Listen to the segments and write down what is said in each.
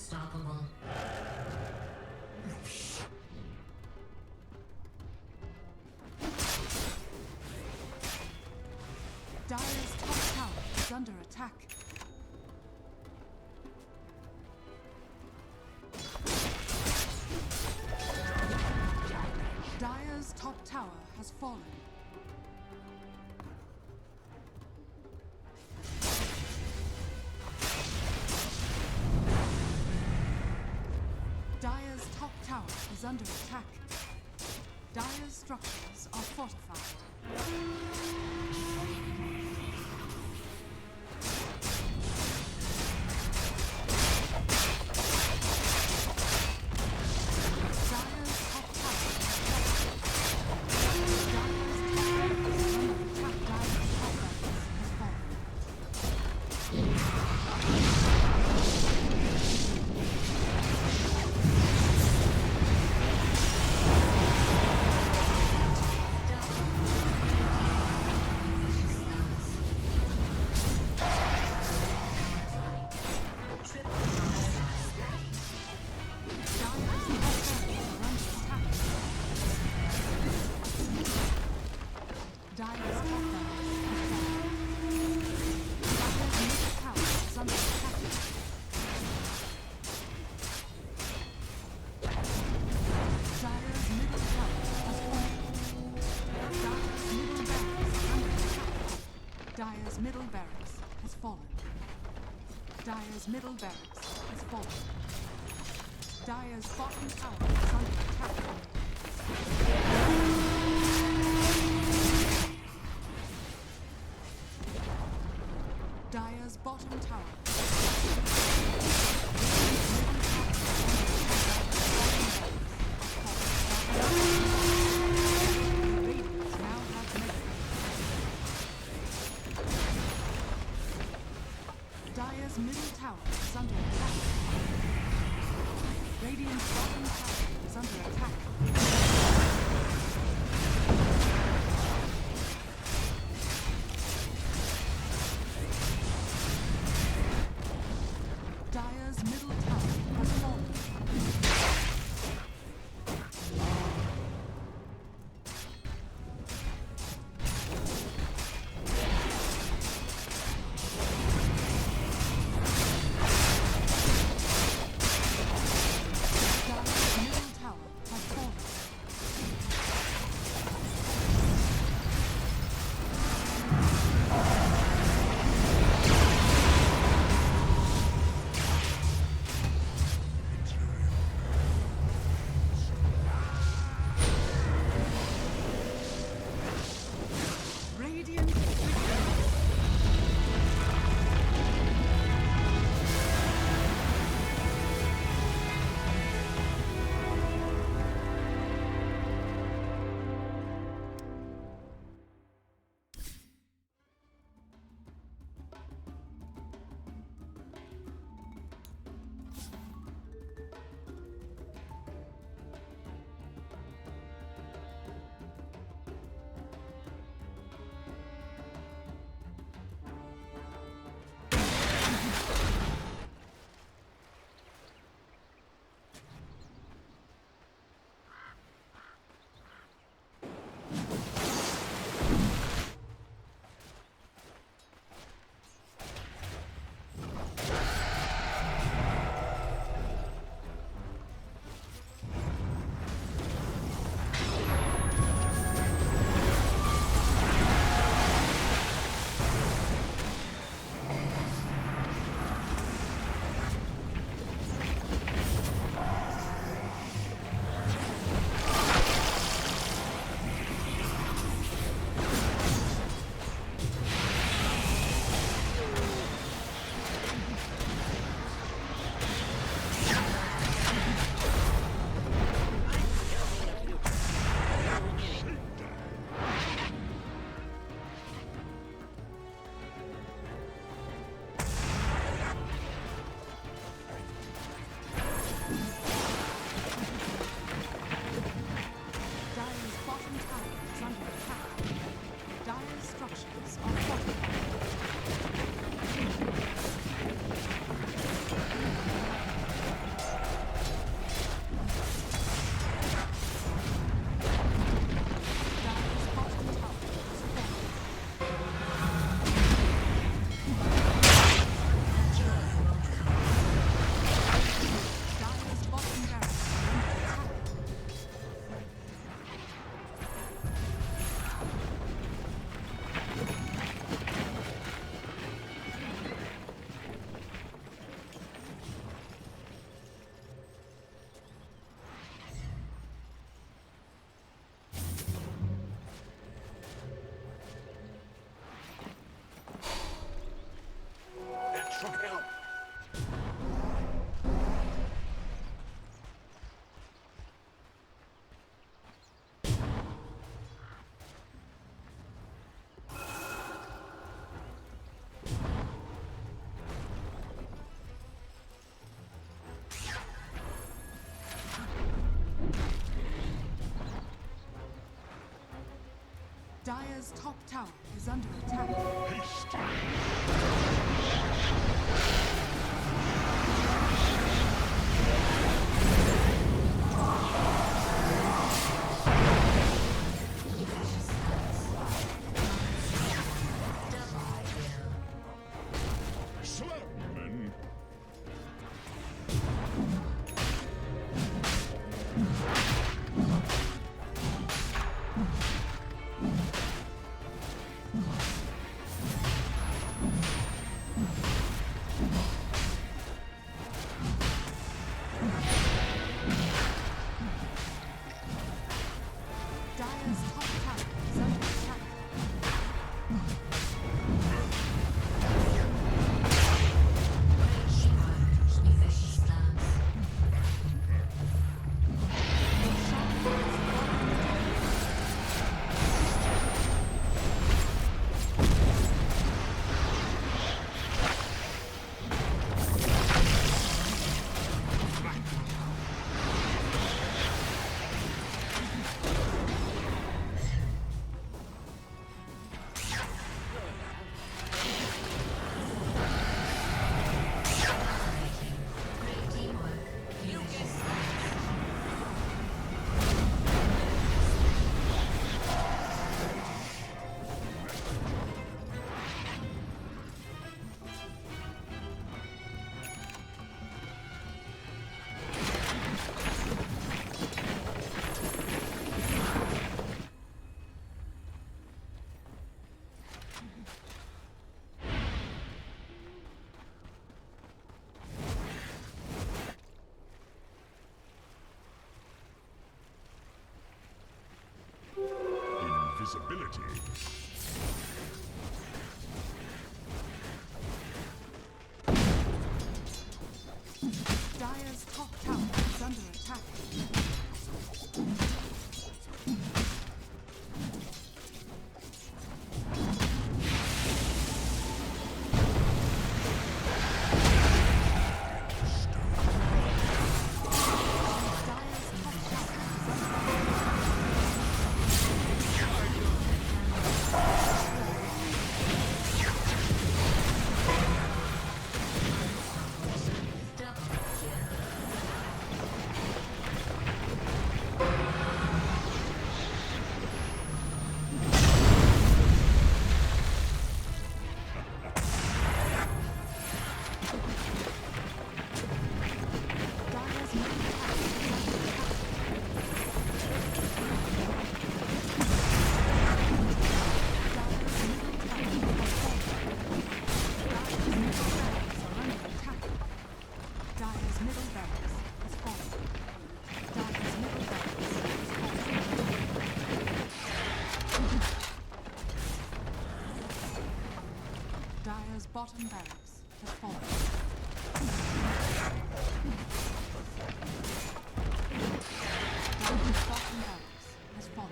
Unstoppable. Dire's top tower is under attack. Dire's top tower has fallen. Dire's top tower is under attack. Dire's structures are fortified. Dire's middle barracks has fallen. Dire's middle barracks has fallen. Dire's bottom tower is under attack. Dire's bottom tower. Dire's middle tower is under attack. Radiant's bottom tower is under attack. Dire's middle tower has fallen. Dire's middle tower has fallen. Dire's top tower is under attack. Invisibility. Dire's top tower is under attack. Dire's bottom barracks has fallen. Dire's bottom barracks has fallen.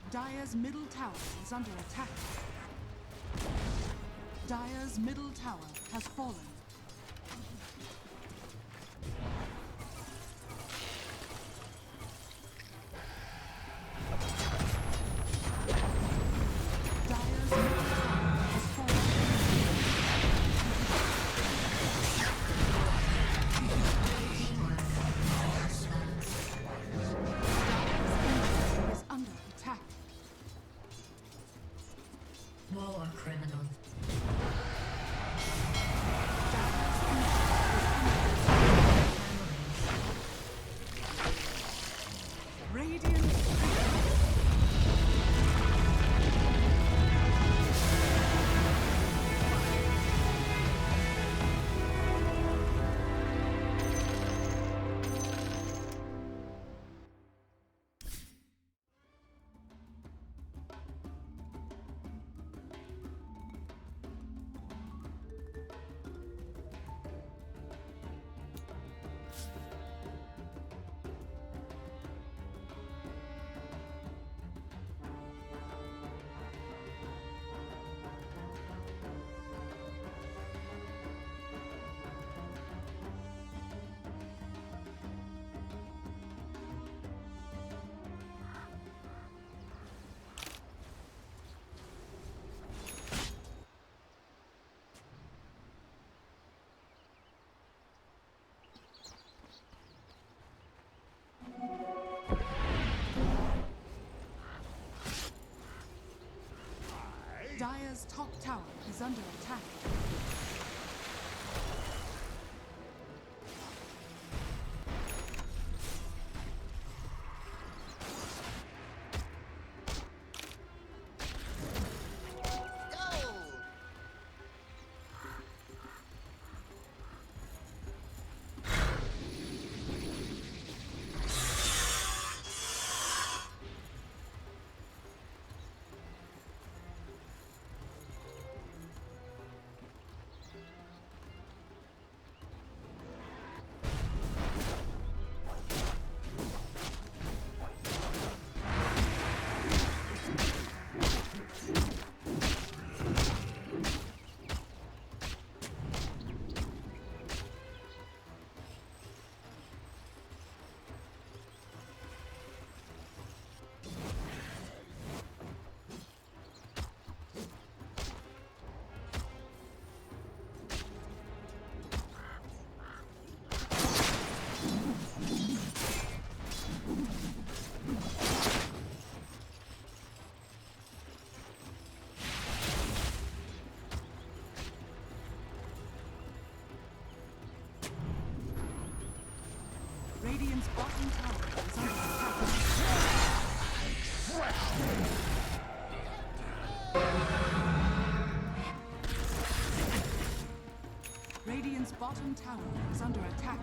Dire's middle tower is under attack. Dire's middle tower has fallen. Dire's middle tower has fallen. Dire's is under attack. War criminal. Dire's top tower is under attack. Radiant's bottom tower is under attack. Radiant's bottom tower is under attack.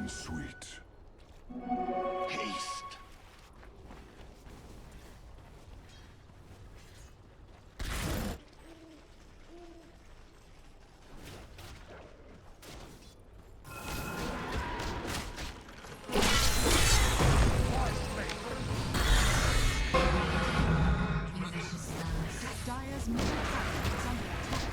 Sweet. Haste. Dire's middle tower is under attack.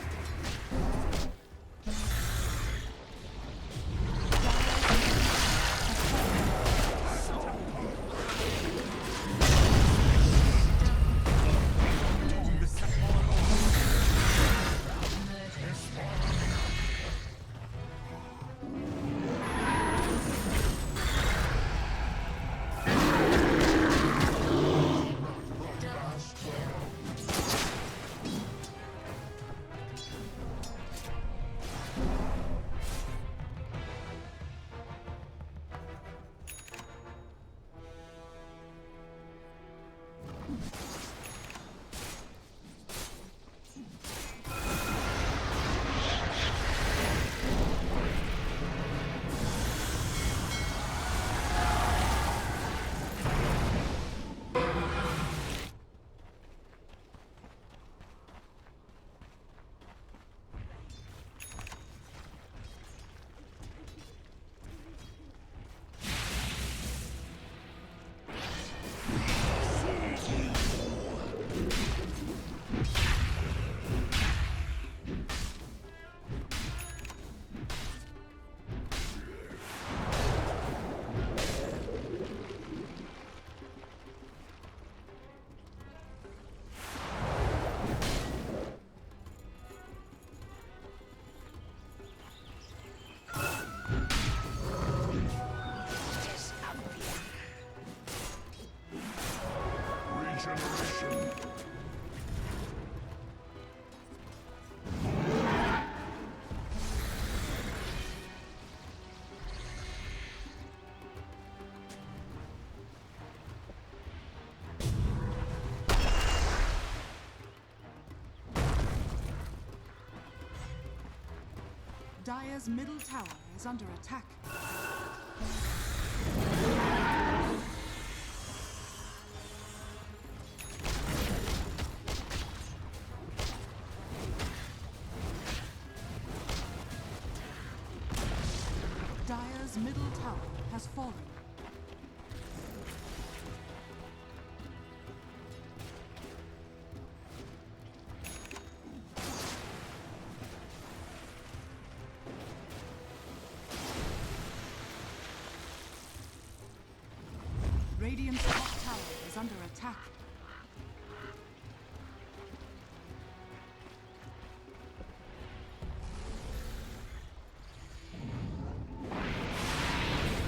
Dire's middle tower is under attack. Dire's middle tower has fallen. Radiant's top tower is under attack.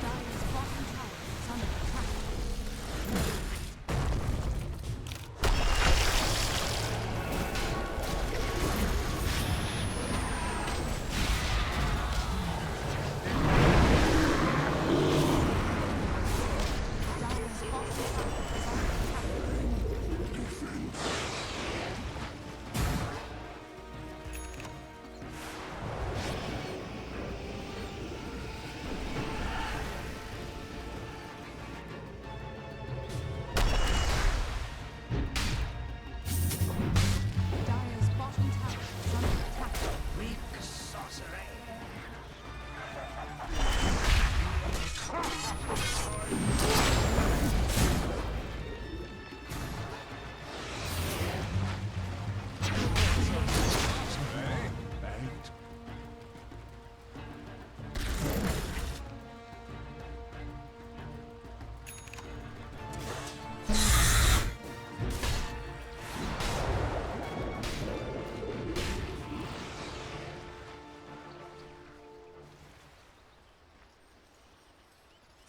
Dire's bottom tower is under attack.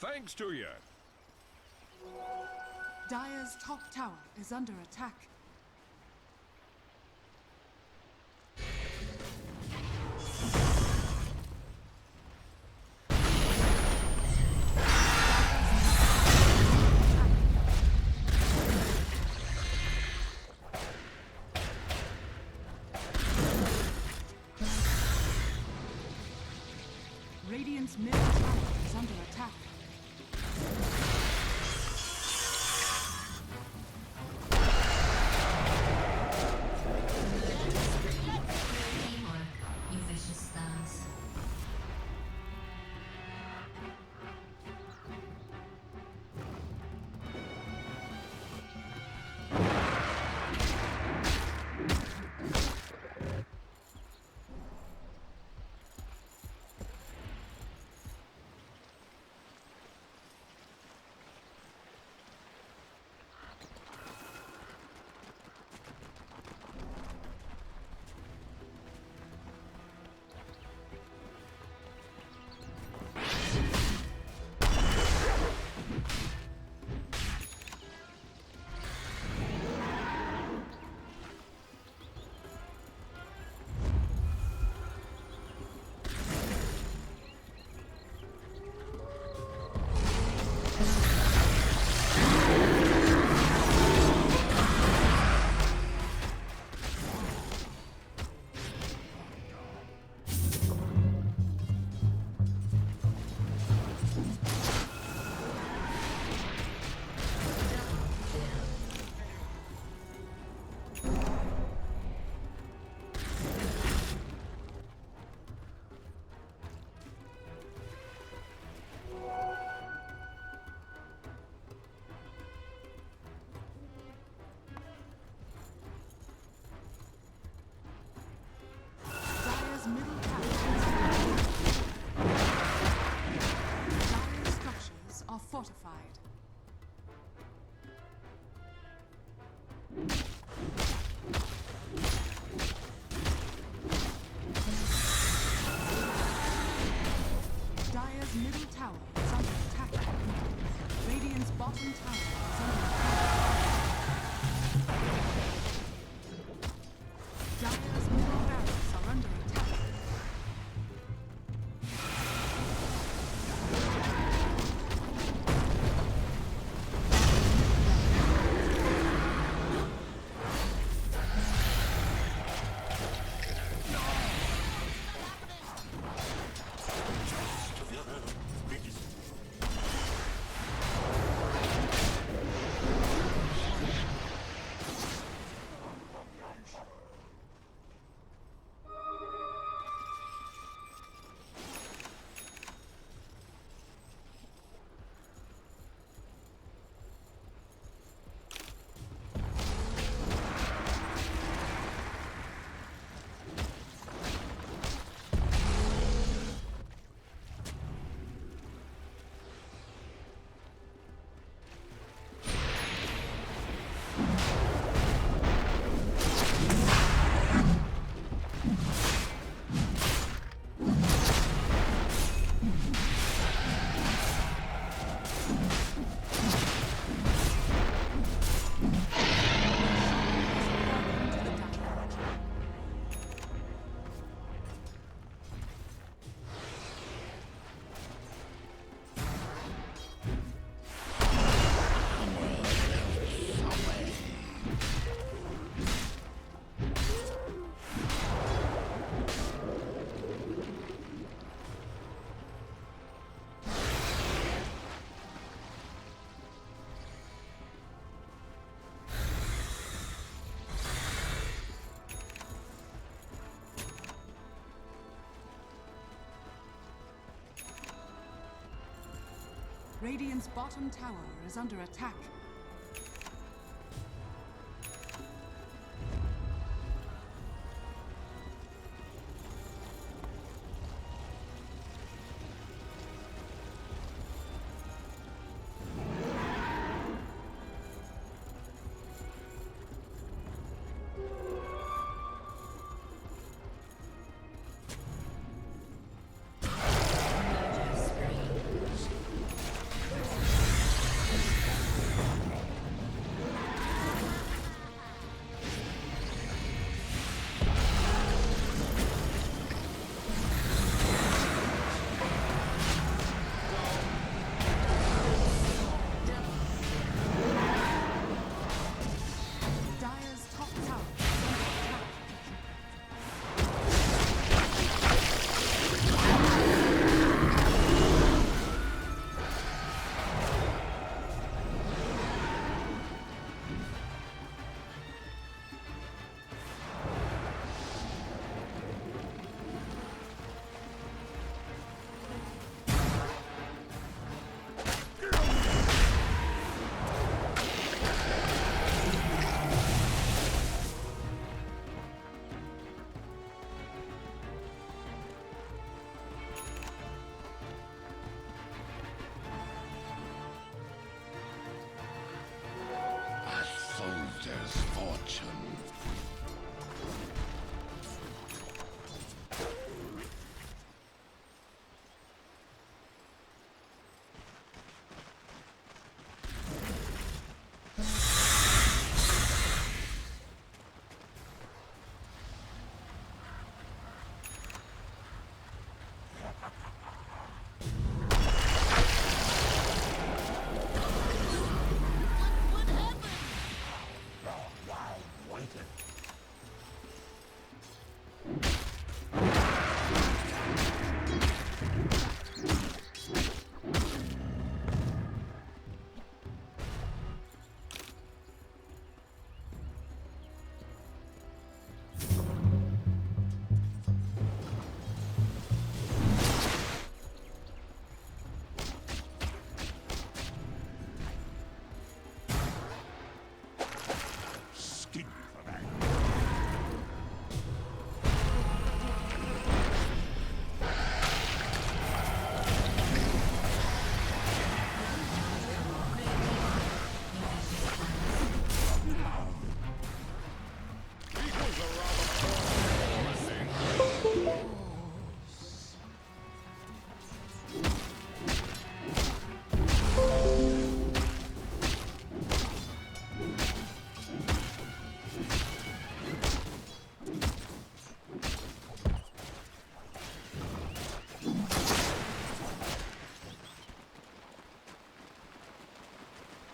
Thanks to you. Dire's top tower is under attack. Radiant's middle tower is under attack. Fortified. Dire's middle tower is under attack. Radiant's bottom tower is under attack. Dire's middle barracks are under attack. Radiant's bottom tower is under attack.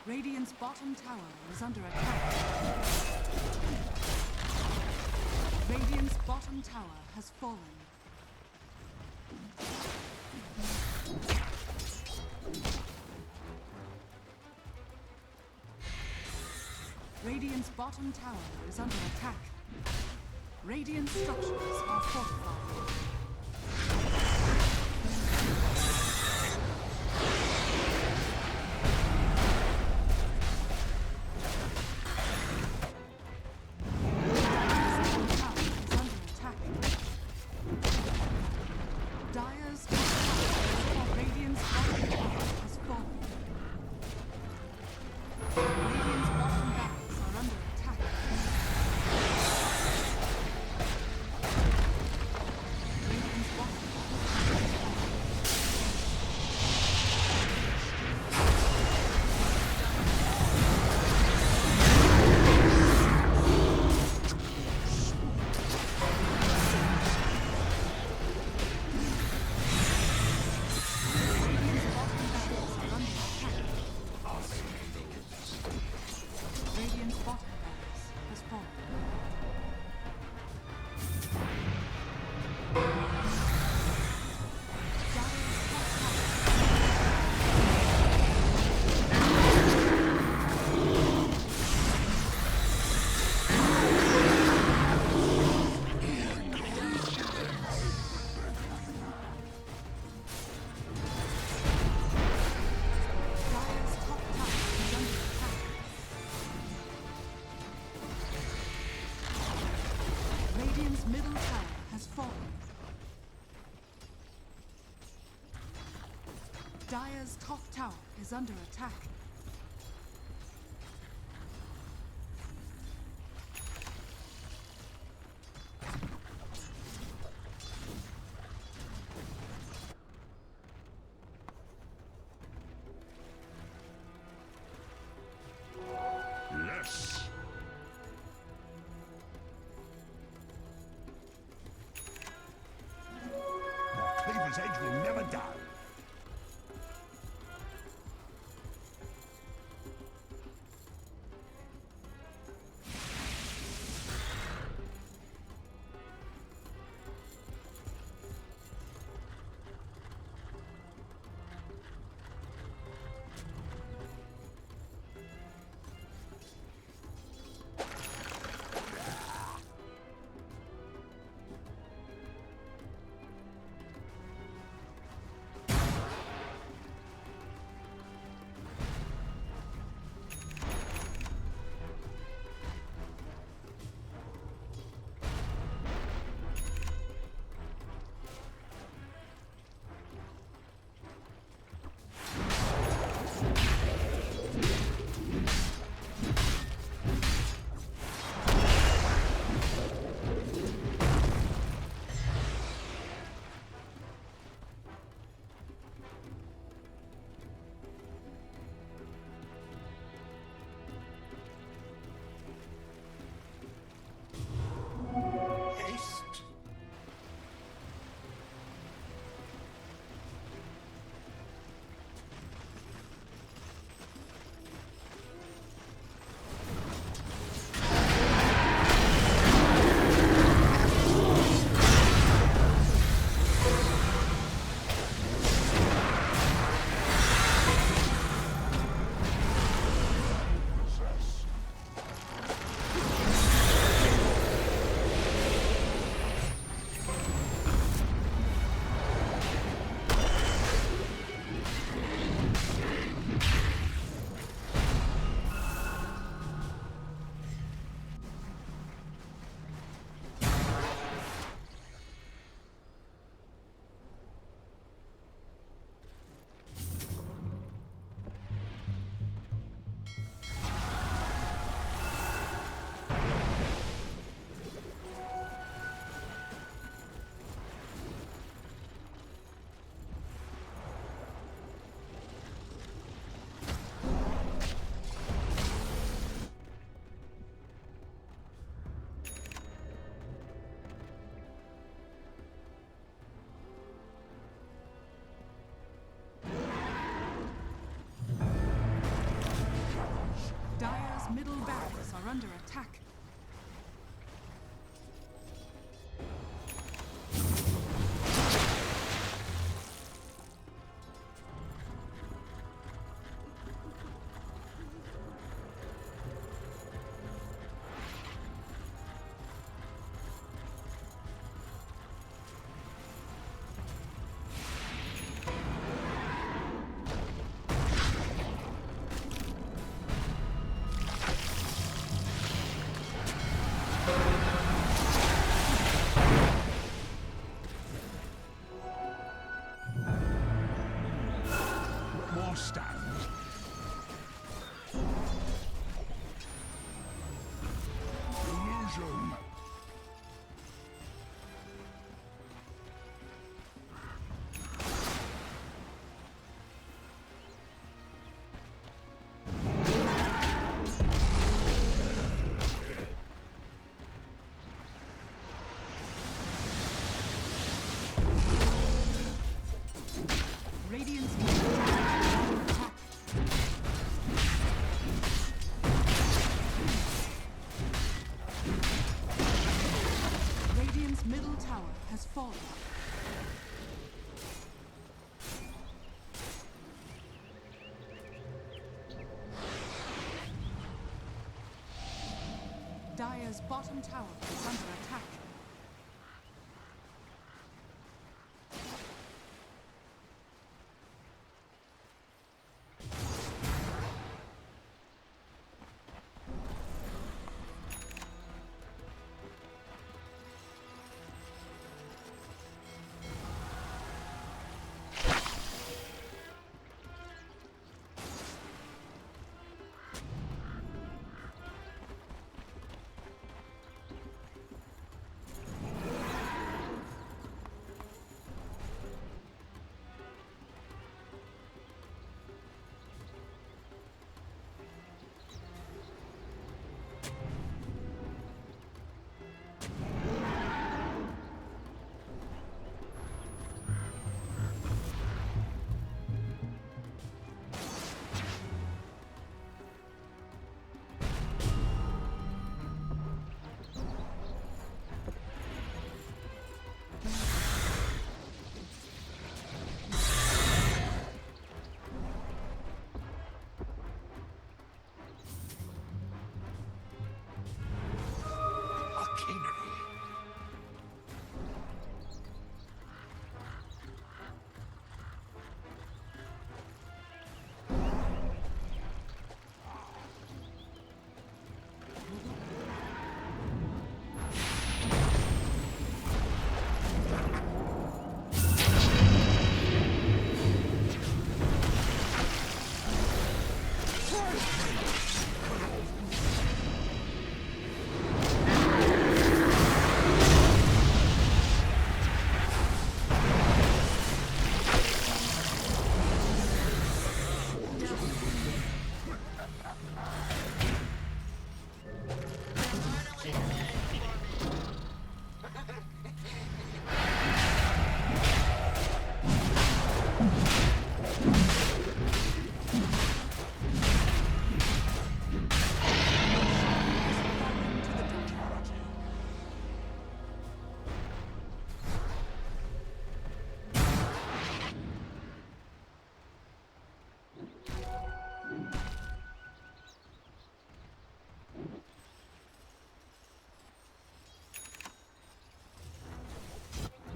Radiant's bottom tower is under attack. Radiant's bottom tower has fallen. Radiant's bottom tower is under attack. Radiant structures are fortified. Radiant's Dire's top tower is under attack. Less. Cleaver's edge will never die. Dire's middle barracks are under attack. More stand. Illusion. Radiant's middle tower is under attack. Radiant's middle tower has fallen. Dire's bottom tower is under attack.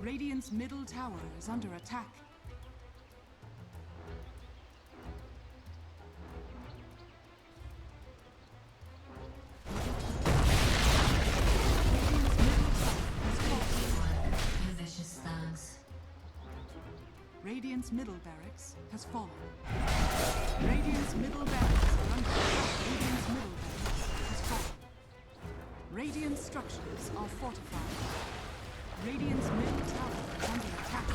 Radiant's middle tower is under attack. Radiant's middle barracks has fallen. Radiant's middle barracks are under attack. Radiant's middle barracks has fallen. Radiant structures are fortified. Radiant's middle tower is under attack.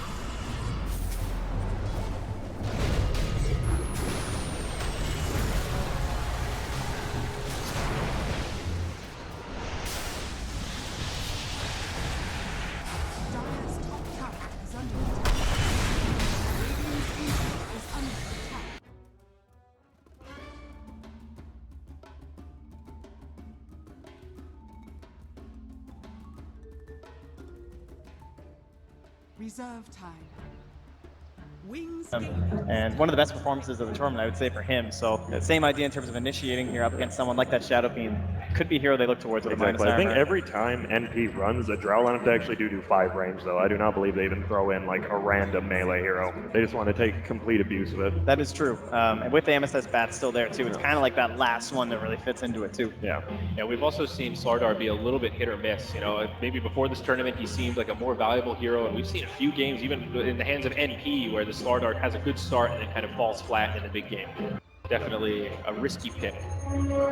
Dire's top tower is under attack. Radiant's ancient is under attack. Reserve time. Wings And one of the best performances of the tournament, I would say, for him. So the same idea in terms of initiating here up against someone like that Shadow Fiend. Could be a hero they look towards with a minus Exactly. I think armor. every time NP runs a Drow lineup, they actually do 5 range, though. I do not believe they even throw in like a random melee hero. They just want to take complete abuse of it. That is true. And with the MSS bat still there too, it's kind of like that last one that really fits into it too. Yeah. Yeah, we've also seen StarLadder be a little bit hit or miss. You know, maybe before this tournament he seemed like a more valuable hero, and we've seen a few games, even in the hands of NP, where the StarLadder has a good start and then kind of falls flat in the big game. Definitely a risky pick.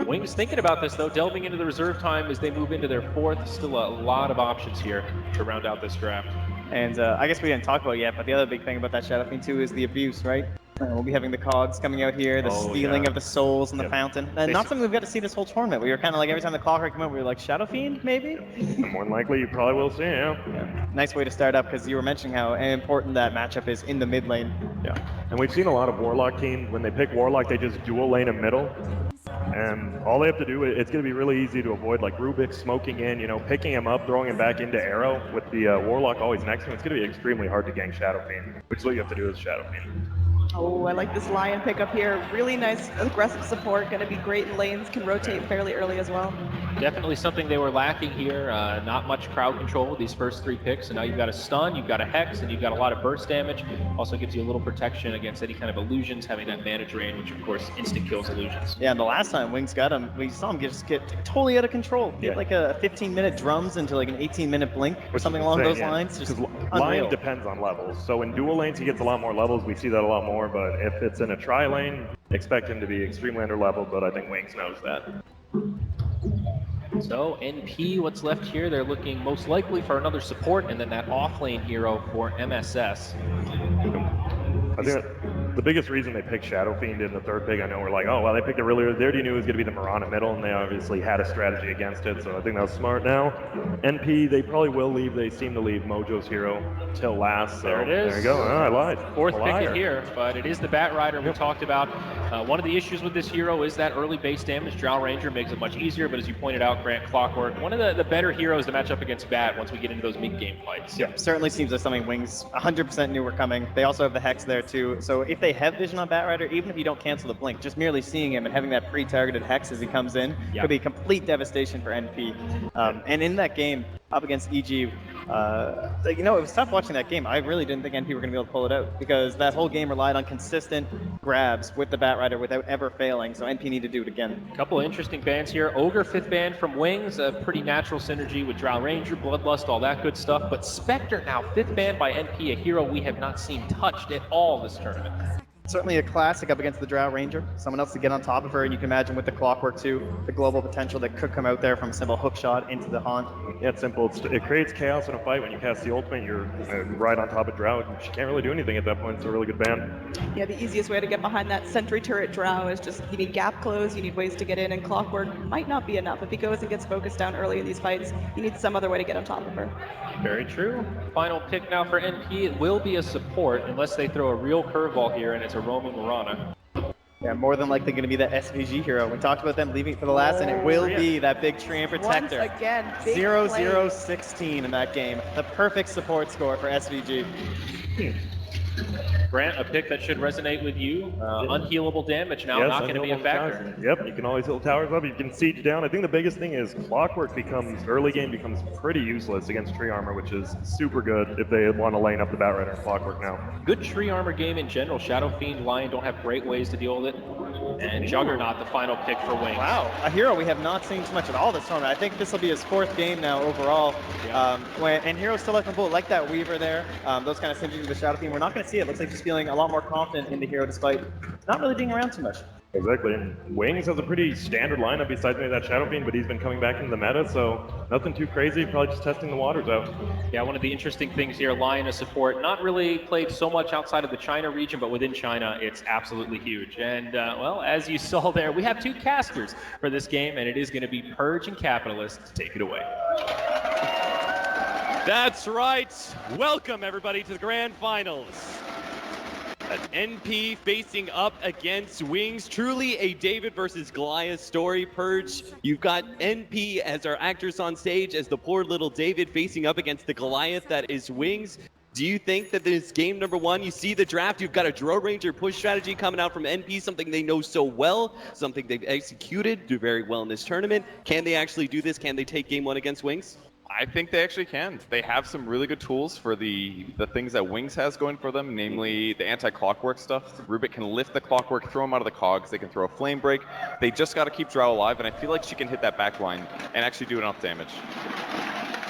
Wings thinking about this though, delving into the reserve time as they move into their 4th. Still a lot of options here to round out this draft. And I guess we didn't talk about it yet, but the other big thing about that Shadow Fiend too is the abuse, right? We'll be having the cogs coming out here, the stealing of the souls in the fountain. And not something we've got to see this whole tournament. We were kind of like, every time the clock came out, we were like, Shadow Fiend, maybe? More than likely, you probably will see, yeah. Nice way to start up, because you were mentioning how important that matchup is in the mid lane. Yeah. And we've seen a lot of Warlock teams, when they pick Warlock, they just dual lane a middle. And all they have to do, it's going to be really easy to avoid, like Rubik smoking in, you know, picking him up, throwing him back into Arrow with the Warlock always next to him. It's going to be extremely hard to gank Shadow Fiend, which is what you have to do as Shadow Fiend. Oh, I like this Lion pickup here. Really nice aggressive support. Going to be great in lanes. Can rotate fairly early as well. Definitely something they were lacking here. Not much crowd control with these first 3 picks. And now you've got a stun, you've got a hex, and you've got a lot of burst damage. Also gives you a little protection against any kind of illusions, having that mana drain, which of course instant kills illusions. Yeah, and the last time Wings got him, we saw him just get totally out of control. He had like a 15-minute drums into like an 18-minute blink or something along those lines. Just Lion depends on levels. So in dual lanes, he gets a lot more levels. We see that a lot more. But if it's in a tri lane, expect him to be extremely under leveled. But I think Wings knows that. So NP, what's left here? They're looking most likely for another support, and then that off-lane hero for MSS. I think the biggest reason they picked Shadow Fiend in the 3rd pick, I know we're like, oh, well, they picked it really early. They already knew it was going to be the Mirana middle, and they obviously had a strategy against it, so I think that was smart. Now, NP, they probably will leave. They seem to leave Mojo's hero till last. So there it is. There you go. Oh, I lied. 4th pick here, but it is the Bat Rider we talked about. One of the issues with this hero is that early base damage. Drow Ranger makes it much easier, but as you pointed out, Grant, Clockwork, one of the better heroes to match up against Bat once we get into those mid-game fights. Yeah, certainly seems like something Wings 100% knew were coming. They also have the Hex there too, so if they have vision on Bat Rider, even if you don't cancel the blink, just merely seeing him and having that pre-targeted Hex as he comes in could be complete devastation for NP. And in that game, up against EG, you know, it was tough watching that game. I really didn't think NP were going to be able to pull it out, because that whole game relied on consistent grabs with the Bat Rider without ever failing, so NP need to do it again. A couple of interesting bans here. Ogre, 5th ban from Wings, a pretty natural synergy with Drow Ranger, Bloodlust, all that good stuff. But Spectre now 5th ban by NP, a hero we have not seen touched at all this tournament. Certainly a classic up against the Drow Ranger. Someone else to get on top of her, and you can imagine with the Clockwork too, the global potential that could come out there from a simple hook shot into the haunt. Yeah, it's simple. It creates chaos in a fight. When you cast the ultimate, you're right on top of Drow. She can't really do anything at that point. It's a really good ban. Yeah, the easiest way to get behind that sentry turret Drow is just, you need gap close, you need ways to get in, and Clockwork might not be enough. If he goes and gets focused down early in these fights, you need some other way to get on top of her. Very true. Final pick now for NP. It will be a support unless they throw a real curveball here, and it's a roaming Mirana. Yeah, more than likely going to be that SVG hero. We talked about them leaving it for the last, and it will be that big Treant Protector. Once again, big 0-0-16 in that game. The perfect support score for SVG. Grant, a pick that should resonate with you. Unhealable damage now, not going to be a factor. Yep, you can always heal towers up, you can siege down. I think the biggest thing is Clockwork early game becomes pretty useless against tree armor, which is super good if they want to lane up the Bat Rider and Clockwork now. Good tree armor game in general. Shadow Fiend, Lion don't have great ways to deal with it. And Juggernaut, the final pick for Wings. Wow, a hero we have not seen too much at all this tournament. I think this will be his 4th game now overall. Yeah. And heroes still like Bull, like that Weaver there. Those kind of synergies with the Shadow Fiend. We're not going to see it. Looks like he's feeling a lot more confident in the hero despite not really being around too much. Exactly, and Wings has a pretty standard lineup besides maybe that Shadow Fiend, but he's been coming back into the meta, so nothing too crazy, probably just testing the waters out. Yeah, one of the interesting things here, Lion as support, not really played so much outside of the China region, but within China, it's absolutely huge. And, well, as you saw there, we have 2 casters for this game, and it is going to be Purge and Capitalist. Take it away. That's right. Welcome, everybody, to the Grand Finals. That's NP facing up against Wings. Truly a David versus Goliath story. Purge, you've got NP as our actors on stage as the poor little David facing up against the Goliath that is Wings. Do you think that this game number 1, you see the draft, you've got a Drow Ranger push strategy coming out from NP, something they know so well, something they've executed, do very well in this tournament. Can they actually do this? Can they take game 1 against Wings? I think they actually can. They have some really good tools for the things that Wings has going for them, namely the anti-clockwork stuff. Rubik can lift the clockwork, throw them out of the cogs. They can throw a flame break. They just got to keep Drow alive, and I feel like she can hit that back line and actually do enough damage.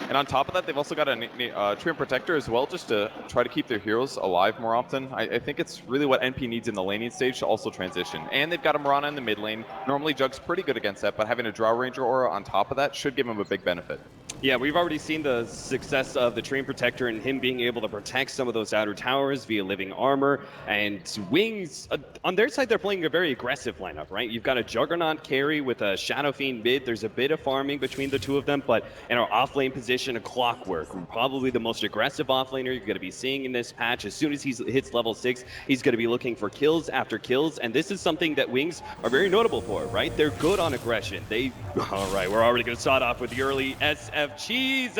And on top of that, they've also got a Trim Protector as well, just to try to keep their heroes alive more often. I think it's really what NP needs in the laning stage to also transition. And they've got a Mirana in the mid lane. Normally Jug's pretty good against that, but having a Drow Ranger aura on top of that should give him a big benefit. Yeah, we've already seen the success of the Train Protector and him being able to protect some of those outer towers via living armor. And Wings, on their side, they're playing a very aggressive lineup, right? You've got a Juggernaut carry with a Shadow Fiend mid. There's a bit of farming between the two of them, but in our off-lane position, a Clockwork, probably the most aggressive off-laner you're going to be seeing in this patch. As soon as he hits level 6, he's going to be looking for kills after kills, and this is something that Wings are very notable for, right? They're good on aggression. All right, we're already going to start off with the early SF cheese.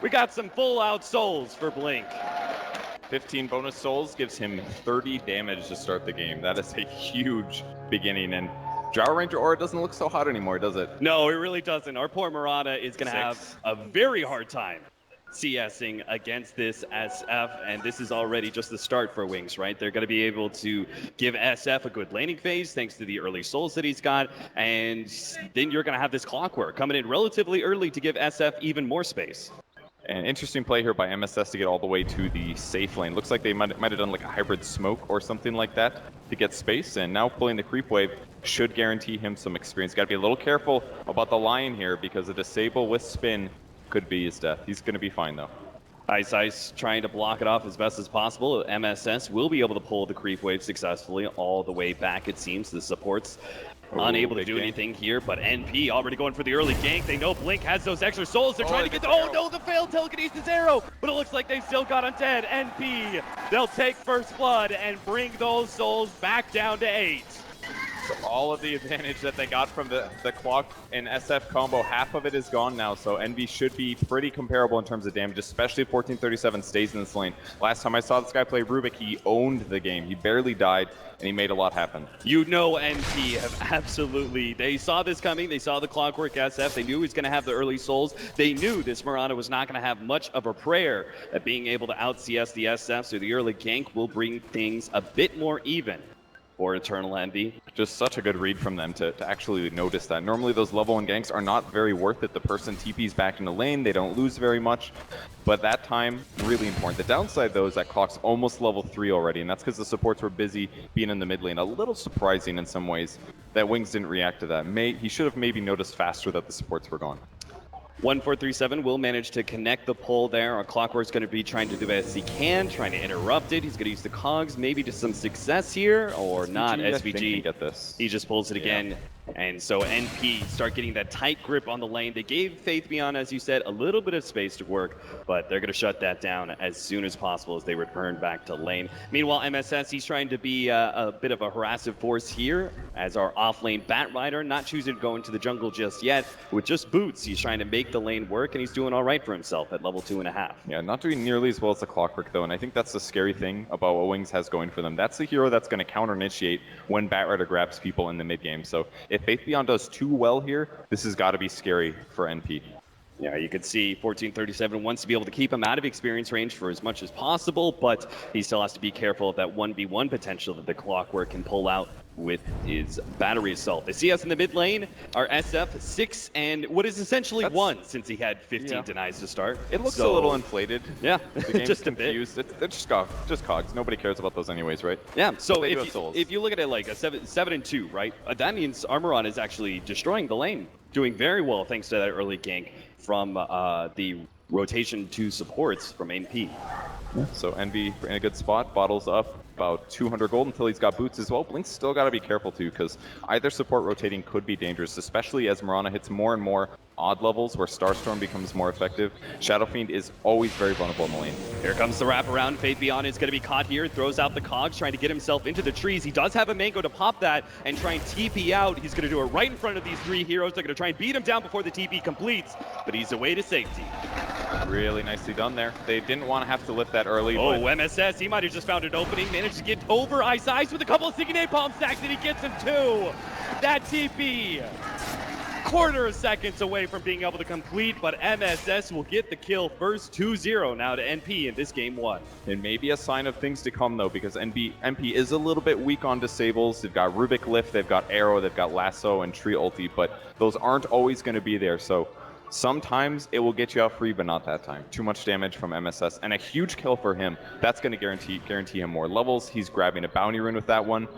We got some full-out souls for Blink. 15 bonus souls gives him 30 damage to start the game. That is a huge beginning, and Drow Ranger Aura doesn't look so hot anymore, does it? No, it really doesn't. Our poor Murata is going to have a very hard time CSing against this SF, and this is already just the start for Wings, right? They're going to be able to give SF a good laning phase thanks to the early souls that he's got, and then you're going to have this Clockwork coming in relatively early to give SF even more space. An interesting play here by MSS to get all the way to the safe lane. Looks like they might have done like a hybrid smoke or something like that to get space, and now pulling the creep wave should guarantee him some experience. Got to be a little careful about the Lion here because a disable with spin could be his death. He's going to be fine though. Ice trying to block it off as best as possible. MSS will be able to pull the creep wave successfully all the way back, it seems. The support's unable to do anything here, but NP already going for the early gank. They know Blink has those extra souls. They're trying to get the... Oh no, the failed telekinesis arrow! But it looks like they still got undead. NP, they'll take first blood and bring those souls back down to 8. So all of the advantage that they got from the Clock and SF combo, half of it is gone now, so Envy should be pretty comparable in terms of damage, especially if 1437 stays in this lane. Last time I saw this guy play Rubik, he owned the game. He barely died, and he made a lot happen. You know NP have absolutely... They saw this coming. They saw the Clockwork SF. They knew he was going to have the early souls. They knew this Mirana was not going to have much of a prayer at being able to out-CS the SF, so the early gank will bring things a bit more even for Eternal Envy. Just such a good read from them to actually notice that. Normally those level 1 ganks are not very worth it. The person TP's back in the lane, they don't lose very much. But that time, really important. The downside though is that Clock's almost level 3 already, and that's because the supports were busy being in the mid lane. A little surprising in some ways that Wings didn't react to that. He should have maybe noticed faster that the supports were gone. 1437 will manage to connect the pull there. Our Clockwork's going to be trying to do as he can, trying to interrupt it. He's going to use the cogs maybe to some success here, or not. SVG, get this. He just pulls it again. And so NP start getting that tight grip on the lane. They gave Faith Beyond, as you said, a little bit of space to work, but they're going to shut that down as soon as possible as they return back to lane. Meanwhile, MSS, he's trying to be a bit of a harassive force here as our off-lane Bat Rider, not choosing to go into the jungle just yet. With just boots, he's trying to make the lane work, and he's doing all right for himself at level 2.5. Yeah, not doing nearly as well as the Clockwork, though, and I think that's the scary thing about what Wings has going for them. That's the hero that's going to counter-initiate when Bat Rider grabs people in the mid-game. So if Faith Beyond does too well here, this has got to be scary for NP. Yeah, you could see 1437 wants to be able to keep him out of experience range for as much as possible, but he still has to be careful of that 1v1 potential that the Clockwork can pull out with his battery assault. They see us in the mid lane, our SF 6 and what is essentially 1 since he had 15 denies to start. It looks a little inflated. Yeah, the game's just confused. It's just cogs. Nobody cares about those anyways, right? Yeah, so if you look at it like a 7 and 2, right? That means Armoron is actually destroying the lane, doing very well thanks to that early gank from the rotation 2 supports from NP. Yeah. So Envy in a good spot, bottles up about 200 gold until he's got boots as well. Blink's still got to be careful too, because either support rotating could be dangerous, especially as Mirana hits more and more odd levels where Starstorm becomes more effective. Shadow Fiend is always very vulnerable in the lane. Here comes the wraparound. Faith Beyond is going to be caught here. Throws out the cogs, trying to get himself into the trees. He does have a mango to pop that and try and TP out. He's going to do it right in front of these 3 heroes. They're going to try and beat him down before the TP completes, but he's away to safety. Really nicely done there. They didn't want to have to lift that early. Oh, MSS, he might have just found an opening. Managed to get over Ice Ice with a couple of sticky napalm stacks, and he gets him too. That TP, quarter of seconds away from being able to complete, but MSS will get the kill first. 2-0 now to NP in this game 1. It may be a sign of things to come though, because NP is a little bit weak on disables. They've got Rubik Lift, they've got Arrow, they've got Lasso and Tree Ulti, but those aren't always going to be there. So sometimes it will get you out free, but not that time. Too much damage from MSS, and a huge kill for him. That's going to guarantee him more levels. He's grabbing a bounty rune with that one,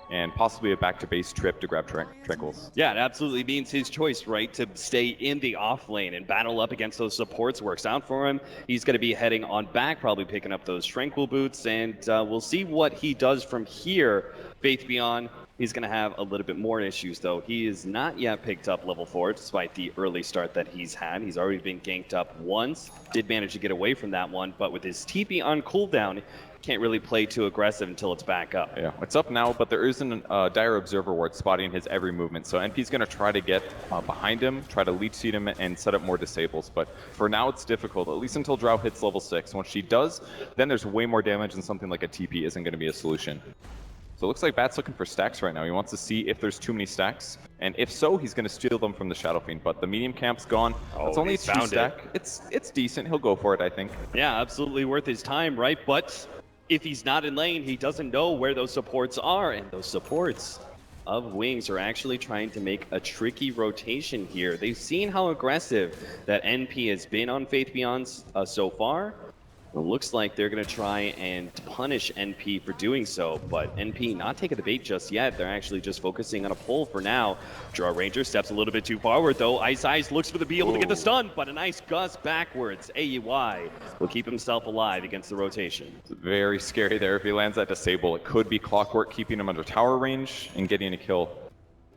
and possibly a back-to-base trip to grab Tranquils. Yeah, it absolutely means his choice, right, to stay in the off lane and battle up against those supports works out for him. He's going to be heading on back, probably picking up those Tranquil boots, and we'll see what he does from here. Faith Beyond, he's going to have a little bit more issues, though. He has not yet picked up level 4, despite the early start that he's had. He's already been ganked up once, did manage to get away from that one, but with his TP on cooldown, can't really play too aggressive until it's back up. Yeah, it's up now, but there isn't a Dire Observer ward spotting his every movement, so NP's going to try to get behind him, try to leech seed him, and set up more disables. But for now, it's difficult, at least until Drow hits level 6. Once she does, then there's way more damage, and something like a TP isn't going to be a solution. So it looks like Bat's looking for stacks right now. He wants to see if there's too many stacks, and if so, he's going to steal them from the Shadow Fiend. But the medium camp's gone. It's only a 2 stack. It's decent. He'll go for it, I think. Yeah, absolutely worth his time, right? But if he's not in lane, he doesn't know where those supports are, and those supports of Wings are actually trying to make a tricky rotation here. They've seen how aggressive that NP has been on Faith Beyond so far. It looks like they're going to try and punish NP for doing so, but NP not taking the bait just yet. They're actually just focusing on a pull for now. Draw Ranger steps a little bit too forward, though. Ice Ice looks for the be able to get the stun, but a nice gust backwards. AUI will keep himself alive against the rotation. It's very scary there. If he lands that disable, it could be Clockwork keeping him under tower range and getting a kill.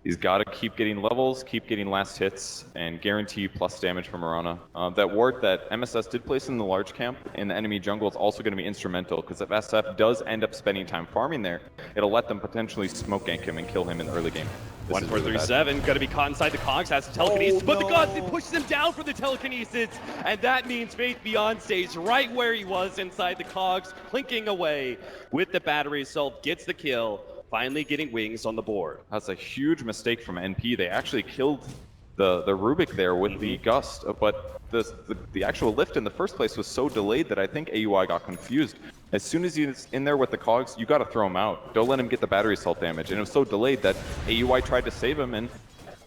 He's got to keep getting levels, keep getting last hits, and guarantee plus damage from Mirana. That ward that MSS did place in the large camp in the enemy jungle is also going to be instrumental, because if SF does end up spending time farming there, it'll let them potentially smoke gank him and kill him in the early game. 1437, going to be caught inside the cogs, has the telekinesis, but the gods, it pushes him down for the telekinesis, and that means Faith Beyond stays right where he was inside the cogs, plinking away with the battery assault, gets the kill. Finally getting Wings on the board. That's a huge mistake from NP. They actually killed the Rubik there with the gust, but the actual lift in the first place was so delayed that I think AUI got confused. As soon as he's in there with the cogs, you got to throw him out. Don't let him get the battery assault damage. And it was so delayed that AUI tried to save him, and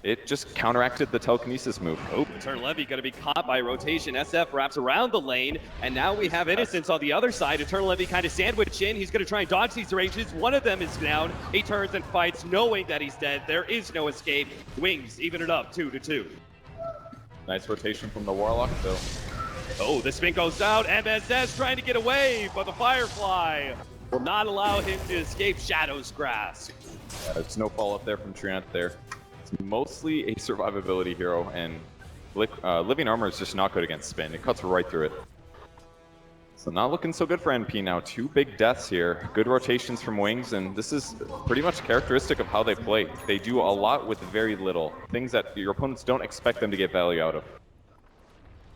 it just counteracted the telekinesis move. Oh, Eternal Levy going to be caught by rotation. SF wraps around the lane, and now we have Innocence on the other side. Eternal Levy kind of sandwiched in. He's going to try and dodge these ranges. One of them is down. He turns and fights, knowing that he's dead. There is no escape. Wings even it up 2-2. Nice rotation from the Warlock, though. Oh, the spin goes out. MSS trying to get away, but the Firefly will not allow him to escape Shadow's grasp. There's no follow-up there from Triant there. mostly a survivability hero, and Living Armor is just not good against spin. It cuts right through it. So not looking so good for NP now. 2 big deaths here. Good rotations from Wings, and this is pretty much characteristic of how they play. They do a lot with very little. Things that your opponents don't expect them to get value out of.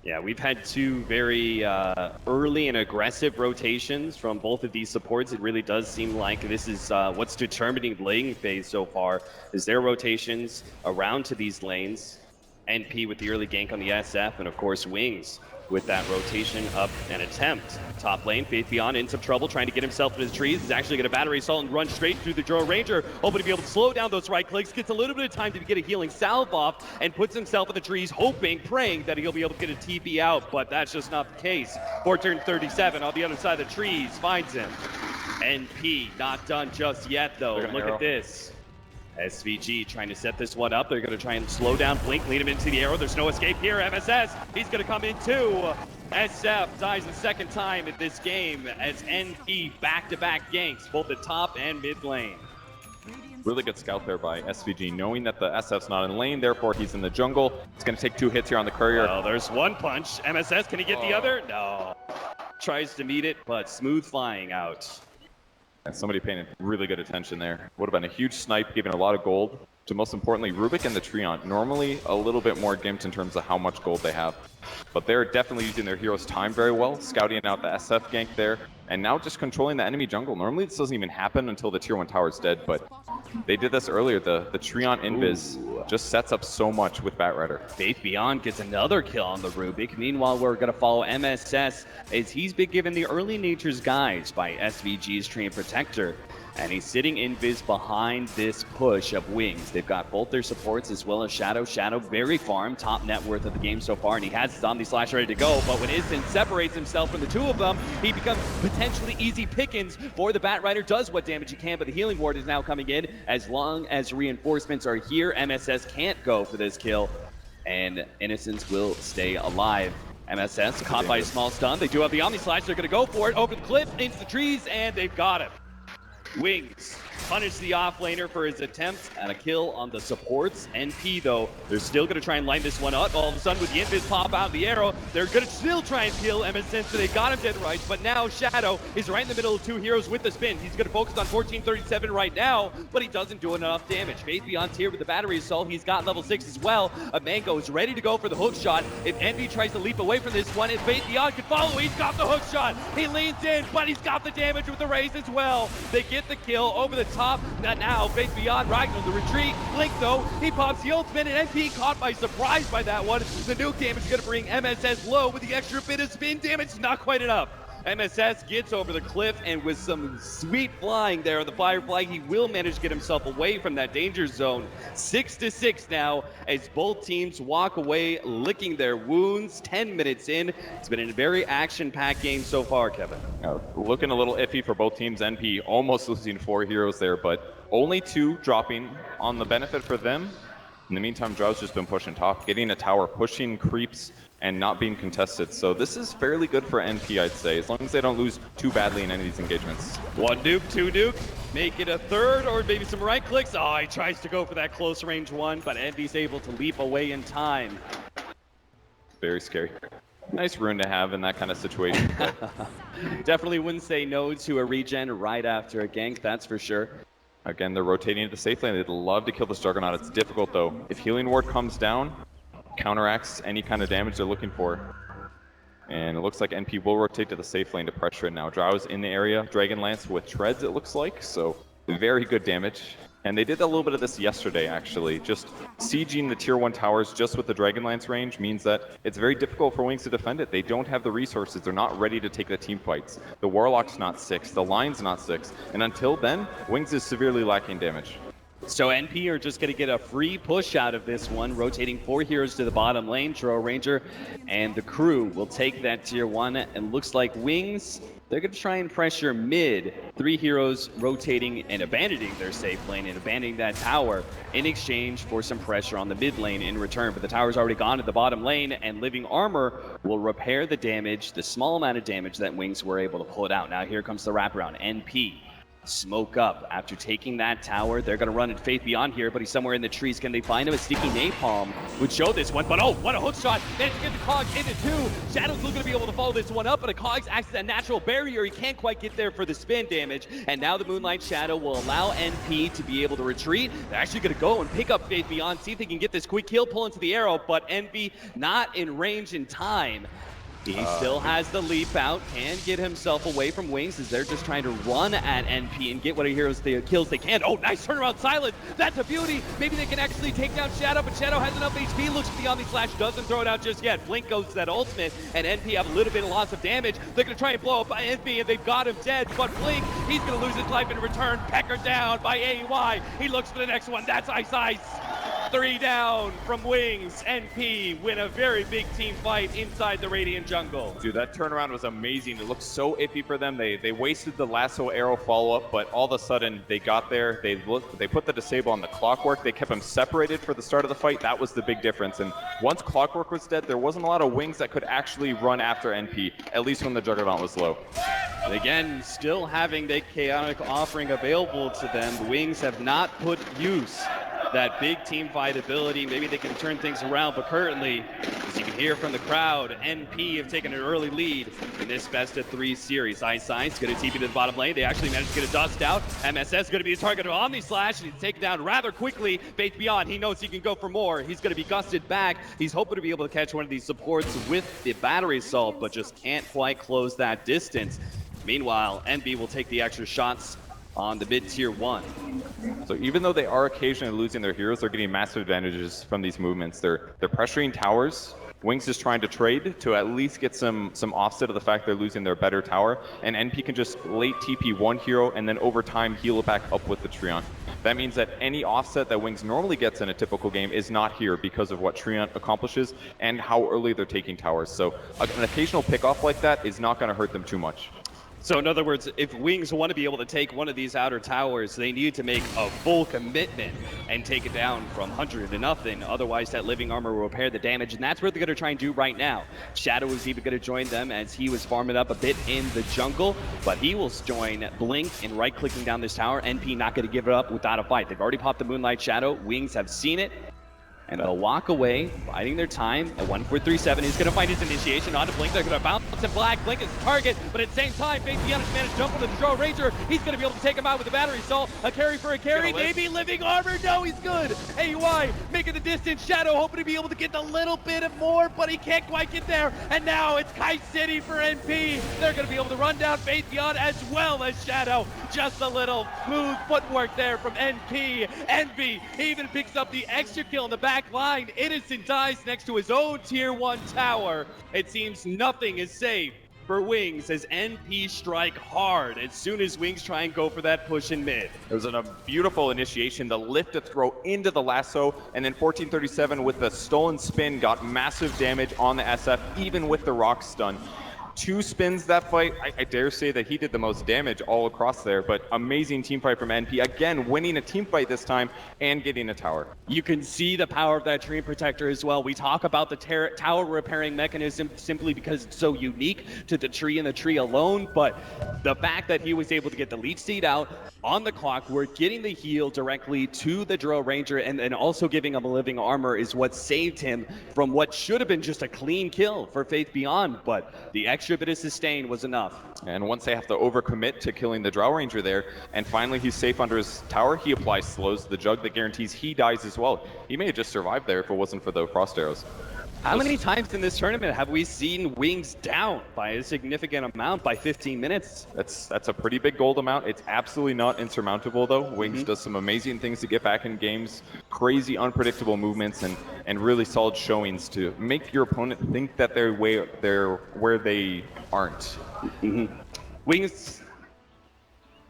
Yeah, we've had 2 very early and aggressive rotations from both of these supports. It really does seem like this is what's determining the laning phase so far, is their rotations around to these lanes. NP with the early gank on the SF, and of course Wings with that rotation up and attempt. Top lane, Faith Beyond in some trouble, trying to get himself into the trees. He's actually going to battery assault and run straight through the Joro Ranger, hoping to be able to slow down those right clicks, gets a little bit of time to get a healing salve off, and puts himself in the trees, hoping, praying that he'll be able to get a TP out, but that's just not the case. Fortune 37 on the other side of the trees finds him. NP not done just yet, though. Look at this. SVG trying to set this one up. They're going to try and slow down Blink, lead him into the arrow. There's no escape here. MSS, he's going to come in too. SF dies the second time in this game as NP back-to-back ganks, both the top and mid lane. Really good scout there by SVG, knowing that the SF's not in lane, therefore he's in the jungle. It's going to take 2 hits here on the courier. Well, there's one punch. MSS, can he get the other? No. Tries to meet it, but smooth flying out. And somebody paying really good attention there. Would have been a huge snipe, giving a lot of gold to, most importantly, Rubik and the Treant. Normally a little bit more gimped in terms of how much gold they have. But they're definitely using their hero's time very well, scouting out the SF gank there, and now just controlling the enemy jungle. Normally this doesn't even happen until the tier 1 tower is dead, but they did this earlier. The Treant invis just sets up so much with Batrider. Faith Beyond gets another kill on the Rubik. Meanwhile, we're going to follow MSS as he's been given the early nature's guides by SVG's Treant Protector. And he's sitting invis behind this push of Wings. They've got both their supports as well as Shadow. Shadow very farmed, top net worth of the game so far, and he has his Omni Slash ready to go. But when Instant separates himself from the 2 of them, he becomes potentially easy pickings for the Batrider. Does what damage he can, but the Healing Ward is now coming in. As long as reinforcements are here, MSS can't go for this kill, and Innocence will stay alive. MSS caught by a small stun. They do have the Omni Slash. They're going to go for it over the cliff, into the trees, and they've got him. Wings punish the offlaner for his attempt at a kill on the supports. NP, though, they're still going to try and line this one up. All of a sudden, with the invis pop out the arrow, they're going to still try and kill MSN, so they got him dead right. But now Shadow is right in the middle of 2 heroes with the spin. He's going to focus on 1437 right now, but he doesn't do enough damage. Faith Beyond's here with the battery assault. He's got level 6 as well. Mango is ready to go for the hook shot. If NP tries to leap away from this one, if Faith Beyond can follow, he's got the hook shot. He leans in, but he's got the damage with the raise as well. They get the kill over the top. Now Faith Beyond riding on the retreat. Blink, though, he pops the ultimate, and NP caught by surprise by that one. The nuke damage is going to bring MSS low with the extra bit of spin damage. Not quite enough. MSS gets over the cliff, and with some sweet flying there on the Firefly, he will manage to get himself away from that danger zone. 6-6 now as both teams walk away licking their wounds. 10 minutes in. It's been a very action-packed game so far, Kevin. Looking a little iffy for both teams. NP almost losing 4 heroes there, but only 2 dropping on the benefit for them. In the meantime, Drow's just been pushing top, getting a tower, pushing creeps, and not being contested. So this is fairly good for NP, I'd say, as long as they don't lose too badly in any of these engagements. 1 nuke, 2 nuke, make it a 3rd, or maybe some right clicks. Oh, he tries to go for that close range one, but NP's able to leap away in time. Very scary. Nice rune to have in that kind of situation. Definitely wouldn't say no to a regen right after a gank, that's for sure. Again, they're rotating into safe lane. They'd love to kill this Juggernaut. It's difficult, though. If Healing Ward comes down, counteracts any kind of damage they're looking for. And it looks like NP will rotate to the safe lane to pressure it now. Drow's in the area. Dragonlance with treads, it looks like. So very good damage. And they did a little bit of this yesterday, actually. Just sieging the tier 1 towers just with the Dragonlance range means that it's very difficult for Wings to defend it. They don't have the resources. They're not ready to take the team fights. The Warlock's not 6. The Lion's not 6. And until then, Wings is severely lacking damage. So NP are just going to get a free push out of this one, rotating 4 heroes to the bottom lane. Joro Ranger and the crew will take that tier 1. And looks like Wings, they're going to try and pressure mid. 3 heroes rotating and abandoning their safe lane and abandoning that tower in exchange for some pressure on the mid lane in return. But the tower's already gone to the bottom lane, and Living Armor will repair the damage, the small amount of damage that Wings were able to pull it out. Now here comes the wraparound. NP smoke up. After taking that tower, they're going to run at Faith Beyond here, but he's somewhere in the trees. Can they find him? A sneaky napalm would show this one, but oh, what a hook shot. Managed to get the Cogs into 2. Shadow's still going to be able to follow this one up, but a Cogs acts as a natural barrier. He can't quite get there for the spin damage, and now the Moonlight Shadow will allow NP to be able to retreat. They're actually going to go and pick up Faith Beyond, see if they can get this quick kill, pull into the arrow, but NP not in range in time. He still has the leap out, can get himself away from Wings as they're just trying to run at NP and get what the kills they can. Oh, nice turnaround silence. That's a beauty. Maybe they can actually take down Shadow, but Shadow has enough HP. Looks for the Omni Slash, doesn't throw it out just yet. Blink goes to that ultimate, and NP have a little bit of loss of damage. They're going to try and blow up NP, and they've got him dead, but Blink, he's going to lose his life in return. Pecker down by AY. He looks for the next one. That's Ice Ice. 3 down from Wings. NP win a very big team fight inside the Radiant jungle. Dude, that turnaround was amazing. It looked so iffy for them. They wasted the lasso arrow follow-up, but all of a sudden they got there. They put the disable on the Clockwork. They kept him separated for the start of the fight. That was the big difference. And once Clockwork was dead, there wasn't a lot of Wings that could actually run after NP, at least when the Juggernaut was low. And again, still having the chaotic offering available to them, the Wings have not put use that big team fight ability. Maybe they can turn things around, but currently, as you can hear from the crowd, NP have taken an early lead in this best-of-3 series. Ice Ice going to TP to the bottom lane. They actually managed to get a dust out. MSS going to be the target of Omni Slash, and he's taken down rather quickly. Faith Beyond, he knows he can go for more. He's going to be gusted back. He's hoping to be able to catch one of these supports with the battery assault, but just can't quite close that distance. Meanwhile, NB will take the extra shots on the mid-tier 1. So even though they are occasionally losing their heroes, they're getting massive advantages from these movements. They're pressuring towers. Wings is trying to trade to at least get some offset of the fact they're losing their better tower, and NP can just late TP one hero and then over time heal it back up with the Treant. That means that any offset that Wings normally gets in a typical game is not here because of what Treant accomplishes and how early they're taking towers. So an occasional pick-off like that is not going to hurt them too much. So in other words, if Wings want to be able to take one of these outer towers, they need to make a full commitment and take it down from 100 to nothing. Otherwise, that living armor will repair the damage, and that's what they're going to try and do right now. Shadow is even going to join them as he was farming up a bit in the jungle, but he will join Blink in right-clicking down this tower. NP not going to give it up without a fight. They've already popped the Moonlight Shadow. Wings have seen it, and they'll walk away, biding their time. At 1437, he's going to find his initiation onto Blink. They're going to bounce and Black. Blink is the target, but at the same time, Faith Beyond has managed to jump on the Draw Ranger. He's going to be able to take him out with the battery assault. A carry for a carry, maybe living armor. No, he's good. AY making the distance. Shadow hoping to be able to get a little bit of more, but he can't quite get there. And now it's Kite City for NP. They're going to be able to run down Faith Beyond as well as Shadow. Just a little smooth footwork there from NP. Envy even picks up the extra kill in the back line. Innocent dies next to his own tier 1 tower. It seems nothing is safe for Wings as NP strike hard as soon as Wings try and go for that push in mid. It was a beautiful initiation, the lift to throw into the lasso, and then 1437 with the stolen spin got massive damage on the SF, even with the rock stun. 2 spins that fight, I dare say that he did the most damage all across there, but amazing team fight from NP. Again, winning a team fight this time and getting a tower. You can see the power of that Tree Protector as well. We talk about the tower repairing mechanism simply because it's so unique to the tree and the tree alone, but the fact that he was able to get the leech seed out on the Clockwork, getting the heal directly to the Drill Ranger, and then also giving him a living armor is what saved him from what should have been just a clean kill for Faith Beyond, but the extra bit of sustain was enough. And once they have to overcommit to killing the Drow Ranger there, and finally he's safe under his tower, he applies slows to the Jug that guarantees he dies as well. He may have just survived there if it wasn't for the frost arrows. How many times in this tournament have we seen Wings down by a significant amount by 15 minutes? That's a pretty big gold amount. It's absolutely not insurmountable though. Wings does some amazing things to get back in games, crazy unpredictable movements, and really solid showings to make your opponent think that they're where they aren't. Wings,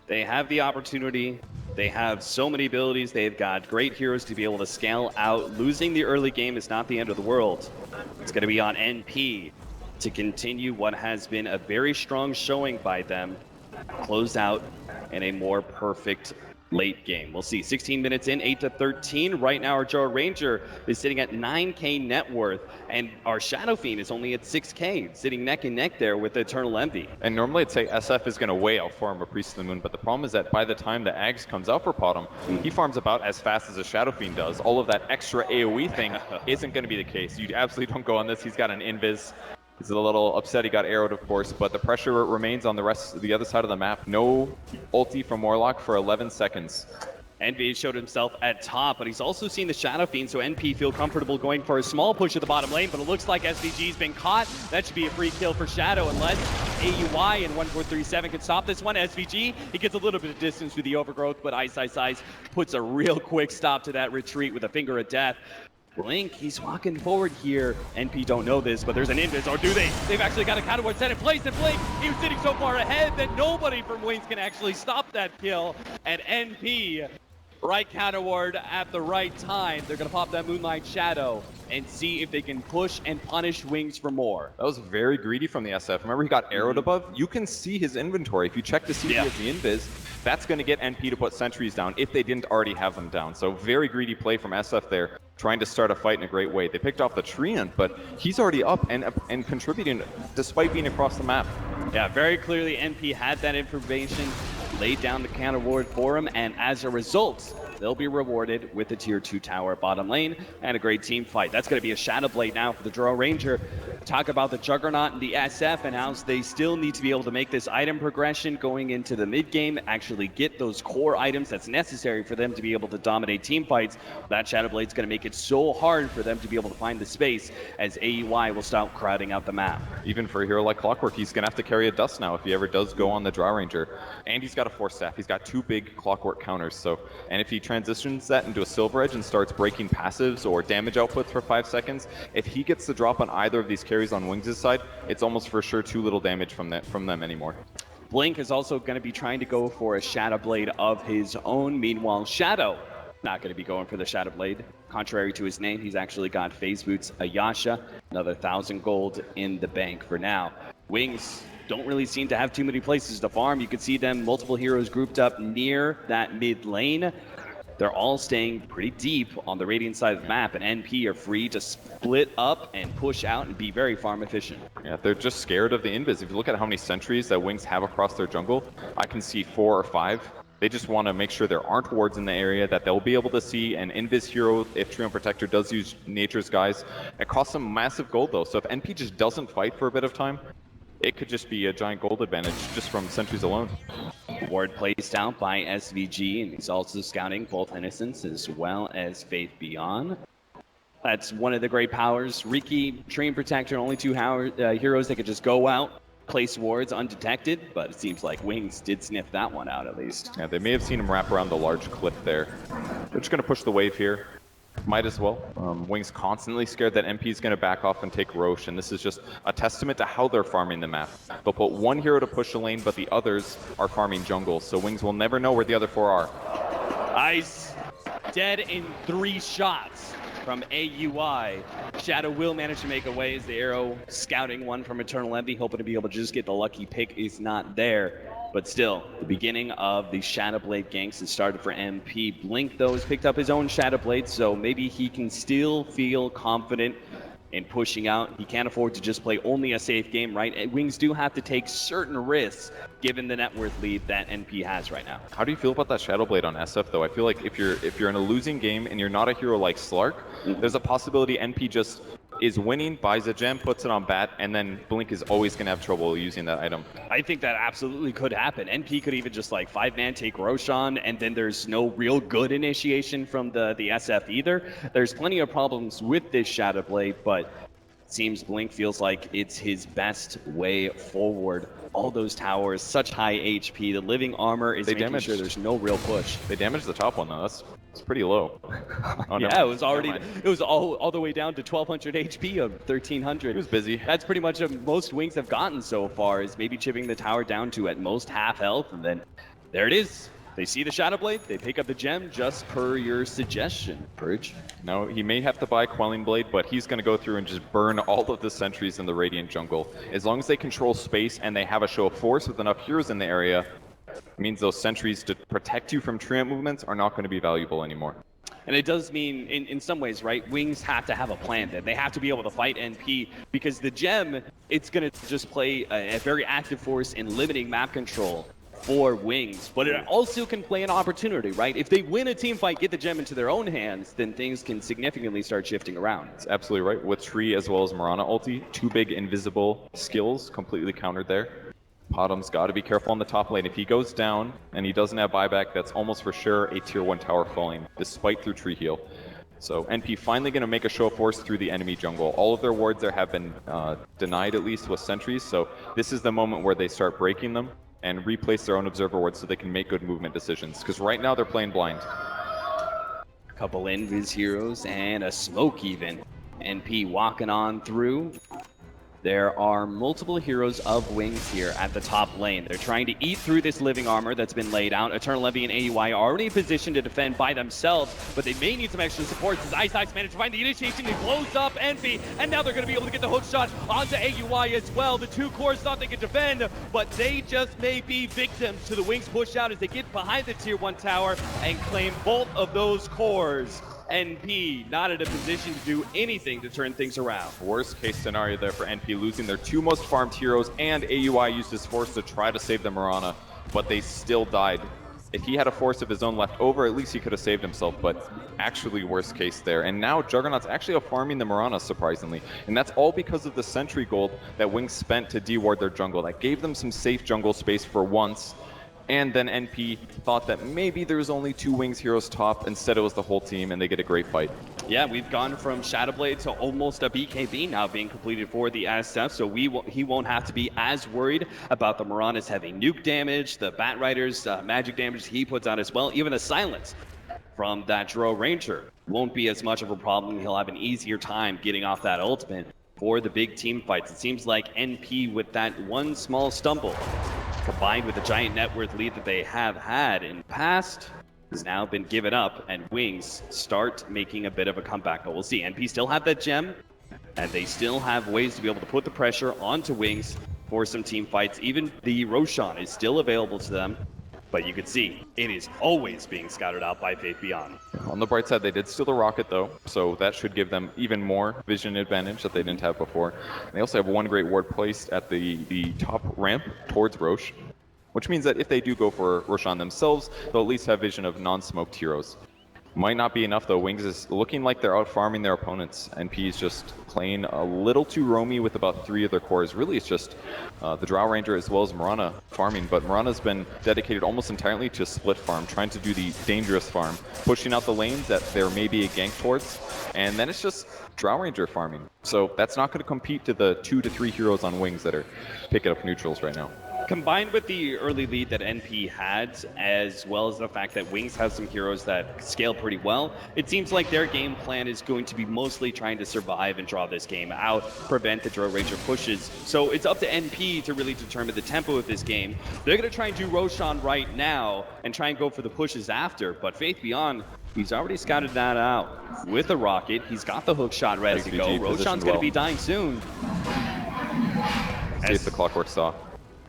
they have the opportunity. They have so many abilities. They've got great heroes to be able to scale out. Losing the early game is not the end of the world. It's going to be on NP to continue what has been a very strong showing by them. Close out in a more perfect late game. We'll see. 16 minutes in, 8-13. Right now, our Joe Ranger is sitting at 9K net worth, and our Shadow Fiend is only at 6K, sitting neck and neck there with Eternal Envy. And normally I'd say SF is going to way outfarm a Priest of the Moon, but the problem is that by the time the Ags comes out for Potom, he farms about as fast as a Shadow Fiend does. All of that extra AoE thing isn't going to be the case. You absolutely don't go on this. He's got an Invis. He's a little upset he got arrowed, of course, but the pressure remains on the other side of the map. No ulti from Warlock for 11 seconds. NP showed himself at top, but he's also seen the Shadow Fiend, so NP feel comfortable going for a small push at the bottom lane, but it looks like SVG's been caught. That should be a free kill for Shadow, unless AUI and 1437 can stop this one. SVG, he gets a little bit of distance with the overgrowth, but Ice puts a real quick stop to that retreat with a finger of death. Blink, he's walking forward here. NP don't know this, but there's an invis, or do they? They've actually got a counterward set in place, and Blink, he was sitting so far ahead that nobody from Wings can actually stop that kill. And NP, right counterward at the right time. They're gonna pop that Moonlight Shadow and see if they can push and punish Wings for more. That was very greedy from the SF. Remember, he got arrowed above? You can see his inventory. If you check to see if he has the invis, that's going to get NP to put sentries down if they didn't already have them down. So very greedy play from SF there, trying to start a fight in a great way. They picked off the Treant, but he's already up and contributing despite being across the map. Yeah, very clearly NP had that information, laid down the counter ward for him, and as a result, they'll be rewarded with the tier 2 tower bottom lane and a great team fight. That's going to be a Shadow Blade now for the Drow Ranger. Talk about the Juggernaut and the SF and how they still need to be able to make this item progression going into the mid game, actually get those core items that's necessary for them to be able to dominate team fights. That Shadow Blade's going to make it so hard for them to be able to find the space as AUI will start crowding out the map. Even for a hero like Clockwork, he's going to have to carry a dust now if he ever does go on the Drow Ranger. And he's got a Force Staff. He's got 2 big Clockwork counters. So, and if he transitions that into a Silver Edge and starts breaking passives or damage outputs for 5 seconds, if he gets the drop on either of these carries on Wings' side, it's almost for sure too little damage from them anymore. Blink is also going to be trying to go for a Shadow Blade of his own. Meanwhile, Shadow not going to be going for the Shadow Blade. Contrary to his name, he's actually got Phase Boots Ayasha, another 1,000 gold in the bank for now. Wings don't really seem to have too many places to farm. You can see them, multiple heroes grouped up near that mid lane. They're all staying pretty deep on the Radiant side of the map, and NP are free to split up and push out and be very farm efficient. Yeah, they're just scared of the invis. If you look at how many sentries that Wings have across their jungle, I can see 4 or 5. They just want to make sure there aren't wards in the area, that they'll be able to see an invis hero if Treant Protector does use Nature's Guise. It costs them massive gold though, so if NP just doesn't fight for a bit of time, it could just be a giant gold advantage just from sentries alone. Ward placed out by SVG, and he's also scouting both Innocence as well as Faith Beyond. That's one of the great powers. Riki, Treant Protector, only 2 heroes that could just go out, place wards undetected, but it seems like Wings did sniff that one out at least. Yeah, they may have seen him wrap around the large cliff there. They're just going to push the wave here. Might as well. Wings constantly scared that NP is going to back off and take Roche, and this is just a testament to how they're farming the map. They'll put 1 hero to push the lane, but the others are farming jungle, so Wings will never know where the other 4 are. Ice dead in 3 shots from AUI. Shadow will manage to make a way as the arrow scouting one from Eternal Envy, hoping to be able to just get the lucky pick, is not there. But still, the beginning of the Shadow Blade ganks has started for MP. Blink, though, has picked up his own Shadow Blade, so maybe he can still feel confident in pushing out. He can't afford to just play only a safe game, right? Wings do have to take certain risks given the net worth lead that NP has right now. How do you feel about that Shadow Blade on SF though? I feel like if you're in a losing game and you're not a hero like Slark, there's a possibility NP just is winning, buys a gem, puts it on bat, and then Blink is always going to have trouble using that item. I think that absolutely could happen. NP could even just like 5-man take Roshan, and then there's no real good initiation from the SF either. There's plenty of problems with this Shadow Blade, but it seems Blink feels like it's his best way forward. All those towers, such high HP, the living armor is making sure there's no real push. They damaged the top one though. That's pretty low. Oh, yeah, it was already, it was all the way down to 1200 HP of 1300. He was busy. That's pretty much what most Wings have gotten so far, is maybe chipping the tower down to at most half health, and then there it is. They see the Shadow Blade, they pick up the gem just per your suggestion, Purge. No, he may have to buy Quelling Blade, but he's going to go through and just burn all of the sentries in the Radiant jungle. As long as they control space and they have a show of force with enough heroes in the area, It means those sentries to protect you from treant movements are not going to be valuable anymore. And it does mean, in some ways, right, Wings have to have a plan then. They have to be able to fight NP because the gem, it's going to just play a very active force in limiting map control for Wings, but it also can play an opportunity, right? If they win a team fight, get the gem into their own hands, then things can significantly start shifting around. That's absolutely right. With Tree as well as Mirana ulti, two big invisible skills completely countered there. Podum's got to be careful on the top lane. If he goes down and he doesn't have buyback, that's almost for sure a tier 1 tower falling, despite through Tree heal. So NP finally going to make a show of force through the enemy jungle. All of their wards there have been denied, at least with sentries, so this is the moment where they start breaking them and replace their own observer wards so they can make good movement decisions. Because right now they're playing blind. Couple invis heroes and a smoke even. NP walking on through. There are multiple heroes of Wings here at the top lane. They're trying to eat through this living armor that's been laid out. Eternal Envy and AUI are already positioned to defend by themselves, but they may need some extra support as Ice managed to find the initiation and blows up Envy, and now they're going to be able to get the hook shot onto AUI as well. The two cores thought they could defend, but they just may be victims to the Wings push out as they get behind the tier 1 tower and claim both of those cores. NP not in a position to do anything to turn things around. Worst case scenario there for NP, losing their two most farmed heroes, and AUI used his force to try to save the Mirana, but they still died. If he had a force of his own left over, at least he could have saved himself, but actually worst case there. And now Juggernaut's actually farming the Mirana, surprisingly. And that's all because of the sentry gold that Wings spent to deward their jungle. That gave them some safe jungle space for once. And then NP thought that maybe there was only 2 Wings heroes top. Instead, it was the whole team, and they get a great fight. Yeah, we've gone from Shadowblade to almost a BKB now being completed for the SF, so he won't have to be as worried about the Mirana's heavy nuke damage, the Batrider's magic damage he puts out as well, even the silence from that Drow Ranger won't be as much of a problem. He'll have an easier time getting off that ultimate for the big team fights. It seems like NP, with that one small stumble, combined with the giant net worth lead that they have had in past, has now been given up, and Wings start making a bit of a comeback. But we'll see. NP still have that gem, and they still have ways to be able to put the pressure onto Wings for some team fights. Even the Roshan is still available to them, but you can see it is always being scouted out by Faith Beyond. On the bright side, they did steal the rocket, though, so that should give them even more vision advantage that they didn't have before. And they also have one great ward placed at the top ramp towards Roche, which means that if they do go for Roshan themselves, they'll at least have vision of non-smoked heroes. Might not be enough, though. Wings is looking like they're out farming their opponents. NP is just playing a little too roamy with about 3 of their cores. Really, it's just the Drow Ranger as well as Mirana farming, but Mirana's been dedicated almost entirely to split farm, trying to do the dangerous farm, pushing out the lanes that there may be a gank towards, and then it's just Drow Ranger farming. So that's not going to compete to the 2 to 3 heroes on Wings that are picking up neutrals right now. Combined with the early lead that NP had, as well as the fact that Wings has some heroes that scale pretty well, it seems like their game plan is going to be mostly trying to survive and draw this game out, prevent the Drow Ranger pushes. So it's up to NP to really determine the tempo of this game. They're going to try and do Roshan right now and try and go for the pushes after, but Faith Beyond, he's already scouted that out with the rocket. He's got the hook shot ready to go. Roshan's going to be dying soon. See if the Clockwork saw.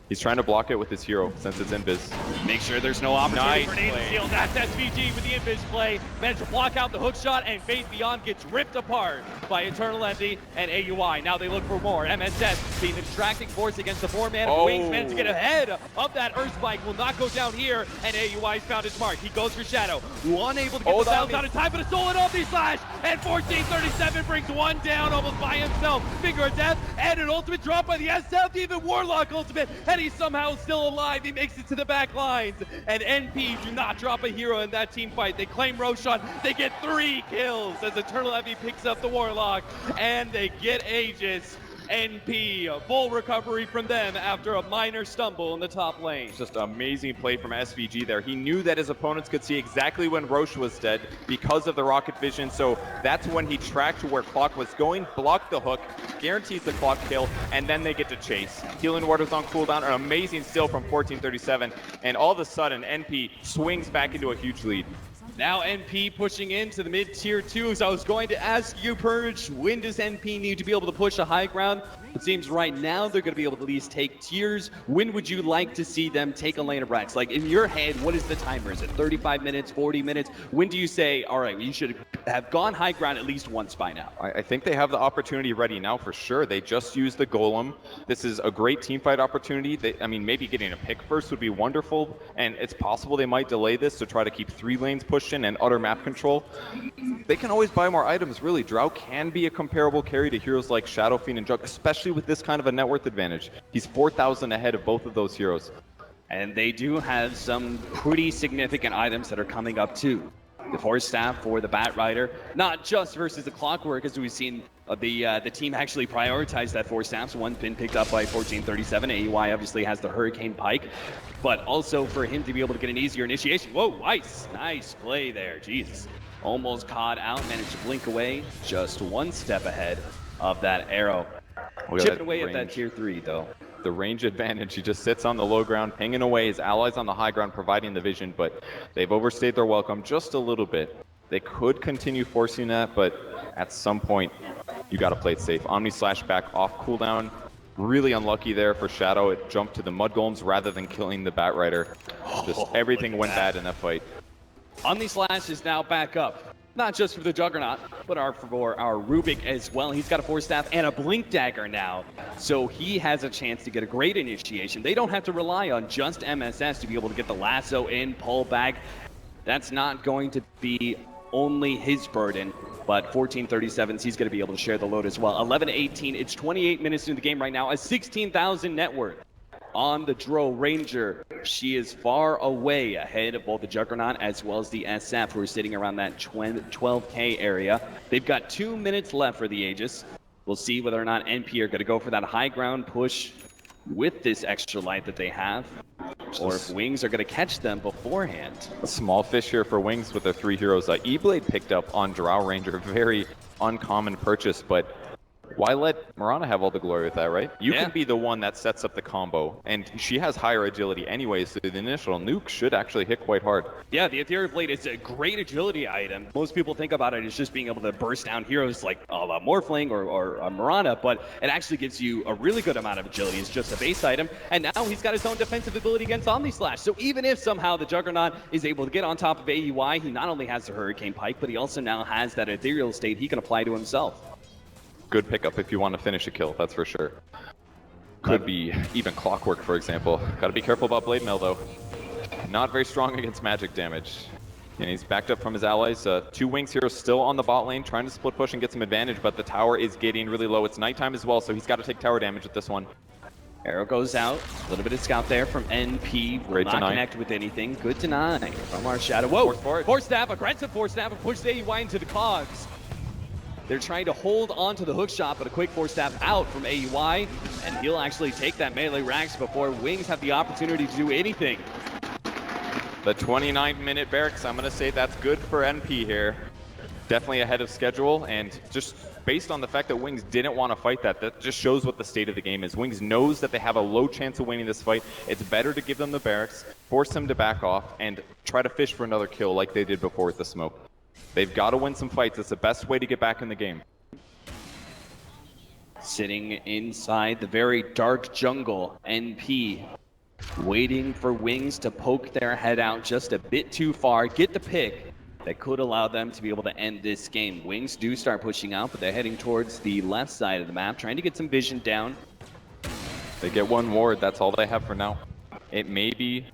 He's trying to block it with his hero since it's invis. Make sure there's no opportunity for Nate to steal. That's SVG with the invis play. Managed to block out the hook shot, and Faith Beyond gets ripped apart by Eternal Envy and AUI. Now they look for more. MSS being the distracting force against the 4-man. Wings managed to get ahead of that Earth Spike. Will not go down here, and AUI's found his mark. He goes for Shadow. Unable to get the silence out in time, but a stolen ulti slash, and 1437 brings one down almost by himself. Finger of death, and an ultimate drop by the SF, even Warlock ultimate, and he's somehow still alive. He makes it to the back lines, and NP do not drop a hero in that team fight. They claim Roshan. They get 3 kills as Eternal Envy picks up the Warlock, and they get Aegis. NP, a full recovery from them after a minor stumble in the top lane. Just amazing play from SVG there. He knew that his opponents could see exactly when Roche was dead because of the rocket vision, so that's when he tracked to where Clock was going, blocked the hook, guarantees the Clock kill, and then they get to chase. Healing Ward was on cooldown, an amazing steal from 1437, and all of a sudden NP swings back into a huge lead. Now NP pushing into the mid-tier 2s. I was going to ask you, Purge, when does NP need to be able to push a high ground? It seems right now they're going to be able to at least take tiers. When would you like to see them take a lane of Rex? Like in your head, what is the timer? Is it 35 minutes, 40 minutes? When do you say, all right, you should have gone high ground at least once by now? I think they have the opportunity ready now for sure. They just used the Golem. This is a great teamfight opportunity. I mean, maybe getting a pick first would be wonderful, and it's possible they might delay this to try to keep 3 lanes pushed in and utter map control. They can always buy more items, really. Drow can be a comparable carry to heroes like Shadow Fiend and Jug, especially with this kind of a net worth advantage. He's 4,000 ahead of both of those heroes. And they do have some pretty significant items that are coming up too. The Force Staff for the Bat Rider, not just versus the Clockwork, as we've seen the team actually prioritize that Force Staff. So one's been picked up by 1437. AEY obviously has the Hurricane Pike, but also for him to be able to get an easier initiation. Whoa, nice play there, Jesus. Almost caught out, managed to blink away, just one step ahead of that arrow. Chipping away at that tier 3 though. The range advantage, he just sits on the low ground, pinging away, his allies on the high ground providing the vision, but they've overstayed their welcome just a little bit. They could continue forcing that, but at some point, you gotta play it safe. Omni Slash back off cooldown. Really unlucky there for Shadow. It jumped to the Mud Golems rather than killing the Bat Rider. Just everything went bad in that fight. Omni Slash is now back up. Not just for the Juggernaut, but for our Rubik as well. He's got a Force Staff and a Blink Dagger now. So he has a chance to get a great initiation. They don't have to rely on just MSS to be able to get the lasso in, pull back. That's not going to be only his burden, but 1437s, he's going to be able to share the load as well. 11-18, it's 28 minutes into the game right now, a 16,000 net worth on the Dro Ranger. She is far away ahead of both the Juggernaut as well as the SF, who are sitting around that 12K area. They've got 2 minutes left for the Aegis. We'll see whether or not NP are going to go for that high ground push with this extra light that they have, or if Wings are going to catch them beforehand. A small fish here for Wings with their 3 heroes. E-Blade picked up on Drow Ranger, very uncommon purchase, but why let Mirana have all the glory with that, right? You can be the one that sets up the combo, and she has higher agility anyway, so the initial nuke should actually hit quite hard. Yeah, the Ethereal Blade is a great agility item. Most people think about it as just being able to burst down heroes like Morphling or Mirana, but it actually gives you a really good amount of agility. It's just a base item, and now he's got his own defensive ability against Omni Slash. So even if somehow the Juggernaut is able to get on top of AEY, he not only has the Hurricane Pike, but he also now has that Ethereal State he can apply to himself. Good pickup if you want to finish a kill, that's for sure. Could be even Clockwork, for example. Got to be careful about Blade Mail, though. Not very strong against magic damage. And he's backed up from his allies. 2 Wings heroes still on the bot lane, trying to split push and get some advantage, but the tower is getting really low. It's nighttime as well, so he's got to take tower damage with this one. Arrow goes out. A little bit of scout there from NP. Will not connect with anything. Good deny from our Shadow. Whoa! Force Staff, aggressive Force Staff, and push the AUI into the cogs. They're trying to hold on to the hook shot, but a quick Force Staff out from AUI, and he'll actually take that melee Rax before Wings have the opportunity to do anything. The 29-minute barracks, I'm going to say that's good for NP here. Definitely ahead of schedule, and just based on the fact that Wings didn't want to fight that just shows what the state of the game is. Wings knows that they have a low chance of winning this fight. It's better to give them the barracks, force them to back off, and try to fish for another kill like they did before with the smoke. They've got to win some fights. It's the best way to get back in the game. Sitting inside the very dark jungle, NP waiting for Wings to poke their head out just a bit too far, get the pick that could allow them to be able to end this game. Wings do start pushing out, but they're heading towards the left side of the map, trying to get some vision down. They get 1 ward. That's all they have for now. It may be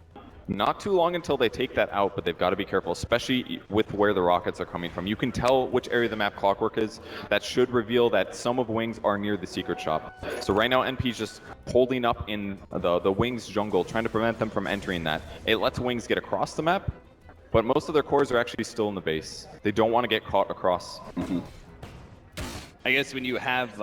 not too long until they take that out, but they've got to be careful, especially with where the rockets are coming from. You can tell which area of the map Clockwork is. That should reveal that some of Wings are near the secret shop. So right now, NP's just holding up in the Wings jungle, trying to prevent them from entering that. It lets Wings get across the map, but most of their cores are actually still in the base. They don't want to get caught across. I guess when you have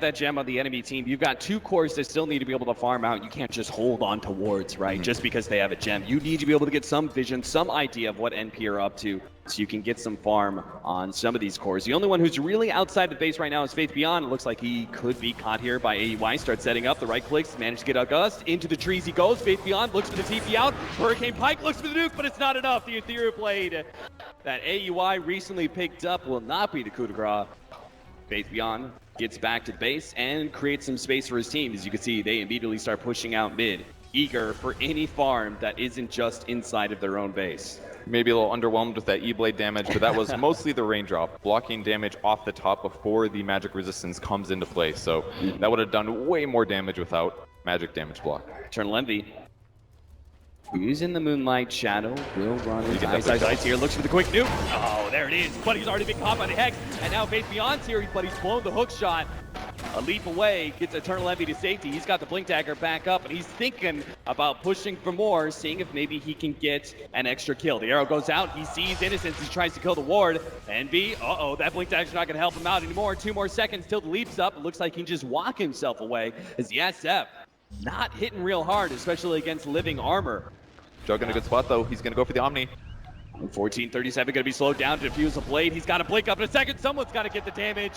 that gem on the enemy team, you've got 2 cores that still need to be able to farm out. You can't just hold on to wards, right? Just because they have a gem. You need to be able to get some vision, some idea of what NP are up to, so you can get some farm on some of these cores. The only one who's really outside the base right now is Faith Beyond. It looks like he could be caught here by AEY. Starts setting up, the right clicks, managed to get a gust. Into the trees he goes. Faith Beyond looks for the TP out. Hurricane Pike looks for the nuke, but it's not enough. The Ethereal Blade that AEY recently picked up will not be the coup de grace. Faith Beyond gets back to the base and creates some space for his team. As you can see, they immediately start pushing out mid, eager for any farm that isn't just inside of their own base. Maybe a little underwhelmed with that E-Blade damage, but that was mostly the raindrop, blocking damage off the top before the magic resistance comes into play. So that would have done way more damage without magic damage block. Eternal Envy, using the Moonlight Shadow, will run into Ice here, looks for the quick nuke. Oh, there it is. Buddy's already been caught by the Hex, and now Faith Beyond's here, but he's blown the hook shot. A leap away, gets Eternal Envy to safety. He's got the Blink Dagger back up, and he's thinking about pushing for more, seeing if maybe he can get an extra kill. The arrow goes out, he sees Innocence, he tries to kill the ward. Envy, uh-oh, that Blink Dagger's not gonna help him out anymore. 2 more seconds till the leap's up. It looks like he can just walk himself away, as the SF not hitting real hard, especially against living armor. Jug in a good spot though, he's gonna go for the Omni. 1437 gonna be slowed down to defuse the blade. He's gotta blink up in a second, someone's gotta get the damage.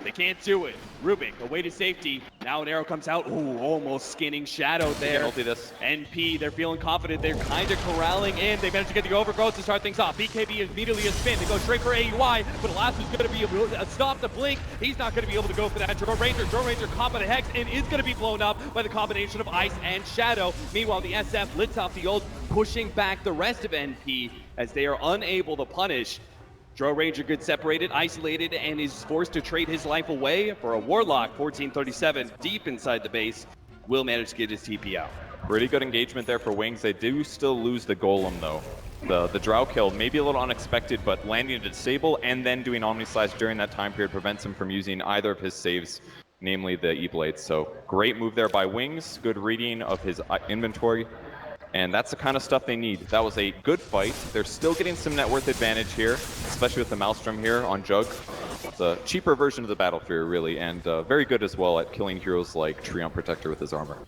They can't do it. Rubik away to safety. Now an arrow comes out. Ooh, almost skinning Shadow there. Ulti this. NP, they're feeling confident. They're kind of corralling in. They managed to get the overgrowth to start things off. BKB immediately a spin. They go straight for AUI, but Elastig's going to be able to stop the blink. He's not going to be able to go for that. Drow Ranger caught by the Hex and is going to be blown up by the combination of Ice and Shadow. Meanwhile, the SF lets off the ult, pushing back the rest of NP as they are unable to punish. Drow Ranger gets separated, isolated, and is forced to trade his life away for a Warlock. 1437 deep inside the base, will manage to get his TP out. Pretty good engagement there for Wings. They do still lose the Golem though. The Drow kill, maybe a little unexpected, but landing a disable and then doing Omni Slash during that time period prevents him from using either of his saves, namely the E-Blades. So great move there by Wings, good reading of his inventory. And that's the kind of stuff they need. That was a good fight. They're still getting some net worth advantage here, especially with the Maelstrom here on Jug. It's a cheaper version of the Battle Fury, really, and very good as well at killing heroes like Treant Protector with his armor.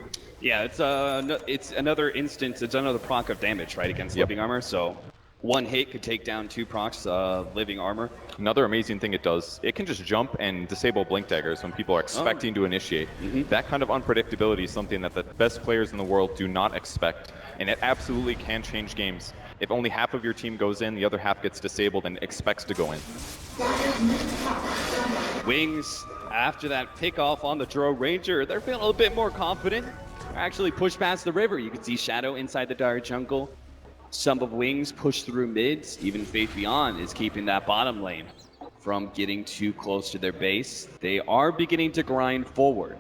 Yeah, it's another instance, it's another proc of damage, right, against living armor, so one hit could take down 2 procs of living armor. Another amazing thing it does, it can just jump and disable Blink Daggers when people are expecting to initiate. That kind of unpredictability is something that the best players in the world do not expect, and it absolutely can change games. If only half of your team goes in, the other half gets disabled and expects to go in. Wings, after that pick-off on the Drow Ranger, they're feeling a little bit more confident. They're actually pushed past the river. You can see Shadow inside the Dire Jungle. Some of Wings push through mids. Even Faith Beyond is keeping that bottom lane from getting too close to their base. They are beginning to grind forward.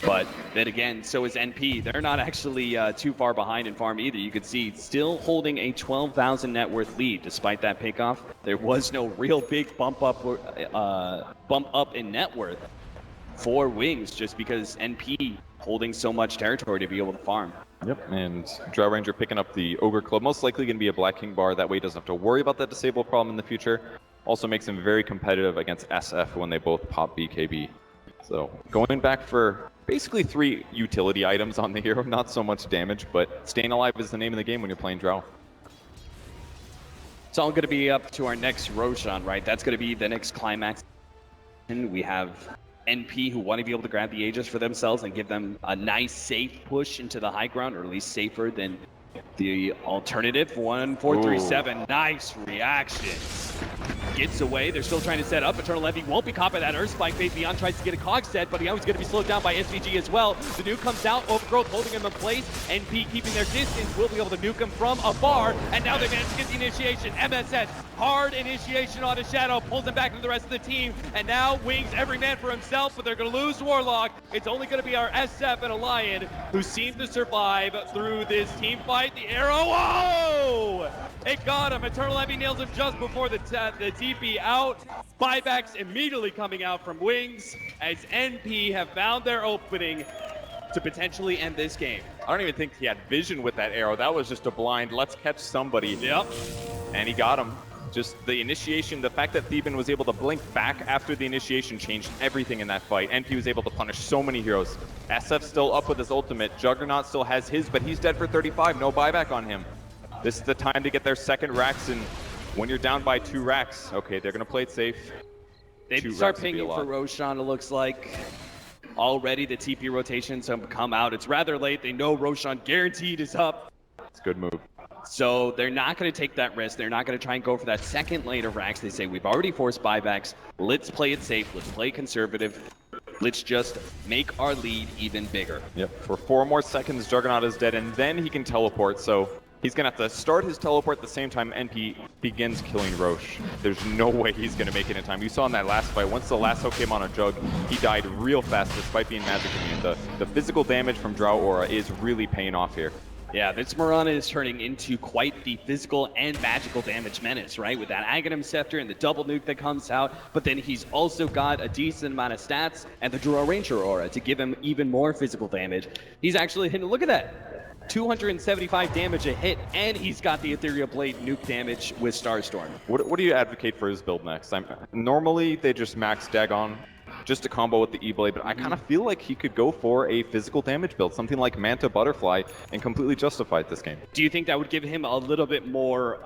But then again, so is NP. They're not actually too far behind in farm either. You can see still holding a 12,000 net worth lead despite that pickoff. There was no real big bump up in net worth for Wings just because NP holding so much territory to be able to farm. Yep, and Drow Ranger picking up the Ogre Club, most likely going to be a Black King bar. That way he doesn't have to worry about that disable problem in the future. Also makes him very competitive against SF when they both pop BKB. So going back for basically 3 utility items on the hero, not so much damage, but staying alive is the name of the game when you're playing Drow. It's all going to be up to our next Roshan, right? That's going to be the next climax. And we have NP who want to be able to grab the Aegis for themselves and give them a nice safe push into the high ground, or at least safer than the alternative. 1437, nice reactions. Gets away, they're still trying to set up. Eternal Envy won't be caught by that Earth Spike. Faith Beyond tries to get a cog set, but he always going to be slowed down by SVG as well. The nuke comes out, Overgrowth holding him in place. NP keeping their distance, will be able to nuke him from afar, and now they manage to get the initiation. MSS, hard initiation on a Shadow, pulls him back to the rest of the team, and now Wings every man for himself, but they're going to lose Warlock. It's only going to be our SF and a Lion who seem to survive through this team fight. The arrow, oh! It got him. Eternal Envy nails him just before the TP out. Buybacks immediately coming out from Wings as NP have found their opening to potentially end this game. I don't even think he had vision with that arrow. That was just a blind, let's catch somebody. Yep. And he got him. Just the initiation, the fact that Theban was able to blink back after the initiation changed everything in that fight. NP was able to punish so many heroes. SF still up with his ultimate. Juggernaut still has his, but he's dead for 35. No buyback on him. This is the time to get their second racks, and when you're down by 2 racks, okay, they're going to play it safe. They start pinging for Roshan, it looks like. Already the TP rotations have come out. It's rather late. They know Roshan guaranteed is up. It's a good move. So they're not going to take that risk. They're not going to try and go for that second lane of racks. They say, we've already forced buybacks. Let's play it safe. Let's play conservative. Let's just make our lead even bigger. Yep, for 4 more seconds, Juggernaut is dead, and then he can teleport, so he's going to have to start his teleport at the same time NP begins killing Roche. There's no way he's going to make it in time. You saw in that last fight, once the lasso came on a Jug, he died real fast despite being magic immune. The physical damage from Drow Aura is really paying off here. Yeah, this Mirana is turning into quite the physical and magical damage menace, right? With that Aghanim Scepter and the double nuke that comes out, but then he's also got a decent amount of stats and the Drow Ranger Aura to give him even more physical damage. He's actually hitting, look at that, 275 damage a hit, and he's got the Ethereal Blade nuke damage with Starstorm. What do you advocate for his build next? Normally, they just max Dagon, just a combo with the E-Blade, but I kind of feel like he could go for a physical damage build, something like Manta Butterfly, and completely justify it this game. Do you think that would give him a little bit more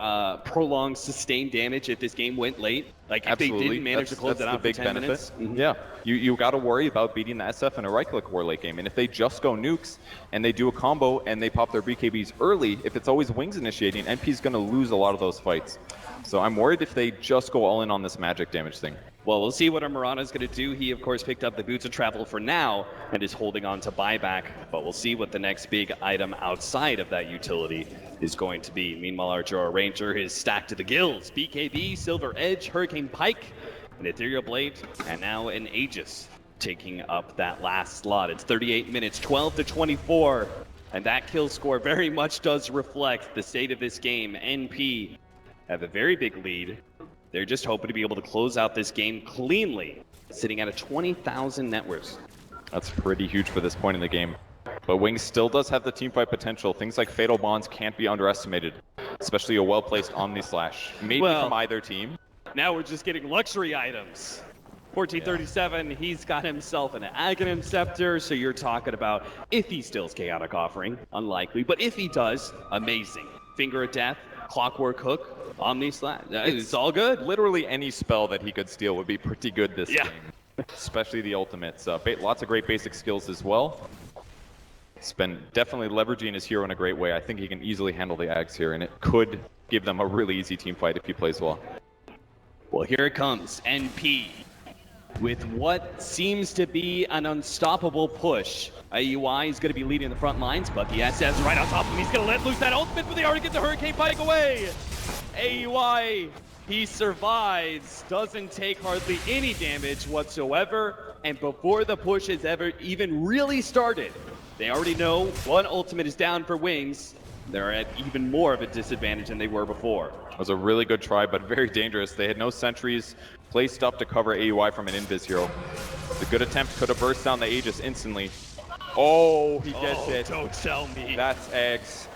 prolonged, sustained damage if this game went late? Like if Absolutely. they didn't manage to close it out for 10 minutes? Yeah, you got to worry about beating the SF in a right-click war late game, and if they just go nukes and they do a combo and they pop their BKBs early, if it's always Wings initiating, NP's going to lose a lot of those fights. So I'm worried if they just go all in on this magic damage thing. Well, we'll see what our Mirana is going to do. He, of course, picked up the Boots of Travel for now and is holding on to buyback, but we'll see what the next big item outside of that utility is going to be. Meanwhile, our Drow Ranger is stacked to the gills. BKB, Silver Edge, Hurricane Pike, an Ethereal Blade, and now an Aegis taking up that last slot. It's 38 minutes, 12-24, and that kill score very much does reflect the state of this game. NP have a very big lead. They're just hoping to be able to close out this game cleanly, sitting at a 20,000 net worth. That's pretty huge for this point in the game. But Wings still does have the teamfight potential. Things like Fatal Bonds can't be underestimated, especially a well-placed Omni Slash. Maybe from either team. Now we're just getting luxury items. 1437, he's got himself an Aghanim Scepter, so you're talking about if he steals Chaotic Offering, unlikely, but if he does, amazing. Finger of Death, Clockwork Hook, Omni Slash, it's all good. Literally any spell that he could steal would be pretty good this game, especially the ultimates. Lots of great basic skills as well. He's been definitely leveraging his hero in a great way. I think he can easily handle the Ags here, and it could give them a really easy team fight if he plays well. Well, here it comes, NP, with what seems to be an unstoppable push. AUI is going to be leading the front lines, but the SF's right on top of him. He's going to let loose that ultimate, but they already get the Hurricane Pike away. AUI, he survives, doesn't take hardly any damage whatsoever, and before the push has ever even really started, they already know one ultimate is down for Wings. They're at even more of a disadvantage than they were before. It was a really good try, but very dangerous. They had no sentries placed up to cover AUI from an invis hero. The good attempt could have burst down the Aegis instantly. Oh, he gets it. Don't tell me. That's eggs.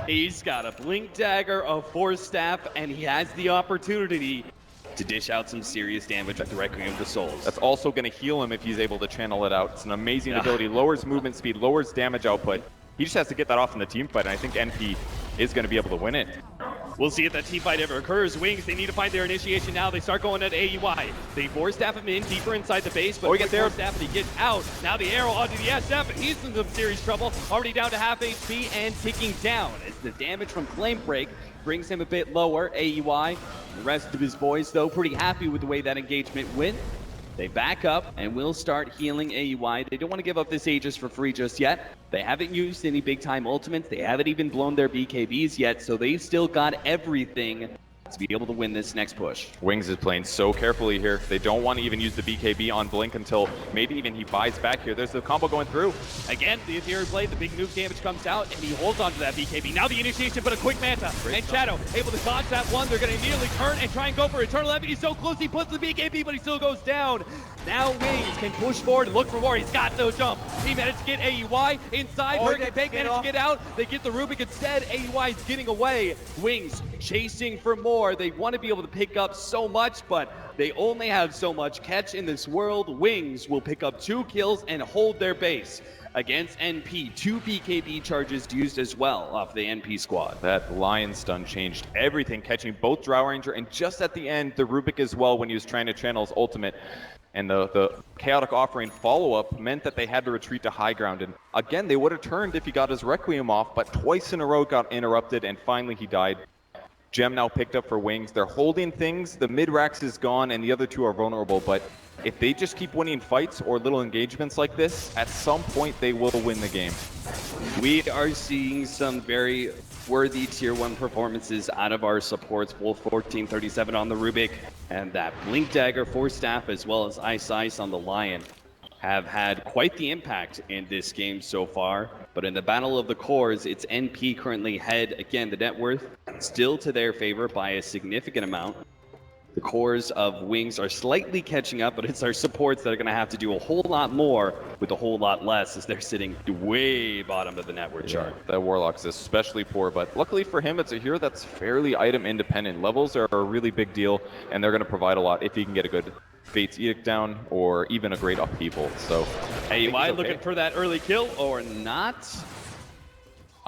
He's got a Blink Dagger, a Force Staff, and he has the opportunity to dish out some serious damage with the Requiem of the Souls. That's also going to heal him if he's able to channel it out. It's an amazing ability. Lowers movement speed, lowers damage output. He just has to get that off in the team fight, and I think NP is going to be able to win it. We'll see if that team fight ever occurs. Wings, they need to find their initiation now. They start going at AUI. They Force Staff him in deeper inside the base, but he gets there. Force Staff and he gets out. Now the arrow onto the SF, and he's in some serious trouble. Already down to half HP and ticking down as the damage from Flame Break brings him a bit lower. AUI, the rest of his boys, though, pretty happy with the way that engagement went. They back up and will start healing AUI. They don't want to give up this Aegis for free just yet. They haven't used any big-time ultimates. They haven't even blown their BKBs yet, so they've still got everything to be able to win this next push. Wings is playing so carefully here. They don't want to even use the BKB on Blink until maybe even he buys back here. There's the combo going through. Again, the Ethereal Blade, the big nuke damage comes out, and he holds onto that BKB. Now the initiation, but a quick Manta. And Shadow able to dodge that one. They're going to immediately turn and try and go for Eternal Envy. He's so close, he puts the BKB, but he still goes down. Now Wings can push forward and look for more. He's got no jump. He managed to get AUI inside. Hurricane Pike managed to get out. They get the Rubik instead. AUI is getting away. Wings chasing for more. They want to be able to pick up so much, but they only have so much catch in this world. Wings will pick up 2 kills and hold their base. against NP. 2 BKB charges used as well off the NP squad. That Lion Stun changed everything, catching both Drow Ranger and just at the end, the Rubik as well when he was trying to channel his ultimate. And the Chaotic Offering follow-up meant that they had to retreat to high ground. And again, they would have turned if he got his Requiem off, but twice in a row got interrupted, and finally he died. Gem now picked up for Wings. They're holding things. The mid-Rax is gone, and the other two are vulnerable. But if they just keep winning fights or little engagements like this, at some point they will win the game. We are seeing some very worthy tier 1 performances out of our supports, both 1437 on the Rubik and that Blink Dagger for Staff, as well as Ice on the Lion, have had quite the impact in this game so far. But in the Battle of the Cores, it's NP currently head. Again, the net worth still to their favor by a significant amount. The cores of Wings are slightly catching up, but it's our supports that are going to have to do a whole lot more with a whole lot less, as they're sitting way bottom of the network chart. That Warlock's especially poor, but luckily for him, it's a hero that's fairly item independent. Levels are a really big deal, and they're going to provide a lot if he can get a good Fate's Edict down or even a great upheaval. So, AY looking for that early kill or not?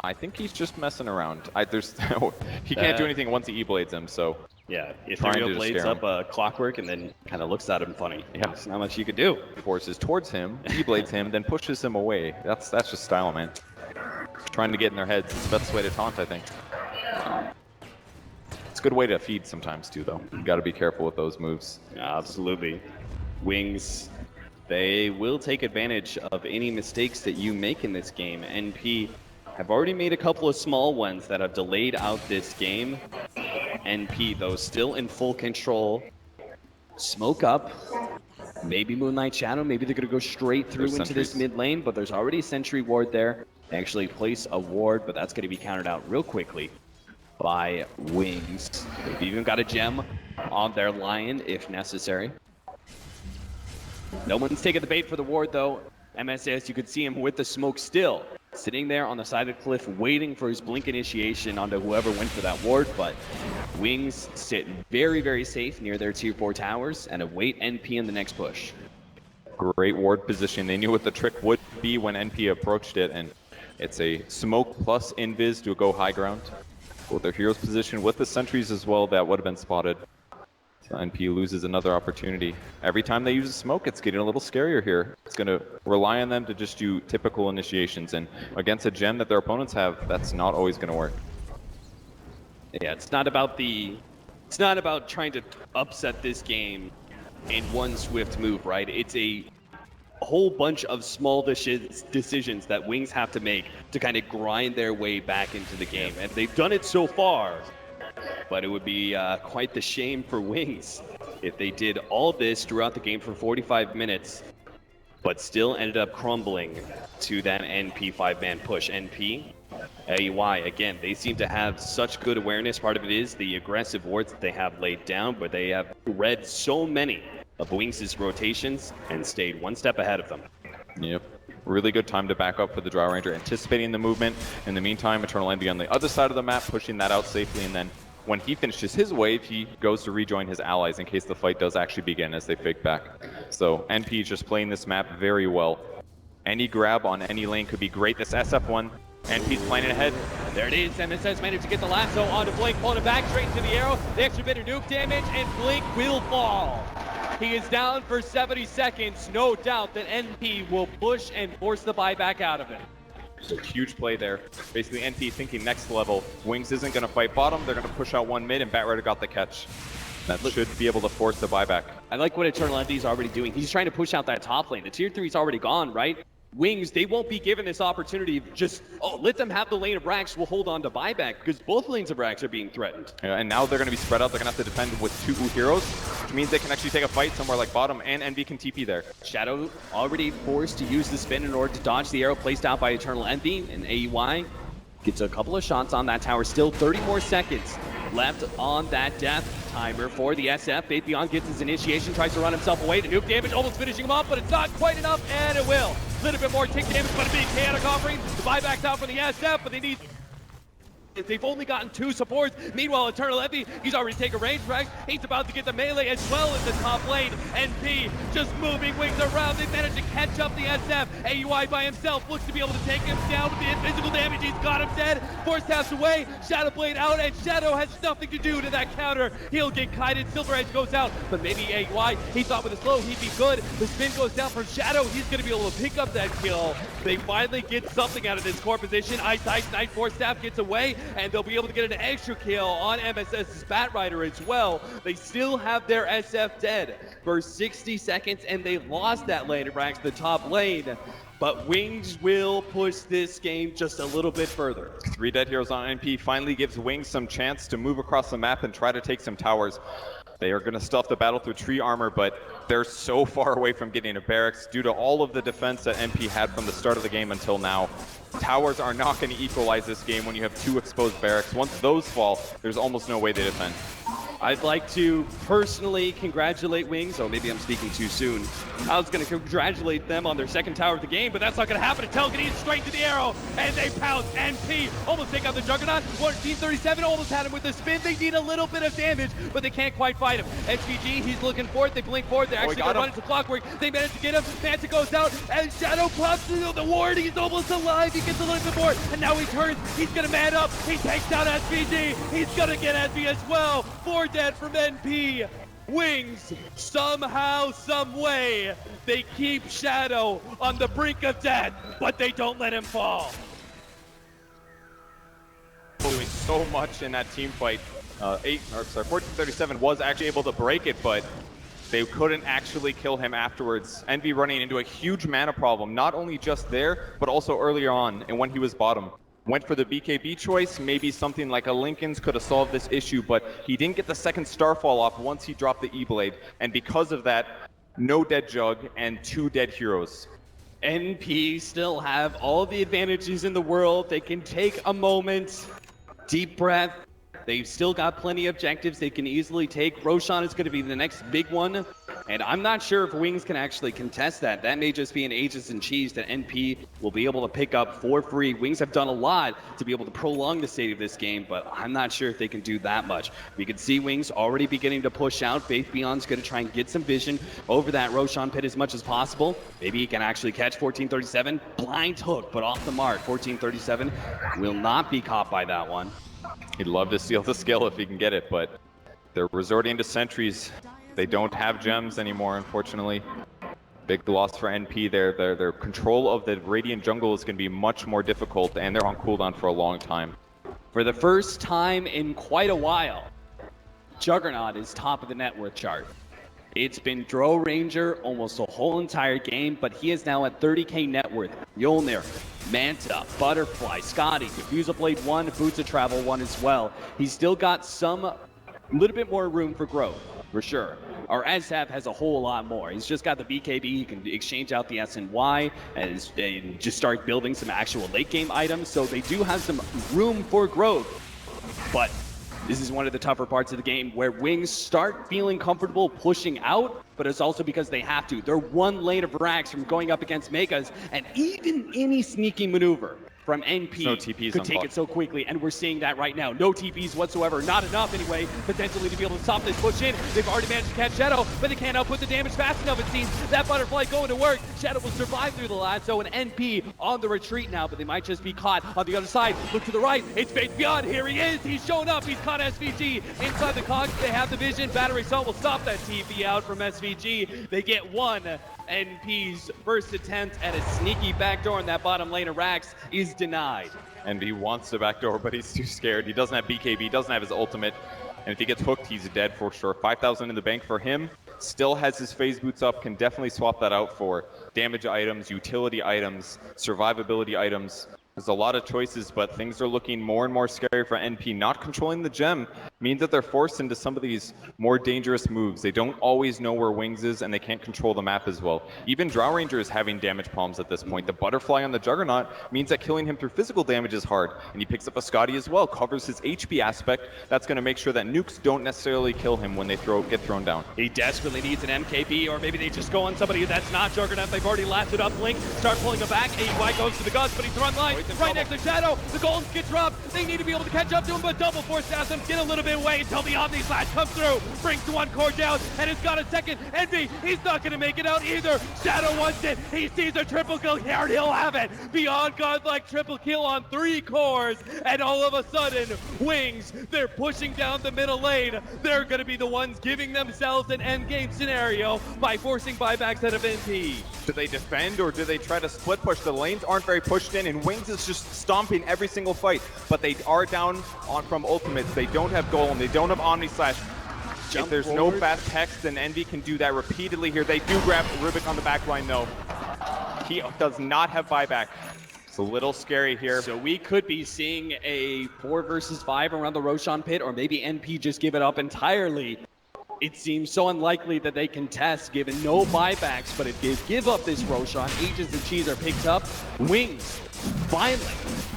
I think he's just messing around. He can't do anything once he E-blades him, so... Yeah, Ethereal blades up a Clockwork and then kind of looks at him funny. Yeah, there's not much you could do. Forces towards him, E-blades him, then pushes him away. That's just style, man. Trying to get in their heads is the best way to taunt, I think. It's a good way to feed sometimes, too, though. You got to be careful with those moves. Yeah, absolutely. Wings, they will take advantage of any mistakes that you make in this game. NP have already made a couple of small ones that have delayed out this game. NP, though, still in full control. Smoke up. Maybe Moonlight Shadow. Maybe they're going to go straight through into this mid lane, but there's already a Sentry Ward there. They actually place a ward, but that's going to be countered out real quickly by Wings. They've even got a gem on their Lion if necessary. No one's taking the bait for the ward, though. MSS, you could see him with the smoke still, sitting there on the side of the cliff, waiting for his blink initiation onto whoever went for that ward, but Wings sit very, very safe near their tier 4 towers and await NP in the next push. Great ward position. They knew what the trick would be when NP approached it, and it's a smoke plus invis to go high ground. With their heroes position with the sentries as well, that would have been spotted. So NP loses another opportunity. Every time they use a smoke, it's getting a little scarier here. It's going to rely on them to just do typical initiations, and against a gem that their opponents have, that's not always going to work. Yeah, it's not about trying to upset this game in one swift move, right? It's a whole bunch of small decisions that Wings have to make to kind of grind their way back into the game, and they've done it so far. But it would be quite the shame for Wings if they did all this throughout the game for 45 minutes, but still ended up crumbling to that NP 5-man push. NP, AY, again, they seem to have such good awareness. Part of it is the aggressive wards that they have laid down, but they have read so many of Wings' rotations and stayed one step ahead of them. Yep. Really good time to back up for the Drow Ranger, anticipating the movement. In the meantime, Eternal Envy on the other side of the map, pushing that out safely, and then when he finishes his wave, he goes to rejoin his allies in case the fight does actually begin as they fake back. So NP is just playing this map very well. Any grab on any lane could be great. This SF1, NP's playing it ahead. There it is. MSS managed to get the lasso onto Blink, pulling it back straight into the arrow. The extra bit of nuke damage, and Blink will fall. He is down for 70 seconds. No doubt that NP will push and force the buyback out of it. So huge play there. Basically, NP thinking next level. Wings isn't going to fight bottom. They're going to push out one mid, and Batrider got the catch. That should be able to force the buyback. I like what Eternal Envy is already doing. He's trying to push out that top lane. The tier 3 is already gone, right? Wings, they won't be given this opportunity. Just, let them have the lane of Rax. We'll hold on to buyback because both lanes of Rax are being threatened. Yeah, and now they're going to be spread out. They're going to have to defend with 2 heroes, which means they can actually take a fight somewhere like bottom, and Envy can TP there. Shadow already forced to use the spin in order to dodge the arrow placed out by Eternal Envy, and AEY gets a couple of shots on that tower. Still 30 more seconds left on that death timer for the SF. Fate Beyond gets his initiation, tries to run himself away. The nuke damage almost finishing him off, but it's not quite enough, and it will. A little bit more tick damage, but a big chaotic offering. The buyback's out for the SF, but they need... They've only gotten 2 supports. Meanwhile, Eternal Envy, he's already taken range frags. He's about to get the melee as well in the top lane. NP just moving wings around. They managed to catch up the SF. AUI by himself looks to be able to take him down with the invisible damage. He's got him dead. Force taps away. Shadow Blade out, and Shadow has nothing to do to that counter. He'll get kited. Silver Edge goes out, but maybe AUI, he thought with a slow he'd be good. The spin goes down from Shadow. He's going to be able to pick up that kill. They finally get something out of this core position. Ice Knight Force Staff gets away, and they'll be able to get an extra kill on MSS's Batrider as well. They still have their SF dead for 60 seconds, and they lost that lane to the top lane. But Wings will push this game just a little bit further. 3 dead heroes on NP finally gives Wings some chance to move across the map and try to take some towers. They are going to stuff the battle through tree armor, but they're so far away from getting a barracks due to all of the defense that NP had from the start of the game until now. Towers are not going to equalize this game when you have 2 exposed barracks. Once those fall, there's almost no way they defend. I'd like to personally congratulate Wings. Oh, maybe I'm speaking too soon. I was going to congratulate them on their 2nd tower of the game, but that's not going to happen. Telgany straight to the arrow, and they pounce. NP almost take out the Juggernaut. 1437 almost had him with the spin. They need a little bit of damage, but they can't quite fight him. SVG, he's looking for it. They blink forward. They're actually going to run into Clockwork. They manage to get him. Manta goes out, and Shadow pops through the ward. He's almost alive. He gets a little bit more, and now he turns. He's going to man up. He takes down SVG. He's going to get SVG as well. 4 dead from NP. Wings, somehow, some way, they keep Shadow on the brink of death, but they don't let him fall. Doing so much in that team fight. 1437 was actually able to break it, but they couldn't actually kill him afterwards. Envy running into a huge mana problem, not only just there, but also earlier on and when he was bottom. Went for the BKB choice, maybe something like a Lincoln's could have solved this issue, but he didn't get the 2nd Starfall off once he dropped the E-Blade, and because of that, no dead Jug and 2 dead heroes. NP still have all the advantages in the world. They can take a moment, deep breath. They've still got plenty of objectives they can easily take. Roshan is going to be the next big one, and I'm not sure if Wings can actually contest that. That may just be an Aegis and Cheese that NP will be able to pick up for free. Wings have done a lot to be able to prolong the state of this game, but I'm not sure if they can do that much. We can see Wings already beginning to push out. Faith Beyond's going to try and get some vision over that Roshan pit as much as possible. Maybe he can actually catch 1437. Blind hook, but off the mark. 1437 will not be caught by that one. He'd love to steal the skill if he can get it, but they're resorting to sentries. They don't have gems anymore, unfortunately. Big loss for NP. Their control of the Radiant jungle is going to be much more difficult, and they're on cooldown for a long time. For the first time in quite a while, Juggernaut is top of the net worth chart. It's been Dro Ranger almost the whole entire game, but he is now at 30k net worth. Mjolnir, Manta, Butterfly, Scotty, Diffuser Blade 1, Boots of Travel 1 as well. He's still got some little bit more room for growth, for sure. Our SF has a whole lot more. He's just got the BKB, he can exchange out the SNY and just start building some actual late game items, so they do have some room for growth. But this is one of the tougher parts of the game where Wings start feeling comfortable pushing out, but it's also because they have to. They're 1 lane of racks from going up against Megas, and even any sneaky maneuver from NP no TPs could take unblocked. it so quickly, and we're seeing that right now. No TPs whatsoever, not enough anyway, potentially to be able to stop this push in. They've already managed to catch Shadow, but they can't output the damage fast enough, it seems. That Butterfly going to work. Shadow will survive through the lasso, and NP on the retreat now, but they might just be caught on the other side. Look to the right, it's Faith Beyond, here he is, he's showing up, he's caught SVG. Inside the cogs, they have the vision. Battery Assault will stop that TP out from SVG. They get 1. NP's first attempt at a sneaky backdoor in that bottom lane of racks is denied. And he wants to backdoor, but he's too scared. He doesn't have BKB, he doesn't have his ultimate. And if he gets hooked, he's dead for sure. 5,000 in the bank for him. Still has his phase boots up, can definitely swap that out for damage items, utility items, survivability items. There's a lot of choices, but things are looking more and more scary for NP. Not controlling the gem means that they're forced into some of these more dangerous moves. They don't always know where Wings is, and they can't control the map as well. Even Drow Ranger is having damage problems at this point. The Butterfly on the Juggernaut means that killing him through physical damage is hard, and he picks up a Scotty as well, covers his HP aspect. That's going to make sure that nukes don't necessarily kill him when they get thrown down. He desperately needs an MKB, or maybe they just go on somebody that's not Juggernaut. They've already lasted up Blink, start pulling him back. AY goes to the guts, but he's run line right next to Shadow. The Golems get dropped. They need to be able to catch up to him, but Double Force has him get a little bit away until the Omni Slash comes through, brings one core down, and it's got a second. Envy, he's not going to make it out either. Shadow wants it. He sees a triple kill here, and he'll have it. Beyond godlike triple kill on 3 cores, and all of a sudden, Wings, they're pushing down the middle lane. They're going to be the ones giving themselves an endgame scenario by forcing buybacks out of NP. Do they defend or do they try to split push? The lanes aren't very pushed in, and Wings is just stomping every single fight, but they are down from ultimates. They don't have Golem, they don't have Omni Slash. If there's no fast Hex, then Envy can do that repeatedly here. They do grab Rubik on the back line though. He does not have buyback. It's a little scary here. So we could be seeing a 4 versus 5 around the Roshan pit, or maybe NP just give it up entirely. It seems so unlikely that they contest given no buybacks, but if they give up this Roshan, Agents of Cheese are picked up. Wings, finally,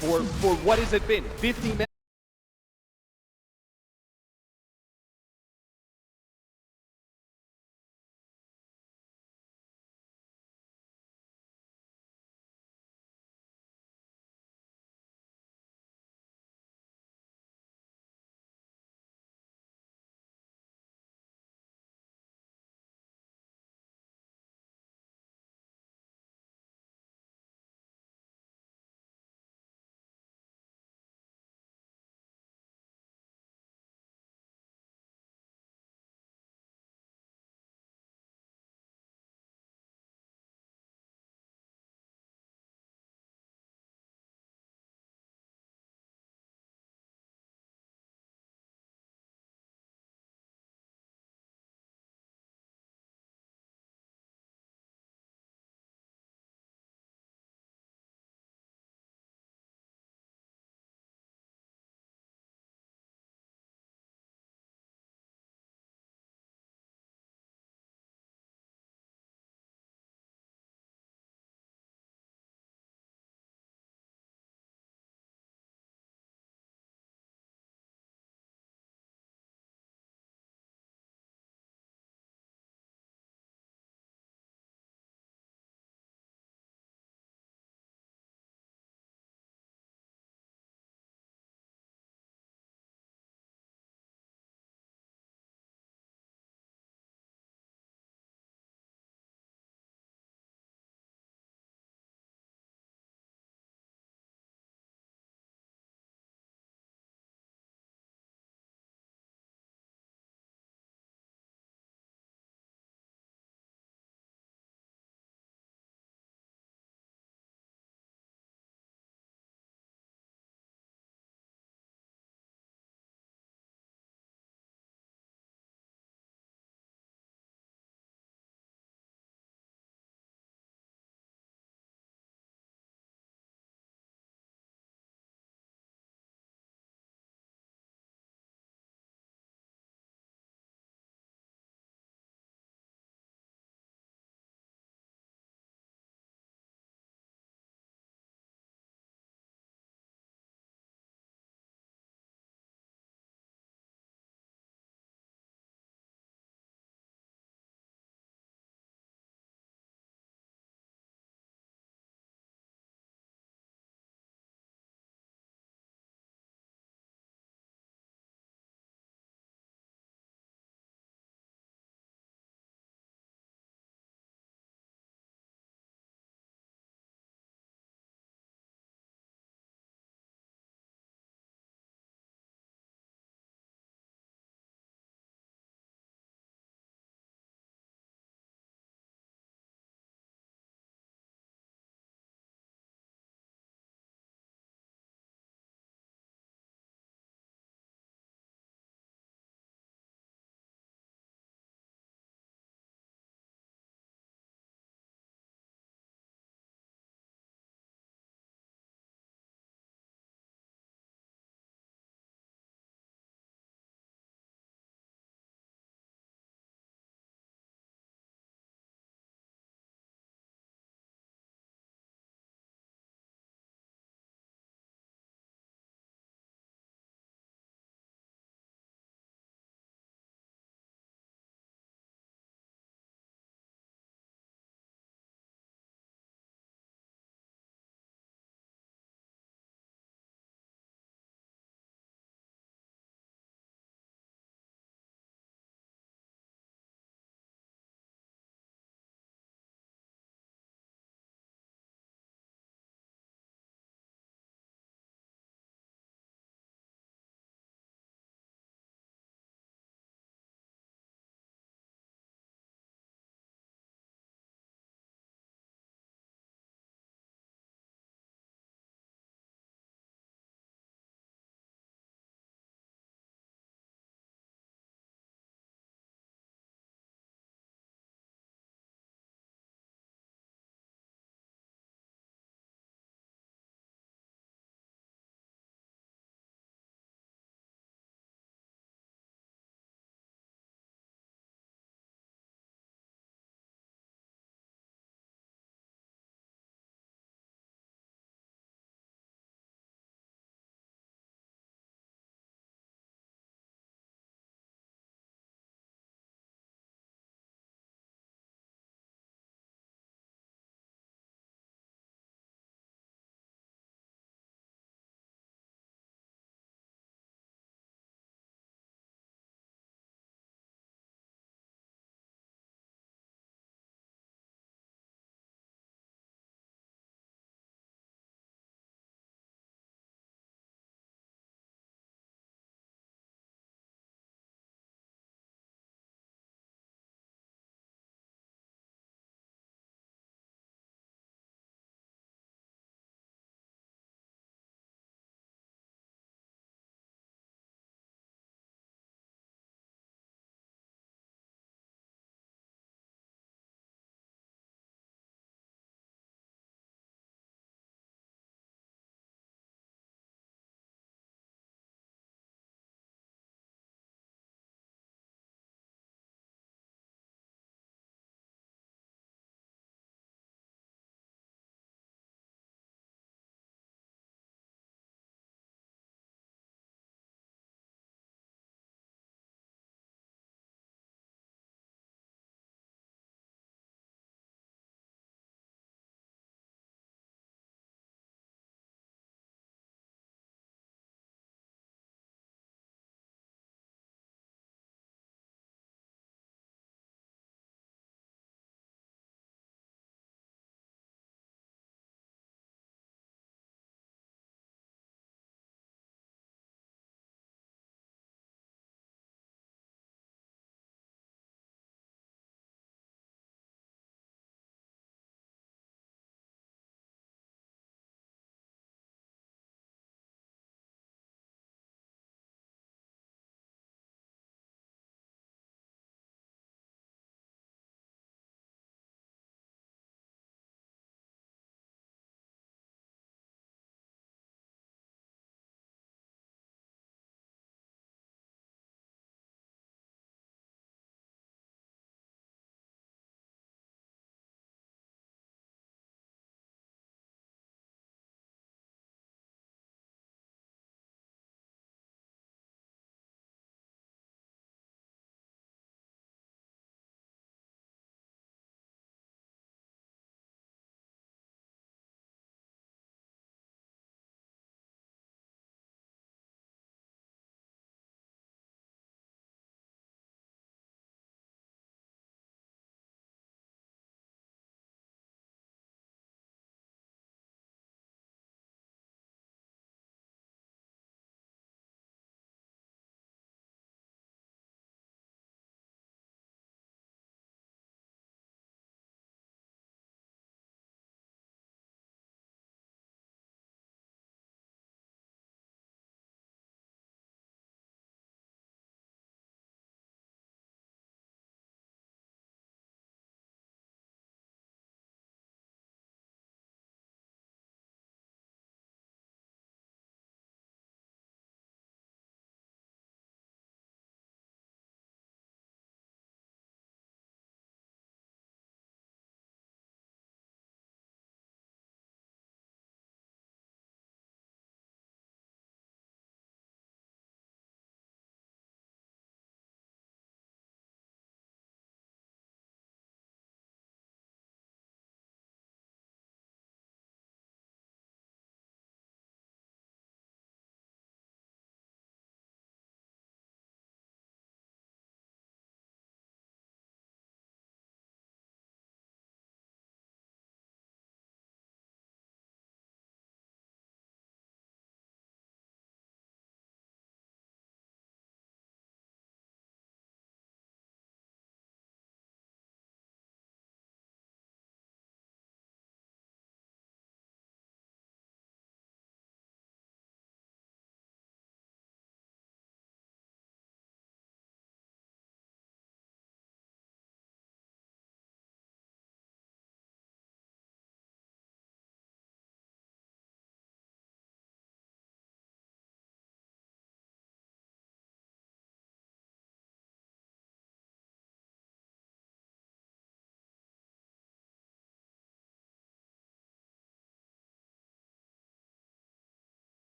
for what has it been, 50 minutes?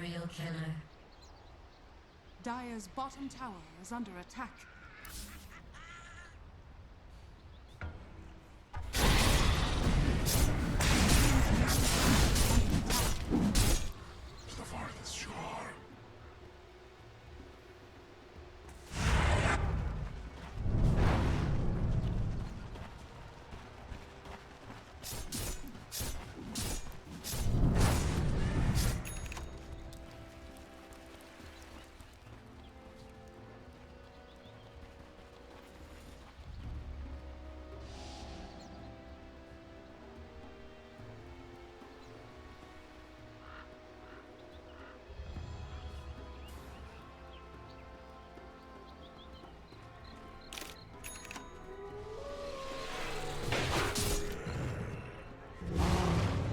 Serial killer. Dire's bottom tower is under attack. To the farthest shore.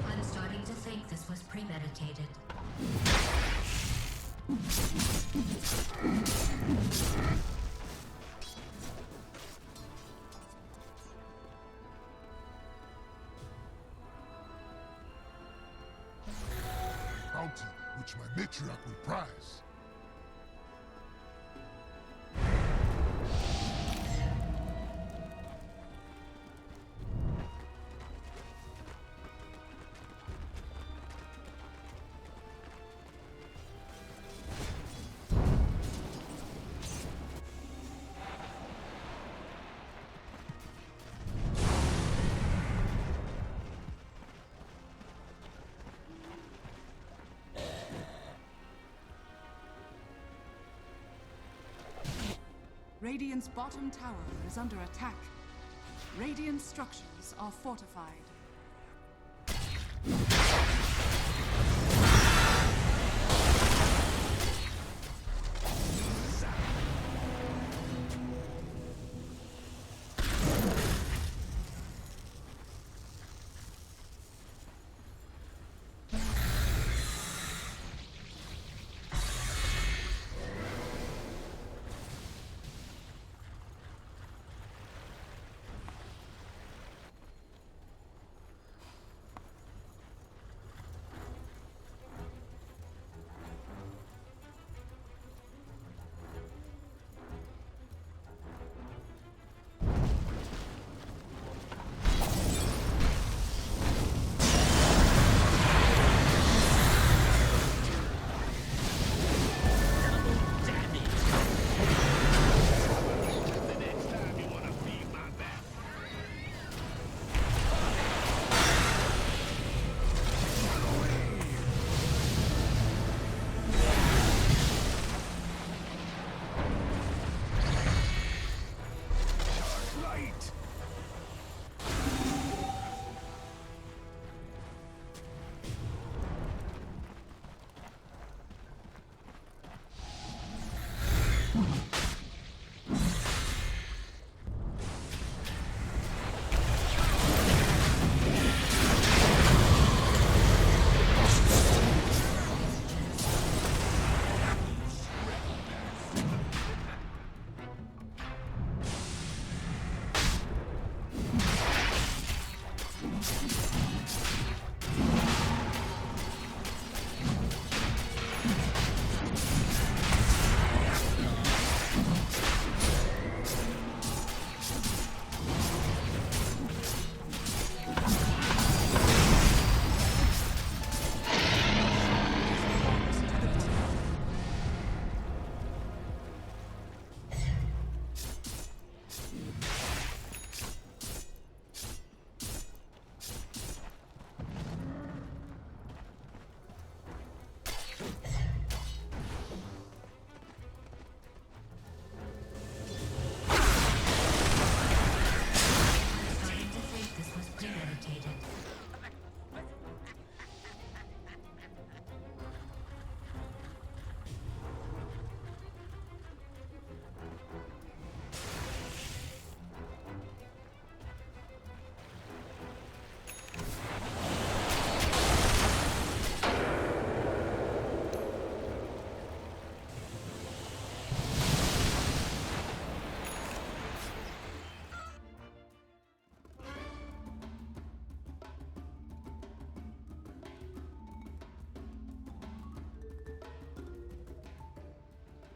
I'm starting to think this was premeditated. Bounty which my matriarch will prize. Radiant's bottom tower is under attack. Radiant structures are fortified.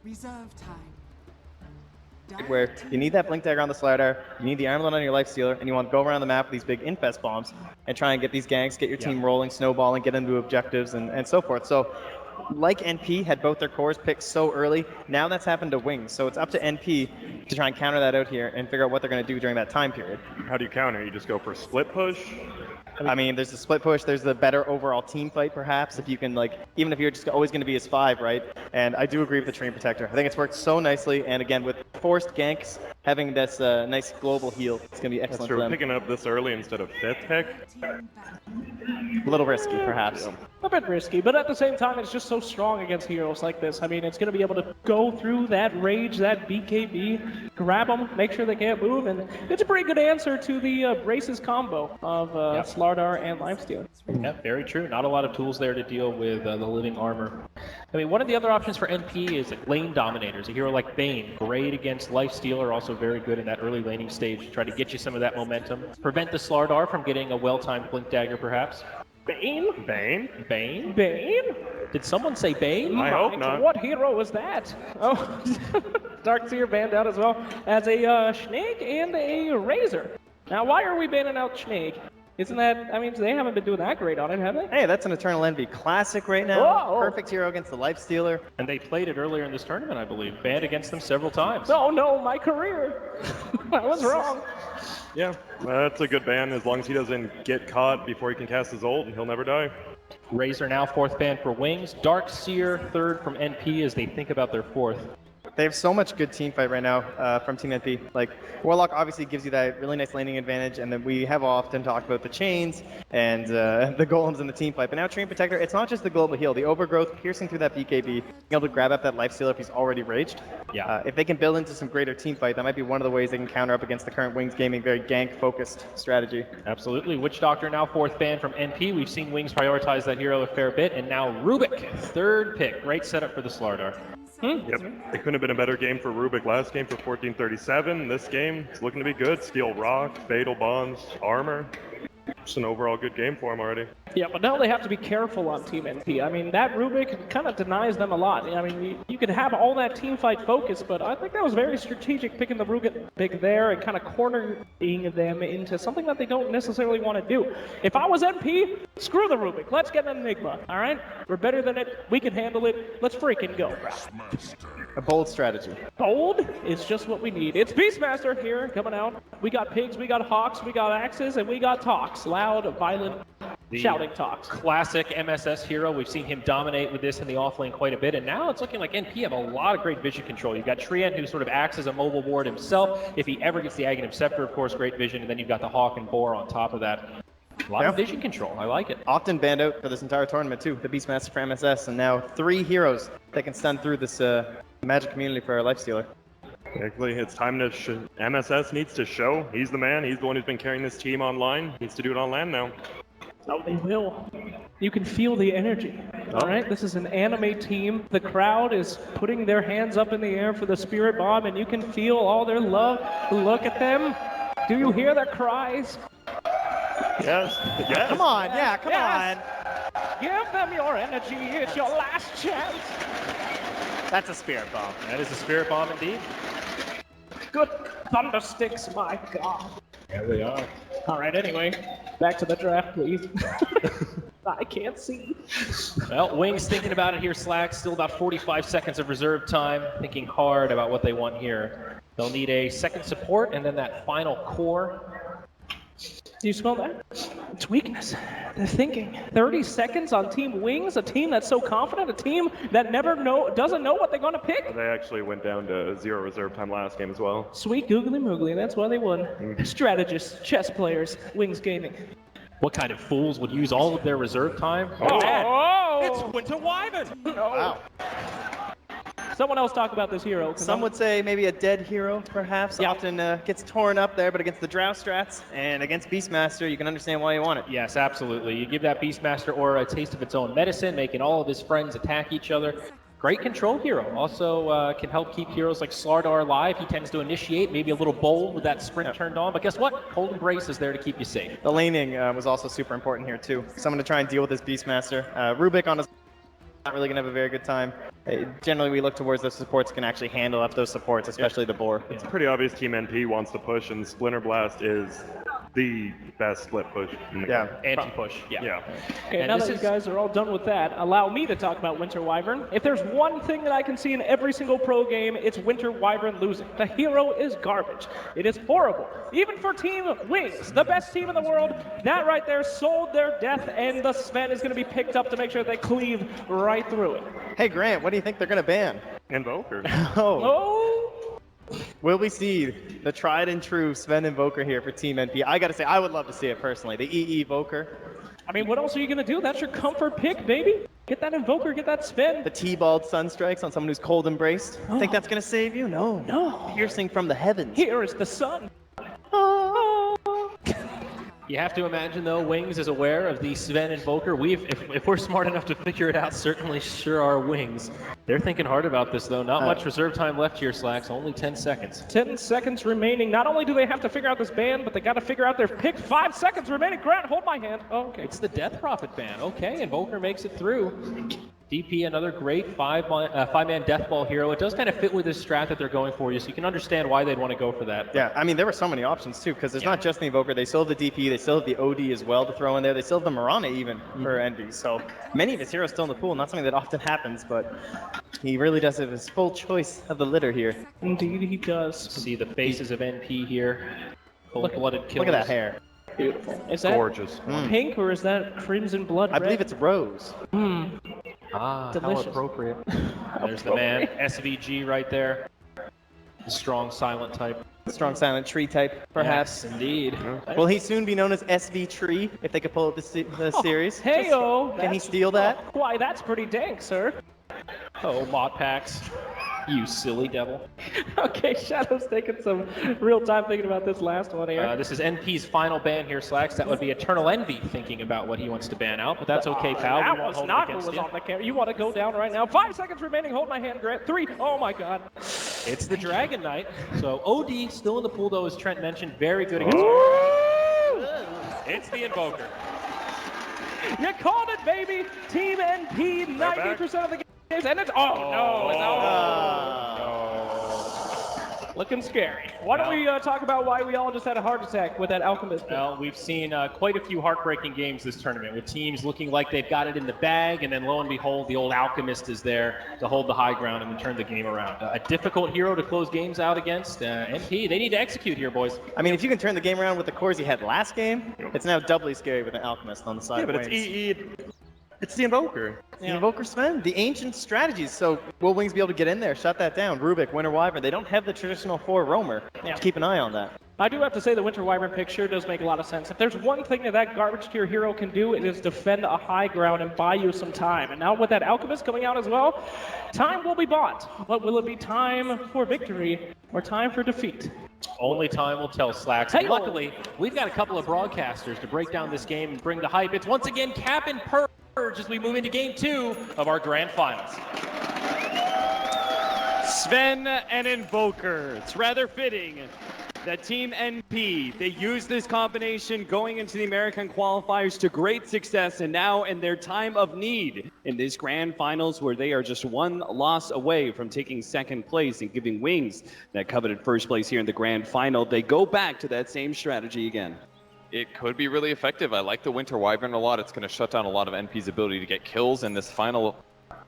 Reserve time. Where you need that blink dagger on the StarLadder, you need the armlet on your lifestealer, and you want to go around the map with these big infest bombs and try and get these ganks, get your team rolling, snowballing, get into objectives, and so forth. So, like NP had both their cores picked so early, now that's happened to Wings. So it's up to NP to try and counter that out here and figure out what they're going to do during that time period. How do you counter? You just go for split push? I mean, there's the split push, there's the better overall team fight, perhaps, if you can, like, even if you're just always going to be as 5, right? And I do agree with the Train Protector. I think it's worked so nicely, and again, with forced ganks, having this nice global heal, it's going to be excellent for them. Picking up this early instead of 5th pick. A little risky, perhaps. A bit risky, but at the same time, it's just so strong against heroes like this. I mean, it's going to be able to go through that rage, that BKB, grab them, make sure they can't move, and it's a pretty good answer to the braces combo of StarLadder and Lifesteal. Yeah, very true. Not a lot of tools there to deal with the living armor. I mean, one of the other options for NP is like lane dominators. A hero like Bane, great against Lifestealer, also very good in that early laning stage to try to get you some of that momentum. Prevent the StarLadder from getting a well-timed blink dagger, perhaps. Bane? Bane? Bane? Did someone say Bane? I hope not. What hero was that? Oh, Darkseer banned out as well as a Snake and a Razor. Now, why are we banning out Snake? Isn't that, I mean, they haven't been doing that great on it, have they? Hey, that's an Eternal Envy classic right now. Whoa. Perfect hero against the Lifestealer. And they played it earlier in this tournament, I believe. Banned against them several times. Oh no, my career. I was wrong. Yeah, that's a good ban. As long as he doesn't get caught before he can cast his ult, he'll never die. Razor now 4th ban for Wings. Darkseer 3rd from NP as they think about their 4th. They have so much good team fight right now from Team NP. Like, Warlock obviously gives you that really nice laning advantage, and then we have often talked about the chains and the golems in the team fight. But now Train Protector, it's not just the global heal. The overgrowth, piercing through that BKB, being able to grab up that lifestealer if he's already raged. Yeah. If they can build into some greater team fight, that might be one of the ways they can counter up against the current Wings Gaming very gank-focused strategy. Absolutely. Witch Doctor now 4th ban from NP. We've seen Wings prioritize that hero a fair bit, and now Rubik, 3rd pick. Great setup for the StarLadder. Yep, it couldn't have been a better game for Rubik last game for 1437. This game, it's looking to be good. Steel Rock, Fatal Bonds, Armor. It's an overall good game for him already. Yeah, but now they have to be careful on Team NP. I mean, that Rubik kind of denies them a lot. I mean, you could have all that team fight focus, but I think that was very strategic picking the Rubik pick there and kind of cornering them into something that they don't necessarily want to do. If I was NP, screw the Rubik. Let's get an Enigma, all right? We're better than it. We can handle it. Let's freaking go. A bold strategy. Bold is just what we need. It's Beastmaster here coming out. We got pigs, we got hawks, we got axes, and we got talks. Loud, violent, shouting talks. Classic MSS hero. We've seen him dominate with this in the offlane quite a bit, and now it's looking like NP have a lot of great vision control. You've got Trient, who sort of acts as a mobile ward himself. If he ever gets the Aghanim Scepter, of course, great vision, and then you've got the Hawk and Boar on top of that. A lot of vision control. I like it. Often banned out for this entire tournament, too. The Beastmaster for MSS, and now 3 heroes that can stun through this magic community for our Lifestealer. Exactly. It's time to MSS needs to show. He's the man. He's the one who's been carrying this team online. Needs to do it on land now. Oh, they will. You can feel the energy. All right, this is an anime team. The crowd is putting their hands up in the air for the Spirit Bomb, and you can feel all their love. Look at them. Do you hear their cries? Yes. Yes. Come on. Yeah, come on. Give them your energy. It's your last chance. That's a Spirit Bomb. That is a Spirit Bomb indeed. Good thunder sticks, my God. There they are. All right, anyway, back to the draft, please. I can't see. Well, Wings thinking about it here, Slack. Still about 45 seconds of reserve time, thinking hard about what they want here. They'll need a second support and then that final core. Do you smell that? It's weakness. They're thinking. 30 seconds on Team Wings, a team that's so confident, a team that doesn't know what they're going to pick. They actually went down to 0 reserve time last game as well. Sweet googly moogly, that's why they won. Strategists, chess players, Wings Gaming. What kind of fools would use all of their reserve time? Oh! It's Winter Wyvern! Wow. Someone else talk about this hero. Some would say maybe a dead hero, perhaps. Yeah. Often gets torn up there, but against the Drow strats and against Beastmaster, you can understand why you want it. Yes, absolutely. You give that Beastmaster aura a taste of its own medicine, making all of his friends attack each other. Great control hero. Also can help keep heroes like StarLadder alive. He tends to initiate, maybe a little bold with that sprint turned on. But guess what? Cold Embrace is there to keep you safe. The laning was also super important here, too. Someone to try and deal with this Beastmaster. Rubik on his not really going to have a very good time. Generally, we look towards those supports can actually handle up those supports, especially the boar. It's pretty obvious Team NP wants to push, and Splinter Blast is the best split push in the game. Anti-push. Yeah. Okay, And now this that is- you guys are all done with that, allow me to talk about Winter Wyvern. If there's one thing that I can see in every single pro game, it's Winter Wyvern losing. The hero is garbage. It is horrible. Even for Team Wings, the best team in the world, that right there sold their death, and the Sven is going to be picked up to make sure they cleave right through it. Hey, Grant, what do you think they're going to ban? Invoker. Oh! Will we see the tried and true Sven Invoker here for Team NP? I got to say, I would love to see it personally. The EE Invoker. I mean, what else are you going to do? That's your comfort pick, baby. Get that Invoker, get that Sven. The T-balled Sunstrikes on someone who's cold embraced. Think that's going to save you? No. No. Piercing from the heavens. Here is the sun. You have to imagine, though, Wings is aware of the Sven Invoker. If we're smart enough to figure it out, certainly sure are Wings. They're thinking hard about this, though. Not much reserve time left here, Slacks. Only 10 seconds. 10 seconds remaining. Not only do they have to figure out this ban, but they got to figure out their pick. 5 seconds remaining. Grant, hold my hand. Oh, okay. It's the Death Prophet ban. Okay, Invoker makes it through. DP, another great five-man death ball hero. It does kind of fit with this strat that they're going for you, so you can understand why they'd want to go for that. Yeah, I mean, there were so many options, too, because there's not just the Invoker. They still have the DP. They still have the OD as well to throw in there. They still have the Mirana, even, for Envy. So many of his heroes still in the pool. Not something that often happens, but he really does have his full choice of the litter here. Indeed, he does. See the faces of NP here. Cold-blooded killers. Look at that hair. Beautiful. Is that Gorgeous. pink or is that crimson blood I red? believe it's Rose. Ah, Delicious. how appropriate. There's the man, SVG right there. The strong silent type. Strong silent tree type, perhaps. Yes, indeed. Will he soon be known as SV Tree if they could pull up the series? Hey-o! Can he steal that? Why, that's pretty dank, sir. Oh, bot packs. You silly devil. Okay, Shadow's taking some real time thinking about this last one here. This is NP's final ban here, Slacks. That would be Eternal Envy thinking about what he wants to ban out, but that's okay, pal. That We won't was hold it not what against was you. on the camera. You want to go down right now? 5 seconds remaining. Hold my hand, Grant. 3. Oh my God. It's the Dragon Knight. So OD still in the pool, though, as Trent mentioned. Very good against It's the Invoker. You called it, baby. Team NP, 90% of the games, and it's no, it's looking scary. Why don't we talk about why we all just had a heart attack with that Alchemist pick? Well, we've seen quite a few heartbreaking games this tournament with teams looking like they've got it in the bag, and then lo and behold, the old Alchemist is there to hold the high ground and turn the game around. A difficult hero to close games out against. NP, they need to execute here, boys. I mean, if you can turn the game around with the cores you had last game, it's now doubly scary with an Alchemist on the side. Yeah, but of it's Wings. EE. It's the Invoker. The Invoker Sven, the ancient strategies. So will Wings be able to get in there, shut that down? Rubik, Winter Wyvern, they don't have the traditional 4 roamer. Yeah. Keep an eye on that. I do have to say the Winter Wyvern pick sure does make a lot of sense. If there's one thing that garbage tier hero can do, it is defend a high ground and buy you some time. And now with that Alchemist coming out as well, time will be bought. But will it be time for victory or time for defeat? Only time will tell, Slacks. Hey, luckily, we've got a couple of broadcasters to break down this game and bring the hype. It's once again Cap and Purge as we move into Game 2 of our Grand Finals. Sven and Invoker. It's rather fitting that Team NP, they used this combination going into the American qualifiers to great success, and now in their time of need in this grand finals where they are just one loss away from taking second place and giving Wings that coveted first place here in the grand final, they go back to that same strategy again. It could be really effective. I like the Winter Wyvern a lot. It's going to shut down a lot of NP's ability to get kills, and this final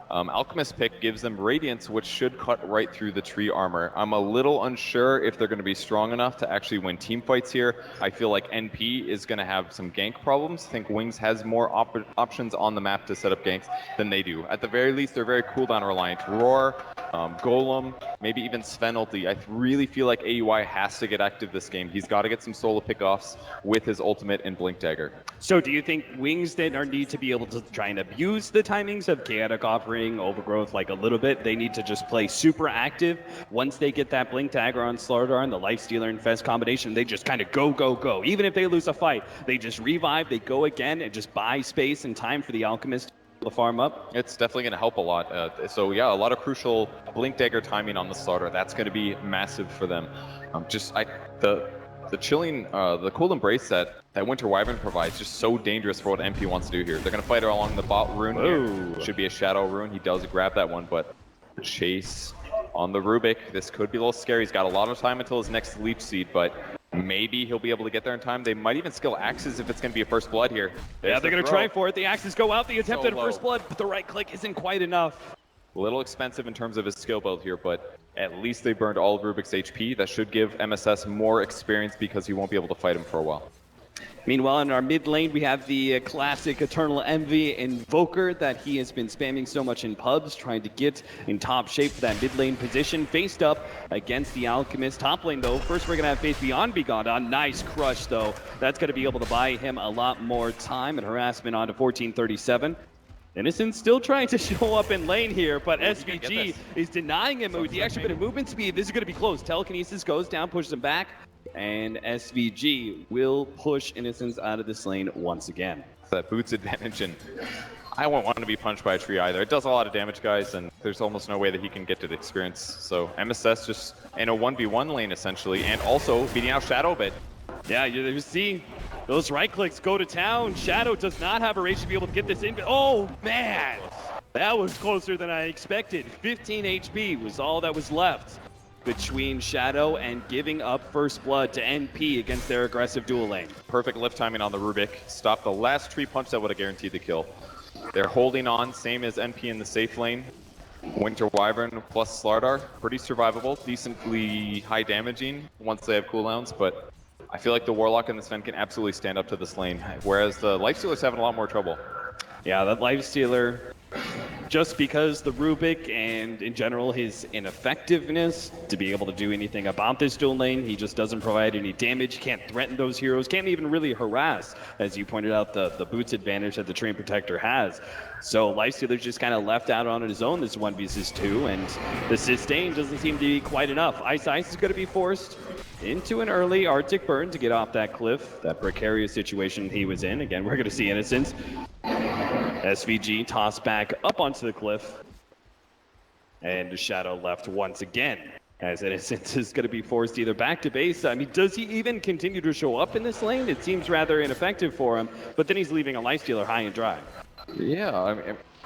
Alchemist pick gives them Radiance, which should cut right through the tree armor. I'm a little unsure if they're going to be strong enough to actually win team fights here. I feel like NP is going to have some gank problems. I think Wings has more options on the map to set up ganks than they do. At the very least, they're very cooldown reliant. Roar, Golem, maybe even Sven ulti. I really feel like AUI has to get active this game. He's got to get some solo pickoffs with his ultimate and Blink Dagger. So do you think Wings then need to be able to try and abuse the timings of Chaotic Offering, Overgrowth like a little bit? They need to just play super active. Once they get that Blink Dagger on StarLadder and the Lifestealer and Fez combination, they just kind of go, go, go. Even if they lose a fight, they just revive, they go again and just buy space and time for the Alchemist to farm up. It's definitely going to help a lot. So yeah, a lot of crucial Blink Dagger timing on the StarLadder. That's going to be massive for them. The The chilling, the cool embrace that Winter Wyvern provides just so dangerous for what NP wants to do here. They're going to fight along the bot rune here. Should be a shadow rune. He does grab that one, but chase on the Rubik. This could be a little scary. He's got a lot of time until his next leech seed, but maybe he'll be able to get there in time. They might even skill axes if it's going to be a first blood here. Yeah, they're going to try for it. The axes go out. The attempt at a first blood, but the right click isn't quite enough. A little expensive in terms of his skill build here, but at least they burned all of Rubik's HP. That should give MSS more experience because he won't be able to fight him for a while. Meanwhile, in our mid lane, we have the classic Eternal Envy Invoker that he has been spamming so much in pubs, trying to get in top shape for that mid lane position, faced up against the Alchemist. Top lane, though, first we're going to have Faith Beyond be gone on. Nice crush, though. That's going to be able to buy him a lot more time, and harassment on to 1437. Innocent still trying to show up in lane here, but SVG is denying him with the extra bit of movement speed. This is going to be close. Telekinesis goes down, pushes him back, and SVG will push Innocence out of this lane once again. That boots advantage, and I won't want to be punched by a tree either. It does a lot of damage, guys, and there's almost no way that he can get to the experience. So MSS just in a 1v1 lane, essentially, and also beating out Shadow a bit. Yeah, you see those right clicks go to town. Shadow does not have a rage to be able to get this in. Oh, man. That was closer than I expected. 15 HP was all that was left between Shadow and giving up first blood to NP against their aggressive dual lane. Perfect lift timing on the Rubik. Stopped the last tree punch that would have guaranteed the kill. They're holding on, same as NP in the safe lane. Winter Wyvern plus StarLadder, pretty survivable, decently high damaging once they have cooldowns, but I feel like the Warlock and the Sven can absolutely stand up to this lane, whereas the Lifestealer's having a lot more trouble. Yeah, that Lifestealer, just because the Rubik and in general his ineffectiveness to be able to do anything about this dual lane, he just doesn't provide any damage, can't threaten those heroes, can't even really harass, as you pointed out, the boots advantage that the Train Protector has. So Lifestealer's just kind of left out on his own this 1v2, and the sustain doesn't seem to be quite enough. Ice is going to be forced into an early Arctic burn to get off that cliff, that precarious situation he was in. Again, we're going to see Innocence. SVG tossed back up onto the cliff, and Shadow left once again, as Innocence is going to be forced either back to base. I mean, does he even continue to show up in this lane? It seems rather ineffective for him, but then he's leaving a Lifestealer high and dry. Yeah,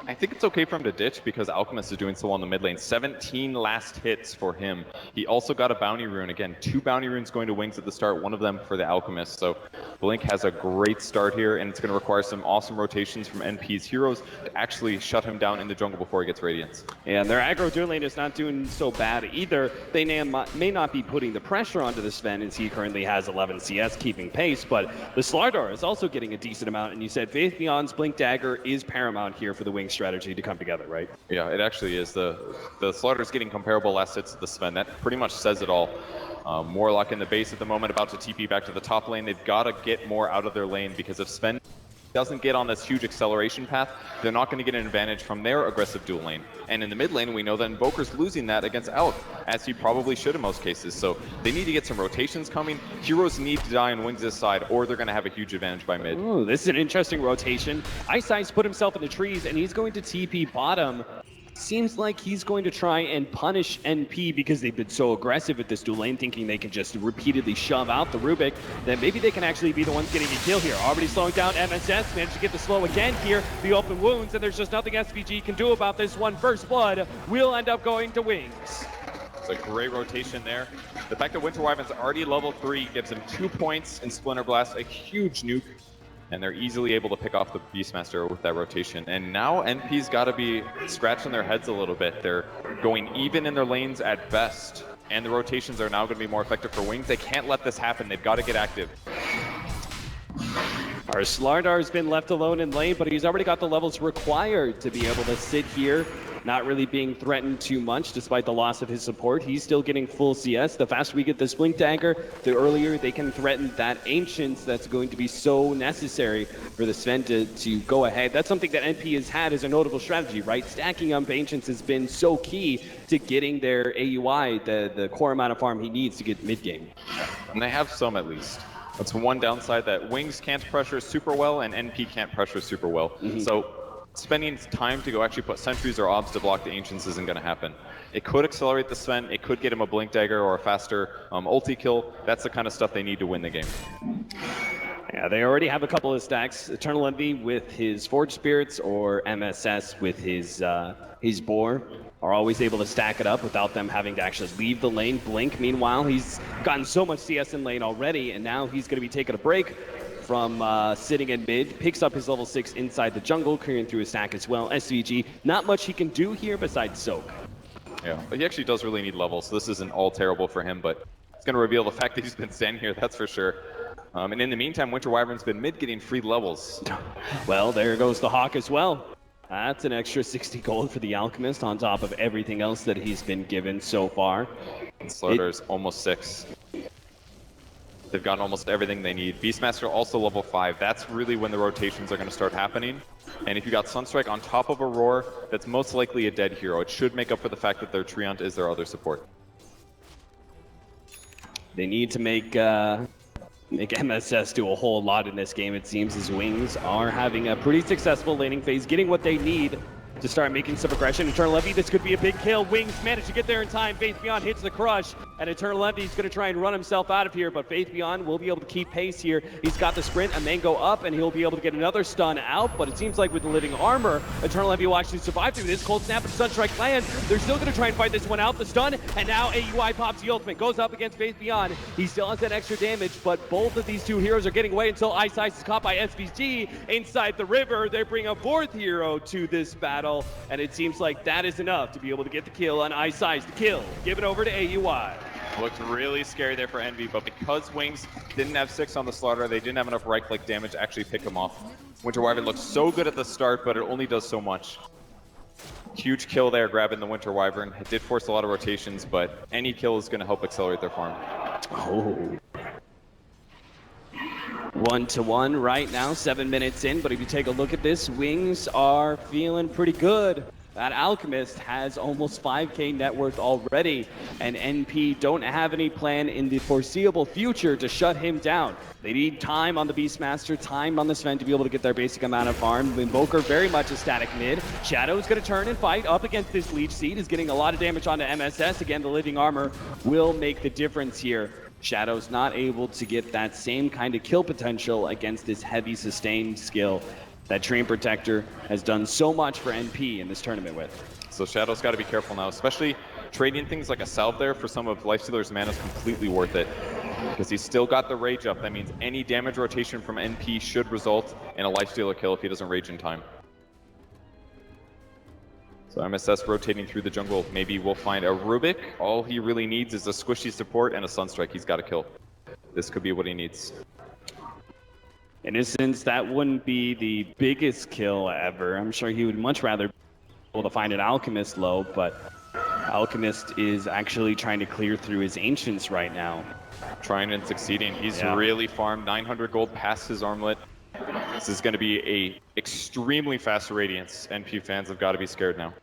I think it's okay for him to ditch because Alchemist is doing so well in the mid lane. 17 last hits for him. He also got a bounty rune. Again, 2 bounty runes going to Wings at the start, one of them for the Alchemist. So Blink has a great start here, and it's going to require some awesome rotations from NP's heroes to actually shut him down in the jungle before he gets Radiance. Yeah, and their aggro dual lane is not doing so bad either. They may not be putting the pressure onto the Sven, as he currently has 11 CS keeping pace, but the StarLadder is also getting a decent amount, and you said Faith Beyond's Blink Dagger is paramount here for the Wings strategy to come together, right? Yeah, it actually is. The StarLadder's getting comparable last hits to the Sven. That pretty much says it all. Warlock in the base at the moment, about to TP back to the top lane. They've got to get more out of their lane, because if Sven doesn't get on this huge acceleration path, they're not going to get an advantage from their aggressive dual lane. And in the mid lane, we know that Invoker's losing that against Alc, as he probably should in most cases. So they need to get some rotations coming. Heroes need to die on Wings' side, or they're going to have a huge advantage by mid. Ooh, this is an interesting rotation. Ice put himself in the trees, and he's going to TP bottom. Seems like he's going to try and punish NP because they've been so aggressive at this dual lane, thinking they can just repeatedly shove out the Rubik. Then maybe they can actually be the ones getting a kill here. Already slowing down MSS, managed to get the slow again here. The open wounds, and there's just nothing SVG can do about this one. First blood will end up going to Wings. It's a great rotation there. The fact that Winter Wyvern's already level 3 gives him 2 points in Splinter Blast, a huge nuke. And they're easily able to pick off the Beastmaster with that rotation. And now NP's got to be scratching their heads a little bit. They're going even in their lanes at best. And the rotations are now going to be more effective for Wings. They can't let this happen. They've got to get active. Our StarLadder has been left alone in lane, but he's already got the levels required to be able to sit here, not really being threatened too much despite the loss of his support. He's still getting full CS. The faster we get this Blink Dagger, the earlier they can threaten that Ancients that's going to be so necessary for the Sven to go ahead. That's something that NP has had as a notable strategy, right? Stacking up Ancients has been so key to getting their AUI, the core amount of farm he needs to get mid-game. And they have some at least. That's one downside, that Wings can't pressure super well and NP can't pressure super well. So spending time to go actually put sentries or obs to block the Ancients isn't going to happen. It could accelerate the Sven, it could get him a Blink Dagger or a faster ulti kill. That's the kind of stuff they need to win the game. Yeah, they already have a couple of stacks. Eternal Envy with his Forge Spirits or MSS with his Boar are always able to stack it up without them having to actually leave the lane. Blink, meanwhile, he's gotten so much CS in lane already, and now he's going to be taking a break from sitting in mid, picks up his level 6 inside the jungle, clearing through his stack as well. SVG, not much he can do here besides soak. Yeah, but he actually does really need levels, so this isn't all terrible for him, but it's going to reveal the fact that he's been standing here, that's for sure. And in the meantime, Winter Wyvern's been mid getting free levels. Well, there goes the Hawk as well. That's an extra 60 gold for the Alchemist on top of everything else that he's been given so far. StarLadder's almost 6. They've gotten almost everything they need. Beastmaster also level 5. That's really when the rotations are going to start happening. And if you got Sunstrike on top of a Roar, that's most likely a dead hero. It should make up for the fact that their Treant is their other support. They need to make MSS do a whole lot in this game. It seems his Wings are having a pretty successful laning phase, getting what they need to start making some aggression. Eternal Envy, this could be a big kill. Wings managed to get there in time. Faith Beyond hits the crush, and Eternal Envy is going to try and run himself out of here, but Faith Beyond will be able to keep pace here. He's got the sprint, a mango up, and he'll be able to get another stun out, but it seems like with the living armor, Eternal Envy will actually survive through this. Cold Snap and Sunstrike lands. They're still going to try and fight this one out. The stun, and now AUI pops the ultimate, goes up against Faith Beyond. He still has that extra damage, but both of these two heroes are getting away until Ice Ice is caught by SVG inside the river. They bring a fourth hero to this battle, and it seems like that is enough to be able to get the kill on Ice Ice. The kill, give it over to AUI. Looked really scary there for Envy, but because Wings didn't have 6 on the Slaughter, they didn't have enough right-click damage to actually pick him off. Winter Wyvern looked so good at the start, but it only does so much. Huge kill there, grabbing the Winter Wyvern. It did force a lot of rotations, but any kill is going to help accelerate their farm. Oh. 1-1 right now, 7 minutes in, but if you take a look at this, Wings are feeling pretty good. That Alchemist has almost 5k net worth already, and NP don't have any plan in the foreseeable future to shut him down. They need time on the Beastmaster, time on the Sven to be able to get their basic amount of farm. Invoker very much a static mid. Shadow's going to turn and fight up against this Leech Seed, is getting a lot of damage onto MSS. Again, the living armor will make the difference here. Shadow's not able to get that same kind of kill potential against this heavy sustained skill that Treant Protector has done so much for NP in this tournament with. So Shadow's got to be careful now, especially trading things like a salve there for some of Lifestealer's mana is completely worth it. Because he's still got the rage up. That means any damage rotation from NP should result in a Lifestealer kill if he doesn't rage in time. So MSS rotating through the jungle. Maybe we'll find a Rubik. All he really needs is a squishy support and a Sunstrike. He's got to kill. This could be what he needs. In a sense, that wouldn't be the biggest kill ever. I'm sure he would much rather be able to find an Alchemist low, but Alchemist is actually trying to clear through his Ancients right now. Trying and succeeding. He's really farmed 900 gold past his armlet. This is going to be a extremely fast Radiance. NP fans have got to be scared now.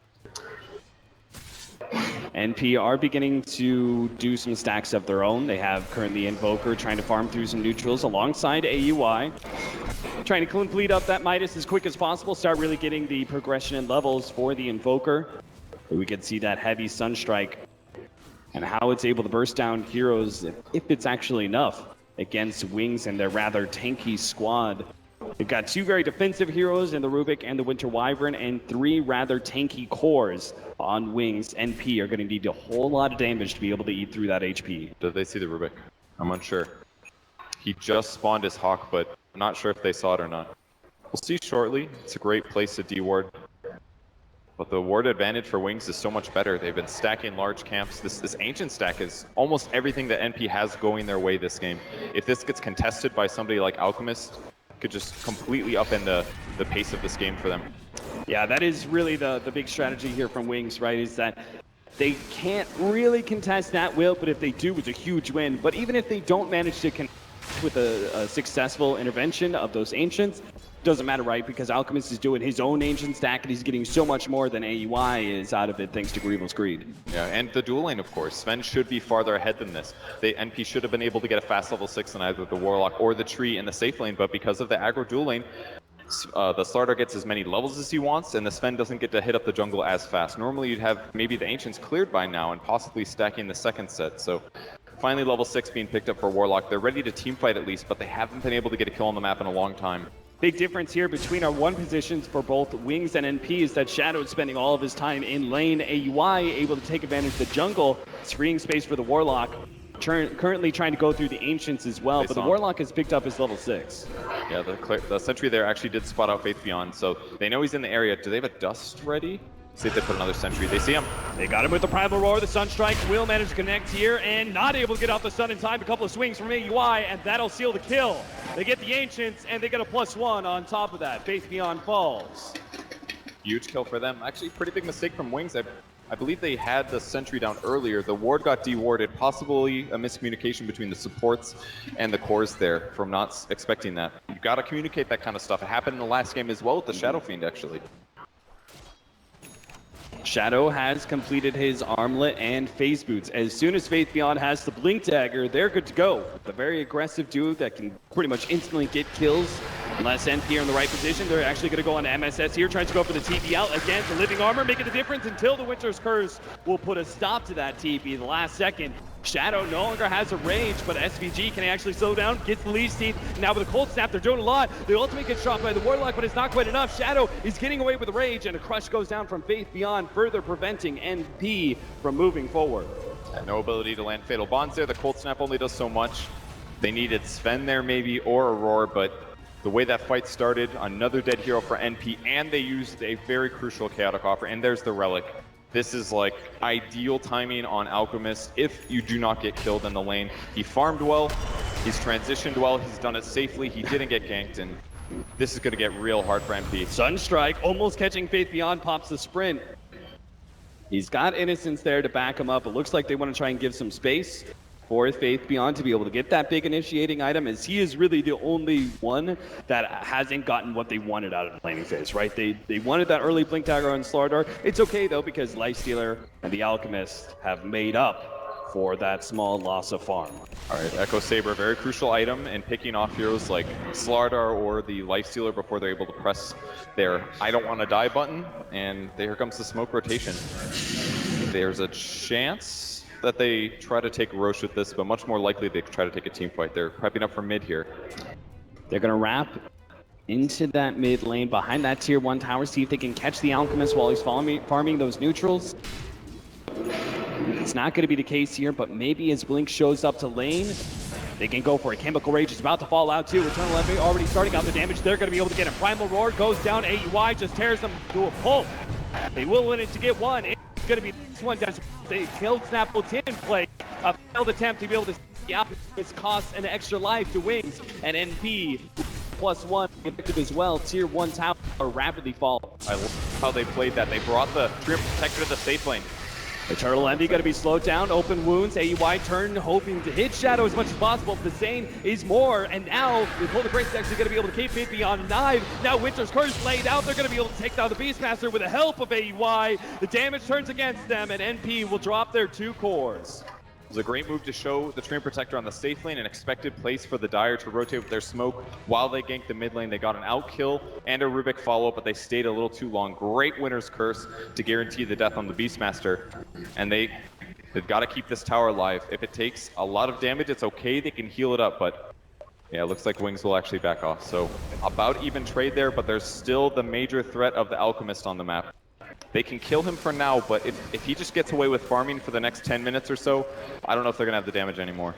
NP are beginning to do some stacks of their own. They have currently Invoker trying to farm through some neutrals alongside AUI. Trying to complete up that Midas as quick as possible, start really getting the progression and levels for the Invoker. But we can see that heavy Sunstrike and how it's able to burst down heroes, if it's actually enough, against Wings and their rather tanky squad. They've got 2 very defensive heroes in the Rubik and the Winter Wyvern, and 3 rather tanky cores on Wings. NP are going to need a whole lot of damage to be able to eat through that HP. Did they see the Rubik? I'm unsure. He just spawned his Hawk, but I'm not sure if they saw it or not. We'll see shortly. It's a great place to de-ward. But the ward advantage for Wings is so much better. They've been stacking large camps. This Ancient stack is almost everything that NP has going their way this game. If this gets contested by somebody like Alchemist, could just completely upend the pace of this game for them. Yeah, that is really the big strategy here from Wings, right? Is that they can't really contest that will, but if they do, it's a huge win. But even if they don't manage to connect with a successful intervention of those Ancients, doesn't matter, right? Because Alchemist is doing his own Ancient stack, and he's getting so much more than AUI is out of it thanks to Grievel's Greed. Yeah, and the dual lane, of course. Sven should be farther ahead than this. NP should have been able to get a fast level 6 in either the Warlock or the Tree in the safe lane, but because of the aggro dual lane, the starter gets as many levels as he wants, and the Sven doesn't get to hit up the jungle as fast. Normally you'd have maybe the Ancients cleared by now and possibly stacking the second set. So finally level 6 being picked up for Warlock. They're ready to team fight at least, but they haven't been able to get a kill on the map in a long time. Big difference here between our one positions for both Wings and NP is that Shadow is spending all of his time in lane. AUI able to take advantage of the jungle, freeing space for the Warlock. Currently trying to go through the Ancients as well, but the Warlock has picked up his level 6. Yeah, the sentry there actually did spot out Faith Beyond, so they know he's in the area. Do they have a Dust ready? See if they put another sentry. They see him. They got him with the Primal Roar. The Sunstrike will manage to connect here and not able to get off the sun in time. A couple of swings from AUI, and that'll seal the kill. They get the Ancients, and they get a +1 on top of that. Faith Beyond falls. Huge kill for them. Actually, pretty big mistake from Wings. I believe they had the sentry down earlier. The ward got dewarded, possibly a miscommunication between the supports and the cores there from not expecting that. You got to communicate that kind of stuff. It happened in the last game as well with the Shadow Fiend, actually. Shadow has completed his armlet and phase boots. As soon as Faith Beyond has the blink dagger, they're good to go. The very aggressive duo that can pretty much instantly get kills. Unless NP are in the right position, they're actually going to go on MSS here, trying to go for the TP out. Again, the Living Armor making the difference until the Winter's Curse will put a stop to that TP in the last second. Shadow no longer has a rage, but SVG can actually slow down, gets the Leech Teeth. Now with a Cold Snap, they're doing a lot. The ultimate gets shot by the Warlock, but it's not quite enough. Shadow is getting away with the rage, and a crush goes down from Faith Beyond, further preventing NP from moving forward. And no ability to land Fatal Bonds there. The Cold Snap only does so much. They needed Sven there maybe, or Aurora, but the way that fight started, another dead hero for NP, and they used a very crucial Chaotic Offer, and there's the Relic. This is like ideal timing on Alchemist if you do not get killed in the lane. He farmed well, he's transitioned well, he's done it safely, he didn't get ganked, and this is going to get real hard for NP. Sunstrike almost catching Faith Beyond, pops the sprint. He's got Innocence there to back him up. It looks like they want to try and give some space for Faith Beyond to be able to get that big initiating item, as he is really the only one that hasn't gotten what they wanted out of the laning phase, right? They wanted that early Blink Dagger on StarLadder. It's okay though, because Lifestealer and the Alchemist have made up for that small loss of farm. All right, Echo Saber, very crucial item in picking off heroes like StarLadder or the Lifestealer before they're able to press their I don't want to die button, and here comes the smoke rotation. There's a chance that they try to take Roche with this, but much more likely they try to take a team fight. They're prepping up for mid here. They're going to wrap into that mid lane behind that tier 1 tower, see if they can catch the Alchemist while he's farming those neutrals. It's not going to be the case here, but maybe as Blink shows up to lane, they can go for a Chemical Rage. It's about to fall out too. Eternal Envy already starting out the damage. They're going to be able to get him. Primal Roar goes down. AUI just tears them to a pulp. They will win it to get one. It's going to be this one. They killed Snap will in play. A failed attempt to be able to see out. It's cost an extra life to Wings, and NP +1 effective as well. Tier 1 tower rapidly fall. I love how they played that. They brought the Trim Protector to the safe lane. Eternal Envy going to be slowed down, open wounds, AUI turn, hoping to hit Shadow as much as possible, but the Zane is more, and now the Polar Grace actually going to be able to keep Faith Beyond alive. Now Winter's Curse laid out, they're going to be able to take down the Beastmaster with the help of AUI. The damage turns against them, and NP will drop their 2 cores. It was a great move to show the Stream Protector on the safe lane, an expected place for the Dire to rotate with their smoke while they ganked the mid lane. They got an out kill and a Rubik follow-up, but they stayed a little too long. Great Winter's Curse to guarantee the death on the Beastmaster. And they've got to keep this tower alive. If it takes a lot of damage, it's okay. They can heal it up, but yeah, it looks like Wings will actually back off. So about even trade there, but there's still the major threat of the Alchemist on the map. They can kill him for now, but if he just gets away with farming for the next 10 minutes or so, I don't know if they're going to have the damage anymore.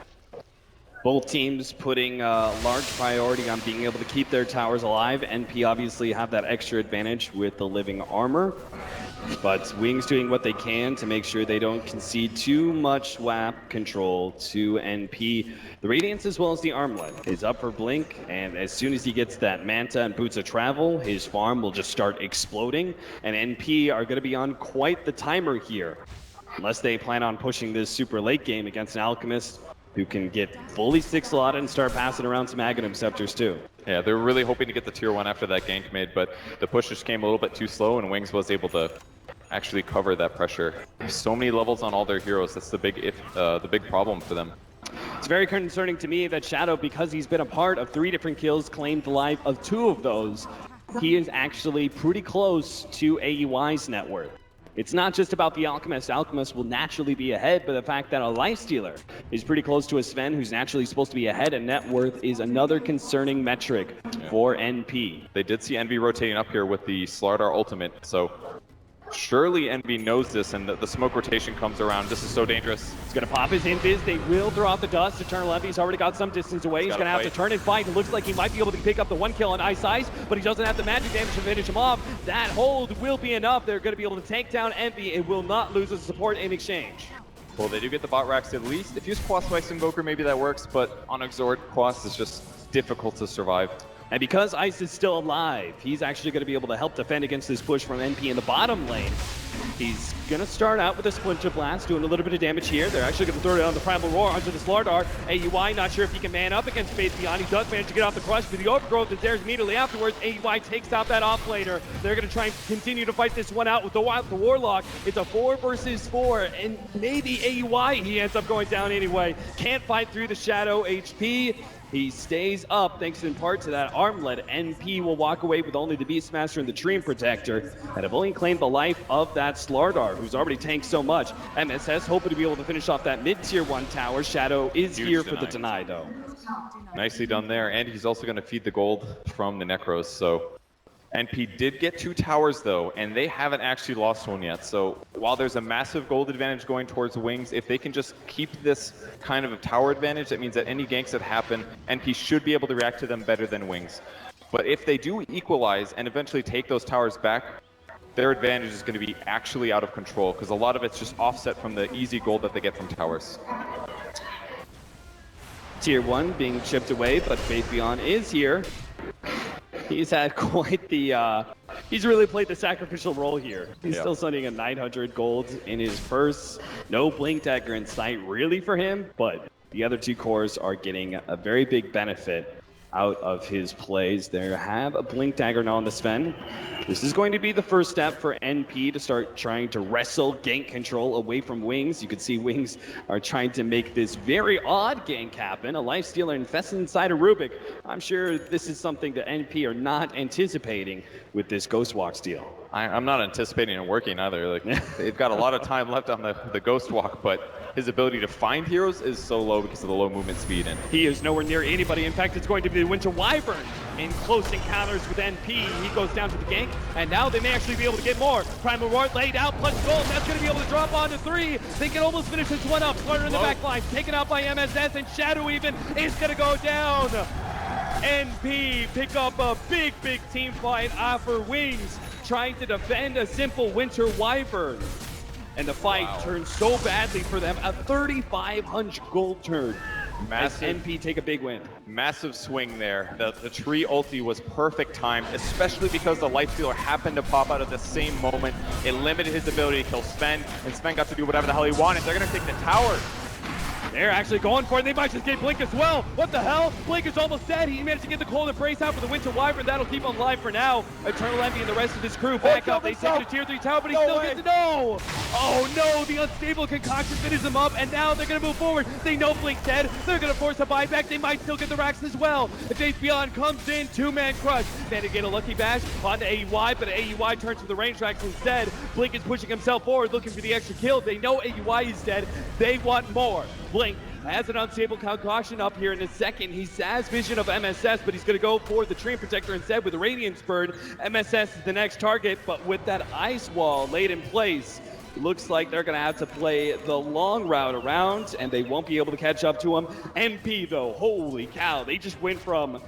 Both teams putting a large priority on being able to keep their towers alive. NP obviously have that extra advantage with the living armor, but Wings doing what they can to make sure they don't concede too much WAP control to NP. The Radiance as well as the Armlet is up for Blink, and as soon as he gets that Manta and Boots of Travel, his farm will just start exploding, and NP are going to be on quite the timer here, unless they plan on pushing this super late game against an Alchemist who can get fully 6-slotted and start passing around some Aghanim Scepters too. Yeah, they were really hoping to get the tier 1 after that gank mid, but the push just came a little bit too slow, and Wings was able to actually cover that pressure. There's so many levels on all their heroes. That's the big problem for them. It's very concerning to me that Shadow, because he's been a part of 3 different kills, claimed the life of 2 of those. he is actually pretty close to AUI's net worth. It's not just about the Alchemist. Alchemist will naturally be ahead, but the fact that a Lifestealer is pretty close to a Sven, who's naturally supposed to be ahead in net worth, is another concerning metric for NP. They did see Envy rotating up here with the StarLadder ultimate, so surely Envy knows this, and the smoke rotation comes around. This is so dangerous. He's going to pop his invis. They will throw out the dust. Eternal Envy's already got some distance away. He's going to have to turn and fight. It looks like he might be able to pick up the 1 kill on Ice, but he doesn't have the magic damage to finish him off. That hold will be enough. They're going to be able to take down Envy. It will not lose his support in exchange. Well, they do get the bot racks at least. If you use Quas Vice Invoker, maybe that works, but on Exort, Quas is just difficult to survive. And because Ice is still alive, he's actually going to be able to help defend against this push from NP in the bottom lane. He's going to start out with a Splinter Blast, doing a little bit of damage here. They're actually going to throw it on the Primal Roar onto the StarLadder. AUI not sure if he can man up against Faith Beyond. He does manage to get off the crush, but the overgrowth is there immediately afterwards. AUI takes out that offlaner. They're going to try and continue to fight this one out with the Warlock. It's a 4 versus 4, and maybe AUI, he ends up going down anyway. Can't fight through the Shadow HP. He stays up thanks in part to that armlet. NP will walk away with only the Beastmaster and the Dream Protector, and have only claimed the life of that StarLadder, who's already tanked so much. MSS hoping to be able to finish off that mid-tier 1 tower. Shadow is here for the deny, though. Nicely done there, and he's also going to feed the gold from the Necros, so NP did get 2 towers though, and they haven't actually lost one yet. So while there's a massive gold advantage going towards Wings, if they can just keep this kind of a tower advantage, that means that any ganks that happen, NP should be able to react to them better than Wings. But if they do equalize and eventually take those towers back, their advantage is going to be actually out of control, because a lot of it's just offset from the easy gold that they get from towers. Tier 1 being chipped away, but Faith Beyond is here. He's had quite the, he's really played the sacrificial role here. He's still sending a 900 gold in his purse. No Blink Dagger in sight really for him, but the other 2 cores are getting a very big benefit out of his plays. There have a Blink Dagger now on the Sven. This is going to be the first step for NP to start trying to wrestle gank control away from Wings. You can see Wings are trying to make this very odd gank happen. A Lifestealer infested inside a Rubik. I'm sure this is something that NP are not anticipating with this Ghost Walk steal. I'm not anticipating it working either. Like, they've got a lot of time left on the Ghost Walk, but his ability to find heroes is so low because of the low movement speed. And he is nowhere near anybody. In fact, it's going to be the Winter Wyvern in close encounters with NP. He goes down to the gank, and now they may actually be able to get more. Primal Roar laid out, plus gold. That's going to be able to drop onto 3. They can almost finish this one up. StarLadder in the back line, taken out by MSS, and Shadow even is going to go down. NP pick up a big team fight for Wings, trying to defend a simple Winter Wyvern. And the fight turns so badly for them. A 3,500 gold turn. Massive, as NP take a big win. Massive swing there. The tree ulti was perfect time, especially because the Lifestealer happened to pop out at the same moment. It limited his ability to kill Sven, and Sven got to do whatever the hell he wanted. They're going to take the tower. They're actually going for it. They might just get Blink as well. What the hell? Blink is almost dead. He managed to get the Cold Embrace out for the Winter Wyvern. That'll keep him alive for now. Eternal Envy and the rest of his crew back up. They sink to tier 3 tower, but he still gets it. No! Oh no, the unstable concoction finishes him up, and now they're going to move forward. They know Blink's dead. They're going to force a buyback. They might still get the racks as well. Faith Beyond comes in, 2-man crush. Then to get a lucky bash onto AUI, but AUI turns to the range racks instead. Blink is pushing himself forward, looking for the extra kill. They know AUI is dead. They want more. Blink has an unstable concoction up here in a second. He has vision of MSS, but he's going to go for the Dream Protector instead with the Radiance Bird. MSS is the next target, but with that ice wall laid in place, it looks like they're going to have to play the long route around, and they won't be able to catch up to him. NP, though, holy cow, they just went from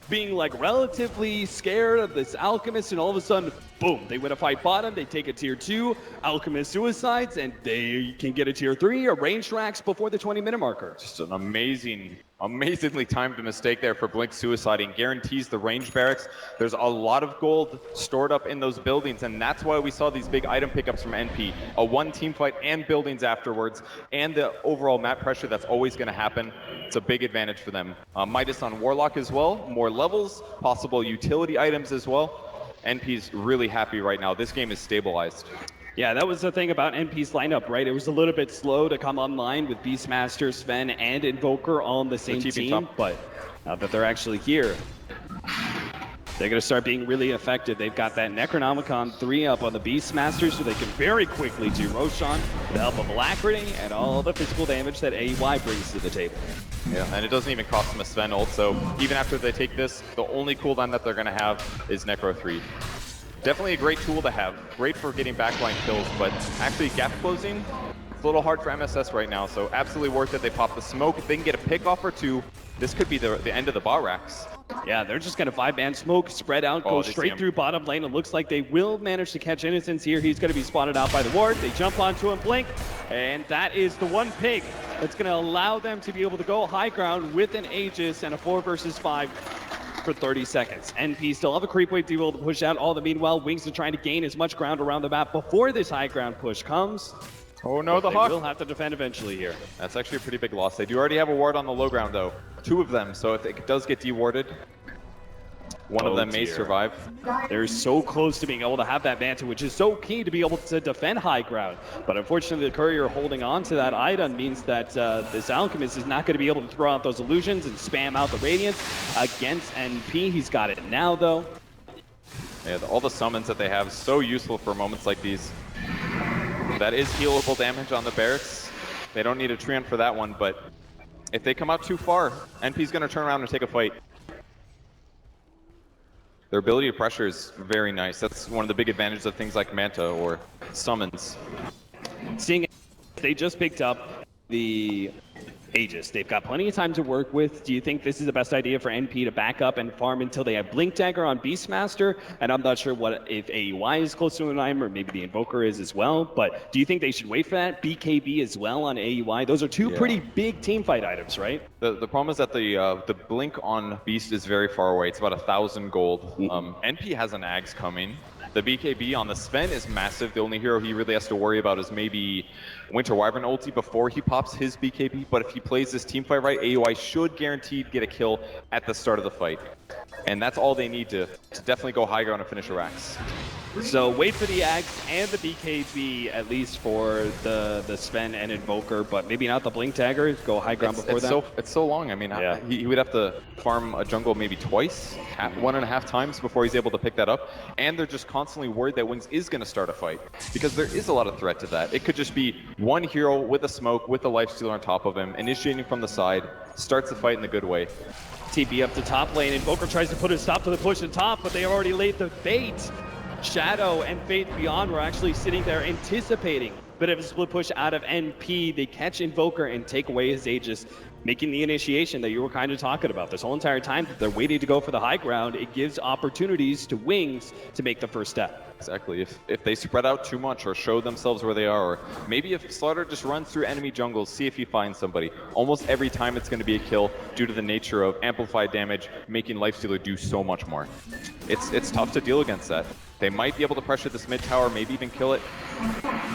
being like relatively scared of this Alchemist, and all of a sudden, boom, they win a fight bottom, they take a tier 2, Alchemist suicides, and they can get a tier 3, a range racks before the 20-minute marker. Just an amazingly timed mistake there for Blink suiciding. Guarantees the range barracks. There's a lot of gold stored up in those buildings, and that's why we saw these big item pickups from NP. A 1 team fight and buildings afterwards, and the overall map pressure that's always going to happen. It's a big advantage for them. Midas on Warlock as well, more levels, possible utility items as well. NP's really happy right now. This game is stabilized. Yeah, that was the thing about NP's lineup, right? It was a little bit slow to come online with Beastmaster, Sven, and Invoker all on the same team, but now that they're actually here, They're going to start being really effective. They've got that Necronomicon 3 up on the Beastmaster, so they can very quickly do Roshan with the help of Alacrity and all the physical damage that AEY brings to the table. Yeah, and it doesn't even cost them a Sven ult, so even after they take this, the only cooldown that they're going to have is Necro 3. Definitely a great tool to have. Great for getting backline kills, but actually gap closing, it's a little hard for MSS right now, so absolutely worth it. They pop the smoke. If they can get a pick off or two, this could be the end of the bot racks. Yeah, they're just going to 5-man smoke, spread out, go straight through bottom lane. It looks like they will manage to catch Innocence here. He's going to be spotted out by the ward. They jump onto him, blink, and that is the one pick that's going to allow them to be able to go high ground with an Aegis and a 4 versus 5 for 30 seconds. NP still have a creep wave to be able to push out. All the meanwhile, Wings are trying to gain as much ground around the map before this high ground push comes. Oh no, the Hawk will have to defend eventually here. That's actually a pretty big loss. They do already have a ward on the low ground though. 2 of them, so if it does get dewarded, one of them may survive. They're so close to being able to have that Manta, which is so key to be able to defend high ground. But unfortunately, the Courier holding on to that item means that this Alchemist is not going to be able to throw out those illusions and spam out the Radiance against NP. He's got it now, though. Yeah, all the summons that they have, so useful for moments like these. That is healable damage on the barracks. They don't need a Treant for that one, but if they come out too far, NP's going to turn around and take a fight. Their ability to pressure is very nice. That's one of the big advantages of things like Manta or summons. Seeing they just picked up the Aegis. They've got plenty of time to work with. Do you think this is the best idea for NP to back up and farm until they have Blink Dagger on Beastmaster? And I'm not sure what if AEY is close to an item or maybe the Invoker is as well, but do you think they should wait for that? BKB as well on AEY? Those are two pretty big team fight items, right? The problem is that the Blink on Beast is very far away. It's about 1,000 gold. NP has an Ags coming. The BKB on the Sven is massive. The only hero he really has to worry about is maybe Winter Wyvern ulti before he pops his BKB, but if he plays this team fight right, AUI should guaranteed get a kill at the start of the fight. And that's all they need to definitely go high ground and finish a Rax. So wait for the Ags and the BKB, at least for the Sven and Invoker, but maybe not the Blink Dagger. Go high ground before that. It's so long. I mean, he would have to farm a jungle maybe twice, 1.5 times before he's able to pick that up. And they're just constantly worried that Wings is going to start a fight, because there is a lot of threat to that. It could just be one hero with a smoke, with a lifestealer on top of him, initiating from the side, starts the fight in the good way. TP up to top lane. Invoker tries to put a stop to the push on top, but they already laid the bait. Shadow and Faith Beyond were actually sitting there anticipating a bit of a split push out of NP. They catch Invoker and take away his Aegis, making the initiation that you were kind of talking about. This whole entire time that they're waiting to go for the high ground, it gives opportunities to Wings to make the first step. Exactly. If they spread out too much or show themselves where they are, or maybe if StarLadder just runs through enemy jungles, see if he finds somebody. Almost every time it's going to be a kill due to the nature of amplified damage, making Lifestealer do so much more. It's tough to deal against that. They might be able to pressure this mid tower, maybe even kill it.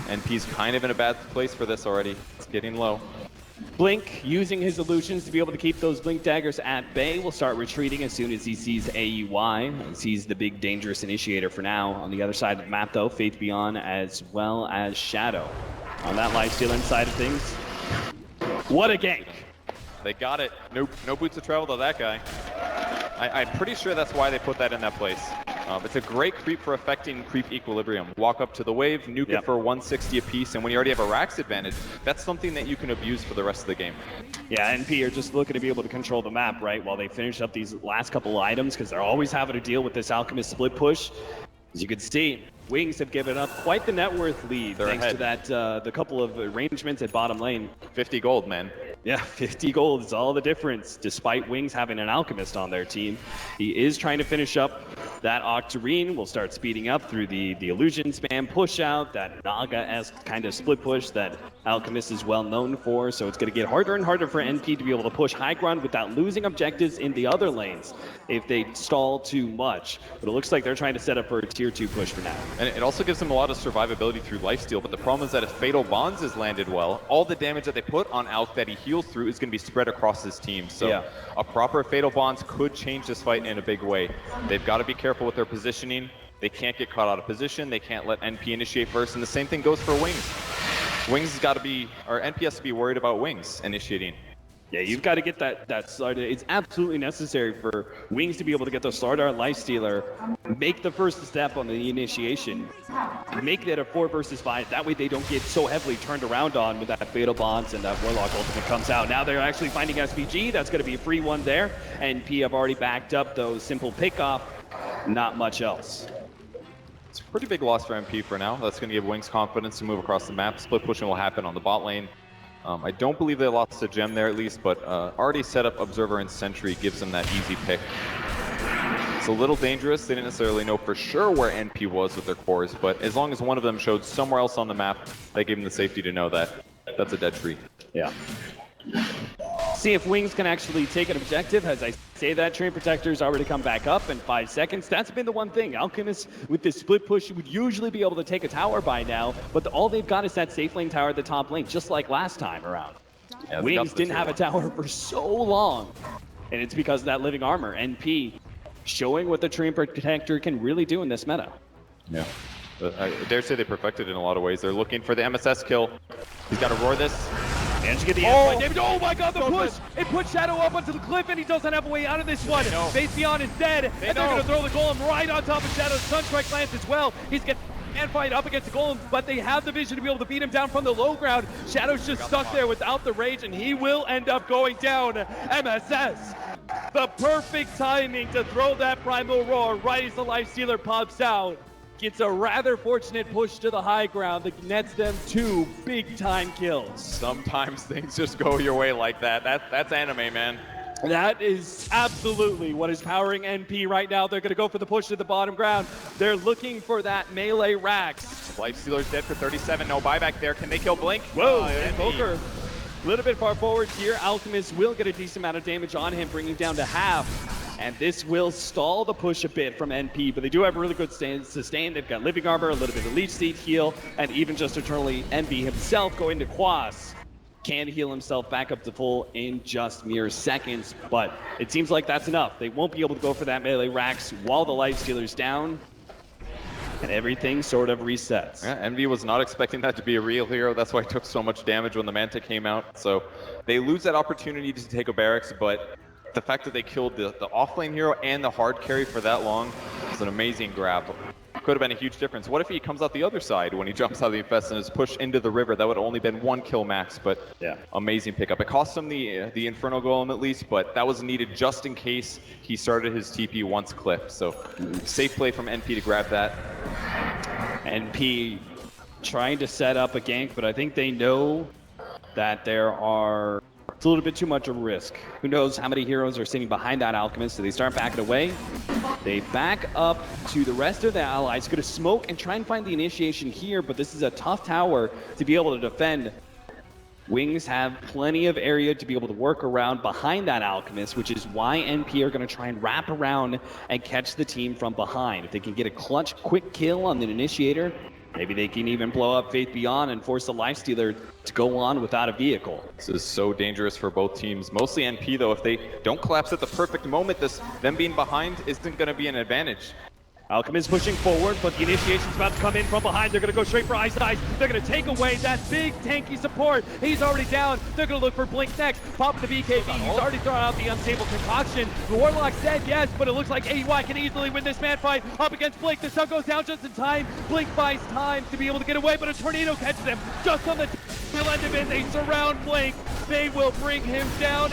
NP's kind of in a bad place for this already. It's getting low. Blink, using his illusions to be able to keep those Blink Daggers at bay, will start retreating as soon as he sees AEY. He sees the big dangerous initiator for now. On the other side of the map though, Faith Beyond as well as Shadow. On that lifestealing side of things, what a gank. They got it. No boots of travel to that guy. I'm pretty sure that's why they put that in that place. It's a great creep for affecting creep equilibrium. Walk up to the wave, nuke it for 160 apiece, and when you already have a Rax advantage, that's something that you can abuse for the rest of the game. Yeah, NP are just looking to be able to control the map, right, while they finish up these last couple items, because they're always having to deal with this Alchemist split push. As you can see, Wings have given up quite the net worth lead thanks to that the couple of arrangements at bottom lane. 50 gold, man. Yeah, 50 gold is all the difference, despite Wings having an Alchemist on their team. He is trying to finish up that Octarine. Will start speeding up through the illusion spam push out, that Naga-esque kind of split push that Alchemist is well known for. So it's going to get harder and harder for NP to be able to push high ground without losing objectives in the other lanes if they stall too much. But it looks like they're trying to set up for a tier 2 push for now. And it also gives them a lot of survivability through lifesteal, but the problem is that if Fatal Bonds is landed well, all the damage that they put on Alk that he heals through is going to be spread across his team. So a proper Fatal Bonds could change this fight in a big way. They've got to be careful with their positioning. They can't get caught out of position. They can't let NP initiate first, and the same thing goes for Wings. Wings has got to be, or NP has to be worried about Wings initiating. Yeah, you've got to get that StarLadder. It's absolutely necessary for Wings to be able to get the StarLadder Lifestealer, make the first step on the initiation, make it a 4 versus 5. That way they don't get so heavily turned around on with that Fatal Bonds and that Warlock ultimate comes out. Now they're actually finding SVG. That's going to be a free one there. NP have already backed up those simple pickoff. Not much else. It's a pretty big loss for MP for now. That's going to give Wings confidence to move across the map. Split pushing will happen on the bot lane. I don't believe they lost a gem there at least, but already set up Observer and Sentry gives them that easy pick. It's a little dangerous. They didn't necessarily know for sure where NP was with their cores, but as long as one of them showed somewhere else on the map, they gave them the safety to know that that's a dead tree. Yeah. See if Wings can actually take an objective. As I say that, Train Protector's already come back up in 5 seconds. That's been the one thing. Alchemist, with this split push, would usually be able to take a tower by now, but all they've got is that safe lane tower at the top lane, just like last time around. Yeah, Wings didn't have a tower for so long, and it's because of that living armor. NP showing what the Train Protector can really do in this meta. Yeah. I dare say they perfected it in a lot of ways. They're looking for the MSS kill. He's got to roar this. And to get the damage. Oh my god, the push! It put Shadow up onto the cliff, and he doesn't have a way out of this one. Face Beyond is dead, and they're going to throw the Golem right on top of Shadow's Sunstrike Lance as well. He's getting and fight up against the Golem, but they have the vision to be able to beat him down from the low ground. Shadow's just stuck there without the rage, and he will end up going down. MSS, the perfect timing to throw that Primal Roar right as the Lifestealer pops out. Gets a rather fortunate push to the high ground that nets them 2 big-time kills. Sometimes things just go your way like that. That's anime, man. That is absolutely what is powering NP right now. They're going to go for the push to the bottom ground. They're looking for that melee Rax. Lifestealer's dead for 37. No buyback there. Can they kill Blink? Whoa, Invoker. A little bit far forward here. Alchemist will get a decent amount of damage on him, bringing down to half. And this will stall the push a bit from NP, but they do have a really good sustain. They've got Living Armor, a little bit of Leech Seed heal, and even just eternally Envy himself going to Quas can heal himself back up to full in just mere seconds, but it seems like that's enough. They won't be able to go for that melee Rax while the Lifestealer's down, and everything sort of resets. Yeah, Envy was not expecting that to be a real hero. That's why he took so much damage when the Manta came out. So they lose that opportunity to take a barracks, but the fact that they killed the offlane hero and the hard carry for that long is an amazing grab. Could have been a huge difference. What if he comes out the other side when he jumps out of the Infest and is pushed into the river? That would have only been 1 kill max, but yeah, amazing pickup. It cost him the Inferno Golem at least, but that was needed just in case he started his TP once clipped. So safe play from NP to grab that. NP trying to set up a gank, but I think they know that it's a little bit too much of a risk. Who knows how many heroes are sitting behind that Alchemist, so they start backing away. They back up to the rest of the allies, going to smoke and try and find the initiation here, but this is a tough tower to be able to defend. Wings have plenty of area to be able to work around behind that Alchemist, which is why NP are going to try and wrap around and catch the team from behind. If they can get a clutch, quick kill on the initiator, maybe they can even blow up Faith Beyond and force the Lifestealer to go on without a vehicle. This is so dangerous for both teams. Mostly NP though, if they don't collapse at the perfect moment, them being behind isn't going to be an advantage. Alchemist pushing forward, but the initiation's about to come in from behind. They're going to go straight for Ice Ice. They're going to take away that big tanky support. He's already down. They're going to look for Blink next. Pop the BKB. He's already thrown out the unstable concoction. The Warlock said yes, but it looks like AY can easily win this man fight up against Blink. The sun goes down just in time. Blink buys time to be able to get away, but a tornado catches him just on the tail end of it. They surround Blink. They will bring him down.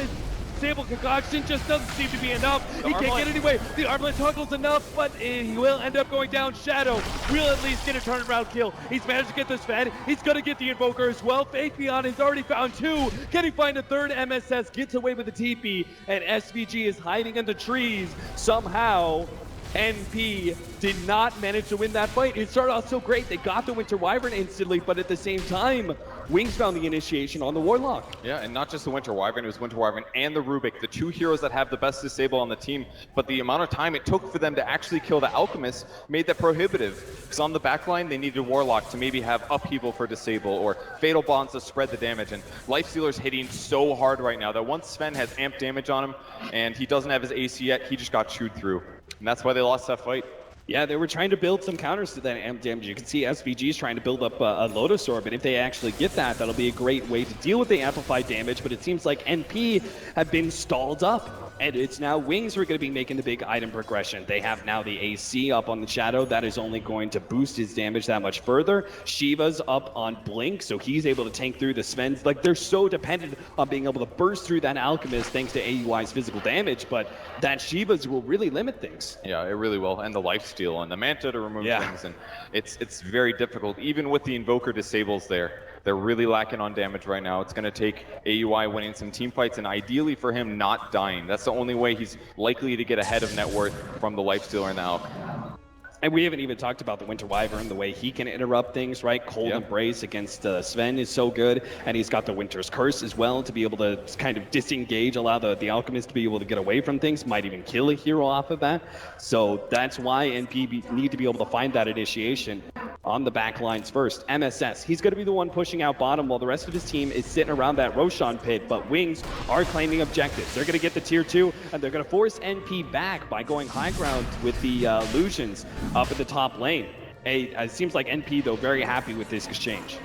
Stable concoction just doesn't seem to be enough. He can't get anyway. The armlet toggles enough, but he will end up going down. Shadow will at least get a turnaround kill. He's managed to get this fed. He's going to get the Invoker as well. Faith Beyond has already found 2. Can he find a third? MSS gets away with the TP, and SVG is hiding in the trees. Somehow, NP did not manage to win that fight. It started off so great. They got the Winter Wyvern instantly, but at the same time, Wings found the initiation on the Warlock. Yeah, and not just the Winter Wyvern, it was Winter Wyvern and the Rubik, the 2 heroes that have the best disable on the team. But the amount of time it took for them to actually kill the Alchemist made that prohibitive. Because on the backline, they needed Warlock to maybe have upheaval for disable or Fatal Bonds to spread the damage. And Lifestealer's hitting so hard right now that once Sven has amped damage on him and he doesn't have his AC yet, he just got chewed through. And that's why they lost that fight. Yeah, they were trying to build some counters to that amp damage. You can see SVG is trying to build up a Lotus Orb, and if they actually get that, that'll be a great way to deal with the amplified damage, but it seems like NP have been stalled up, and it's now Wings who are going to be making the big item progression. They have now the AC up on the Shadow. That is only going to boost his damage that much further. Shiva's up on Blink, so he's able to tank through the Sven's. Like, they're so dependent on being able to burst through that Alchemist thanks to AUI's physical damage, but that Shiva's will really limit things. Yeah, it really will, and the lifesteal and the Manta to remove things, and it's very difficult. Even with the Invoker disables there, they're really lacking on damage right now. It's going to take AUI winning some team fights, and ideally for him not dying. That's the only way he's likely to get ahead of net worth from the lifestealer and the Alch. And we haven't even talked about the Winter Wyvern, the way he can interrupt things, right? Cold Embrace against Sven is so good, and he's got the Winter's Curse as well to be able to kind of disengage, allow the Alchemist to be able to get away from things, might even kill a hero off of that. So that's why NP need to be able to find that initiation on the back lines first. MSS, he's going to be the one pushing out bottom while the rest of his team is sitting around that Roshan pit, but Wings are claiming objectives. They're going to get the tier 2, and they're going to force NP back by going high ground with the Illusions up at the top lane. It seems like NP, though, very happy with this exchange.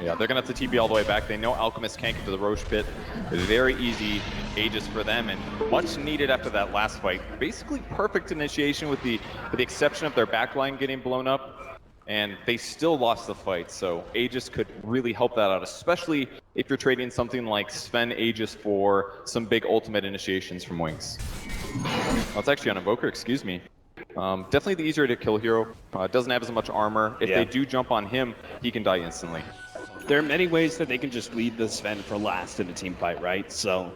Yeah, they're going to have to TP all the way back. They know Alchemist can't get to the Roche pit. Very easy Aegis for them, and much needed after that last fight. Basically perfect initiation with the exception of their backline getting blown up, and they still lost the fight, so Aegis could really help that out, especially if you're trading something like Sven Aegis for some big ultimate initiations from Wings. Oh, it's actually on Invoker, excuse me. Definitely the easier to kill hero. Doesn't have as much armor. If they do jump on him, he can die instantly. There are many ways that they can just leave the Sven for last in a team fight, right? So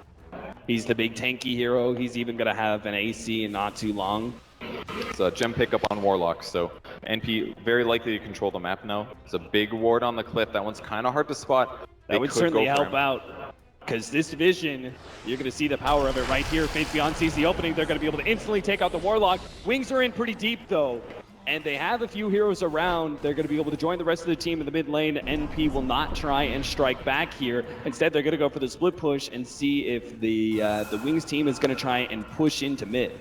he's the big tanky hero. He's even going to have an AC in not too long. It's a gem pickup on Warlock, so NP very likely to control the map now. It's a big ward on the cliff. That one's kind of hard to spot. That would certainly help out. Because this division, you're going to see the power of it right here. Faith Beyond sees the opening. They're going to be able to instantly take out the Warlock. Wings are in pretty deep, though. And they have a few heroes around. They're going to be able to join the rest of the team in the mid lane. NP will not try and strike back here. Instead, they're going to go for the split push and see if the Wings team is going to try and push into mid.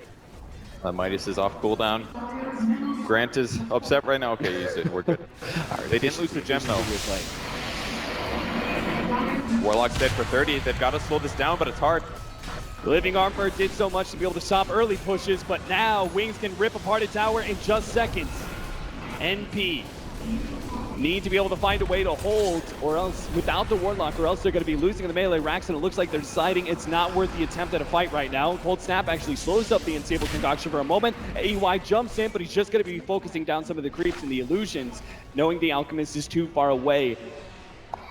Midas is off cooldown. Grant is upset right now. Okay, use it. We're good. All right, they didn't lose the gem, though. Warlock's dead for 30. They've got to slow this down, but it's hard. Living Armor did so much to be able to stop early pushes, but now Wings can rip apart a tower in just seconds. NP need to be able to find a way to hold, or else without the Warlock, or else they're going to be losing in the melee racks, and it looks like they're deciding it's not worth the attempt at a fight right now. Cold Snap actually slows up the Unstable Concoction for a moment. AUI jumps in, but he's just going to be focusing down some of the creeps and the illusions, knowing the Alchemist is too far away.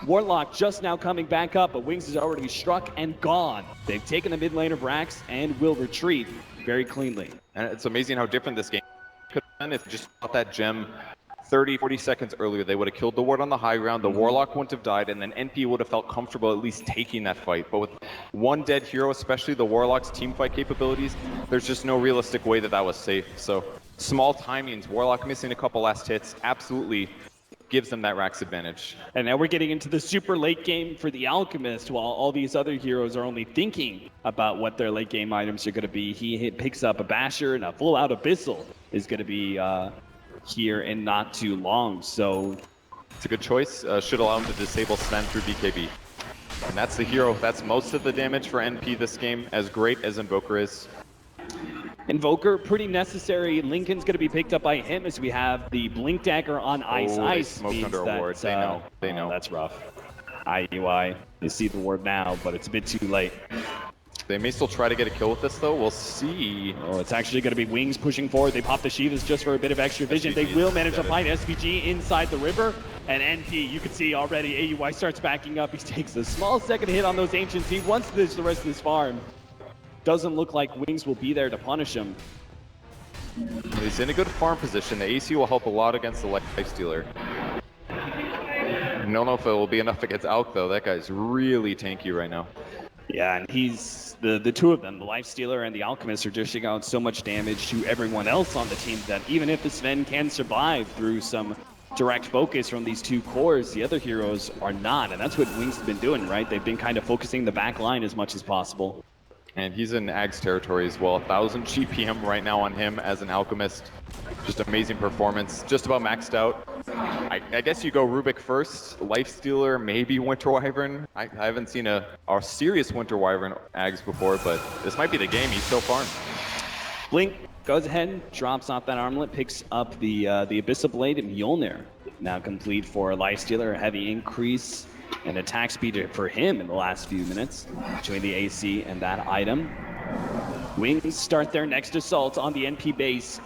Warlock just now coming back up, but Wings is already struck and gone. They've taken the mid lane of Rax and will retreat very cleanly. And it's amazing how different this game could have been if they just got that gem 30, 40 seconds earlier. They would have killed the ward on the high ground, the Warlock wouldn't have died, and then NP would have felt comfortable at least taking that fight. But with one dead hero, especially the Warlock's team fight capabilities, there's just no realistic way that that was safe. So small timings, Warlock missing a couple last hits, absolutely gives them that Rax advantage. And now we're getting into the super late game for the Alchemist, while all these other heroes are only thinking about what their late game items are going to be. He picks up a Basher, and a full out Abyssal is going to be here in not too long. So it's a good choice. Should allow him to disable Sven through BKB. And that's the hero. That's most of the damage for NP this game, as great as Invoker is. Invoker, pretty necessary. Lincoln's going to be picked up by him as we have the Blink Dagger on Ice. They Ice smoked means under a that, ward. They know. They know. That's rough. IUI. You see the ward now, but it's a bit too late. They may still try to get a kill with this, though. We'll see. Oh, it's actually going to be Wings pushing forward. They pop the Shivas just for a bit of extra vision. They will manage to find SVG inside the river. And NP, you can see already, AUI starts backing up. He takes a small second hit on those Ancients. He wants the rest of this farm. Doesn't look like Wings will be there to punish him. He's in a good farm position. The AC will help a lot against the Lifestealer. I don't know if it will be enough against Alk, though. That guy's really tanky right now. Yeah, and he's the two of them, the Lifestealer and the Alchemist, are dishing out so much damage to everyone else on the team that even if the Sven can survive through some direct focus from these two cores, the other heroes are not, and that's what Wings have been doing, right? They've been kind of focusing the back line as much as possible. And he's in Ag's territory as well. 1,000 GPM right now on him as an Alchemist. Just amazing performance, just about maxed out. I guess you go Rubik first, Lifestealer, maybe Winter Wyvern. I haven't seen a serious Winter Wyvern Ags before, but this might be the game. He's so farmed. Blink goes ahead, drops off that armlet, picks up the Abyssal Blade, and Mjolnir now complete for Lifestealer. A heavy increase in attack speed for him in the last few minutes, between the AC and that item. Wings start their next assault on the NP base.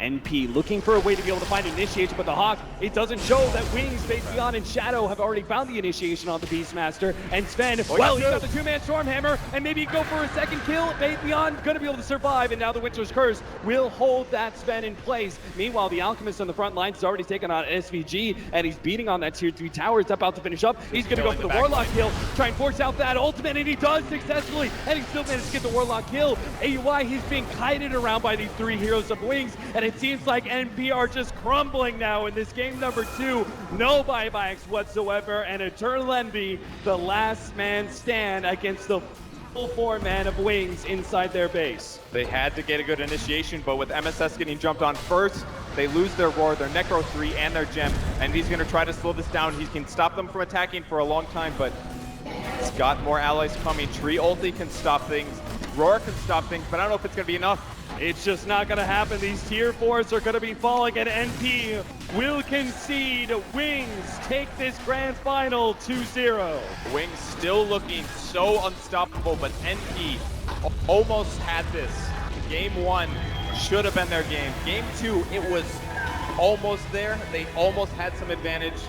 NP looking for a way to be able to find initiation, but the Hawk, it doesn't show that Wings, Beyond, and Shadow have already found the initiation on the Beastmaster. And Sven, well, he's got the two-man Stormhammer, and maybe go for a second kill. Beyond gonna be able to survive, and now the Winter's Curse will hold that Sven in place. Meanwhile, the Alchemist on the front lines has already taken on SVG, and he's beating on that tier 3 tower. It's about to finish up. He's gonna go for the Warlock kill, try and force out that ultimate, and he does successfully, and he still managed to get the Warlock kill. AUI, he's being kited around by these 3 heroes of Wings, and it seems like NP are just crumbling now in this game number 2. No buybacks whatsoever, and Eternal Envy, the last man stand against the full 4-man of Wings inside their base. They had to get a good initiation, but with MSS getting jumped on first, they lose their Roar, their Necro 3, and their Gem, and he's going to try to slow this down. He can stop them from attacking for a long time, but he's got more allies coming. Tree ulti can stop things, Roar can stop things, but I don't know if it's going to be enough. It's just not going to happen. These tier 4s are going to be falling, and NP will concede. Wings take this grand final 2-0. Wings still looking so unstoppable, but NP almost had this. Game 1 should have been their game. Game 2, it was almost there. They almost had some advantage,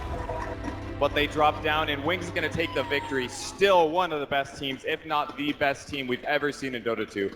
but they dropped down, and Wings is going to take the victory. Still one of the best teams, if not the best team we've ever seen in Dota 2.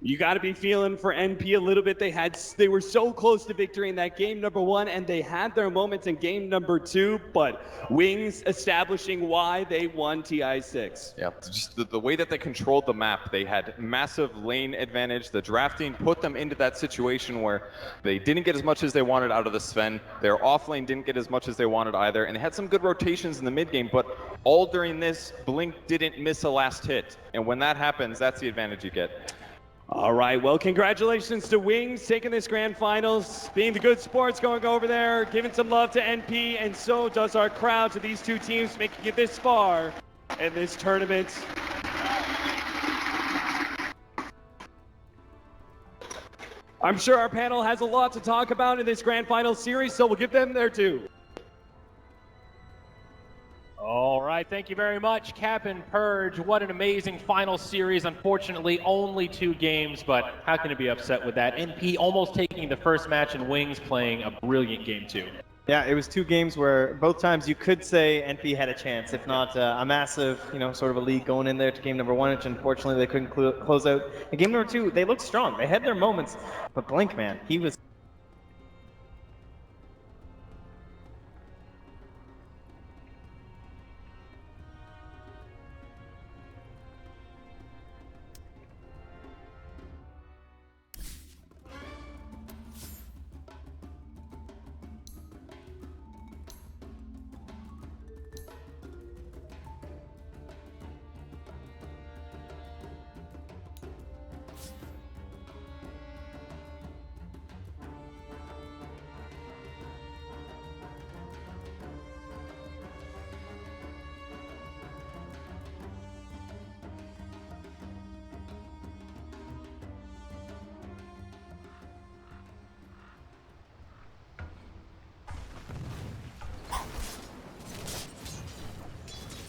You got to be feeling for NP a little bit. They were so close to victory in that game number 1, and they had their moments in game number 2, but Wings establishing why they won TI6. Yeah, just the way that they controlled the map. They had massive lane advantage. The drafting put them into that situation where they didn't get as much as they wanted out of the Sven. Their off lane didn't get as much as they wanted either, and they had some good rotations in the mid game, but all during this, Blink didn't miss a last hit. And when that happens, that's the advantage you get. All right, well, congratulations to Wings taking this grand finals, being the good sports, going over there, giving some love to NP, and so does our crowd to these 2 teams making it this far in this tournament. I'm sure our panel has a lot to talk about in this grand final series, so we'll give them their due. All right, thank you very much, Cap and Purge. What an amazing final series. Unfortunately, only 2 games, but how can you be upset with that? NP almost taking the first match and Wings playing a brilliant game 2. Yeah, it was 2 games where both times you could say NP had a chance, if not a massive, sort of a lead going in there to game number 1, which unfortunately they couldn't close out. In game number 2, they looked strong. They had their moments, but Blink, man, he was...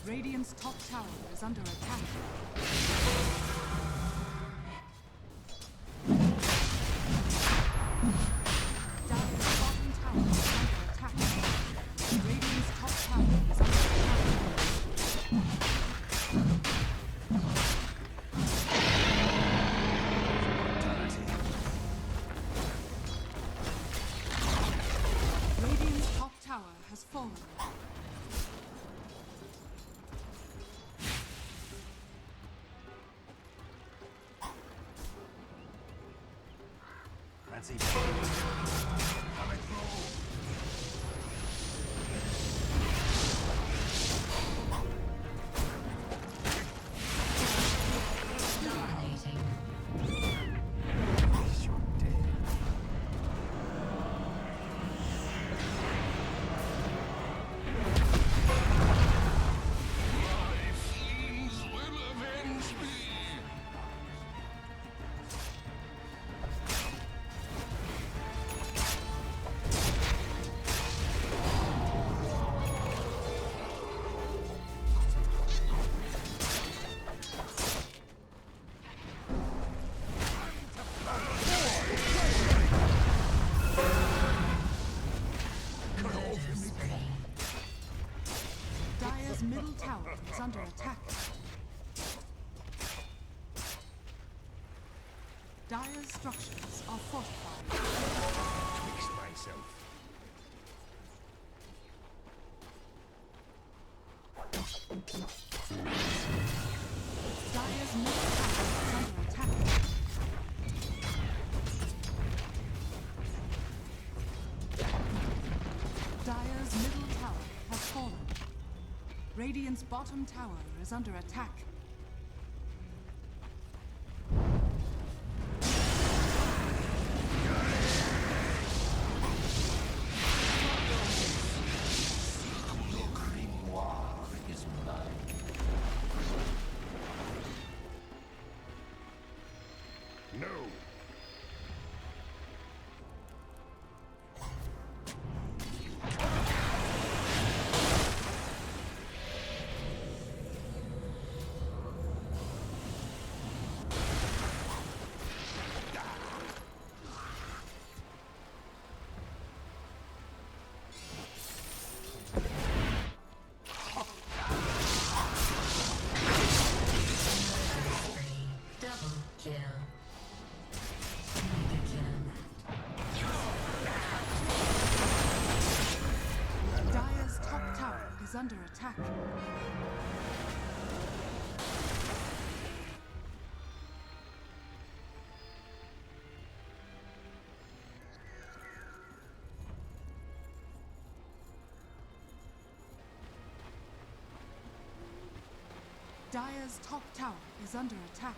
Radiant's top tower is under attack. Dire's bottom tower is under attack. Radiant's top tower is under attack. Radiant's top tower has fallen. Dire's structures are fortified. Fix myself. Dire's middle tower is under attack. Dire's middle tower has fallen. Radiant's bottom tower is under attack. No. Double kill. Mega kill. Dire's top tower is under attack. Dire's top tower is under attack.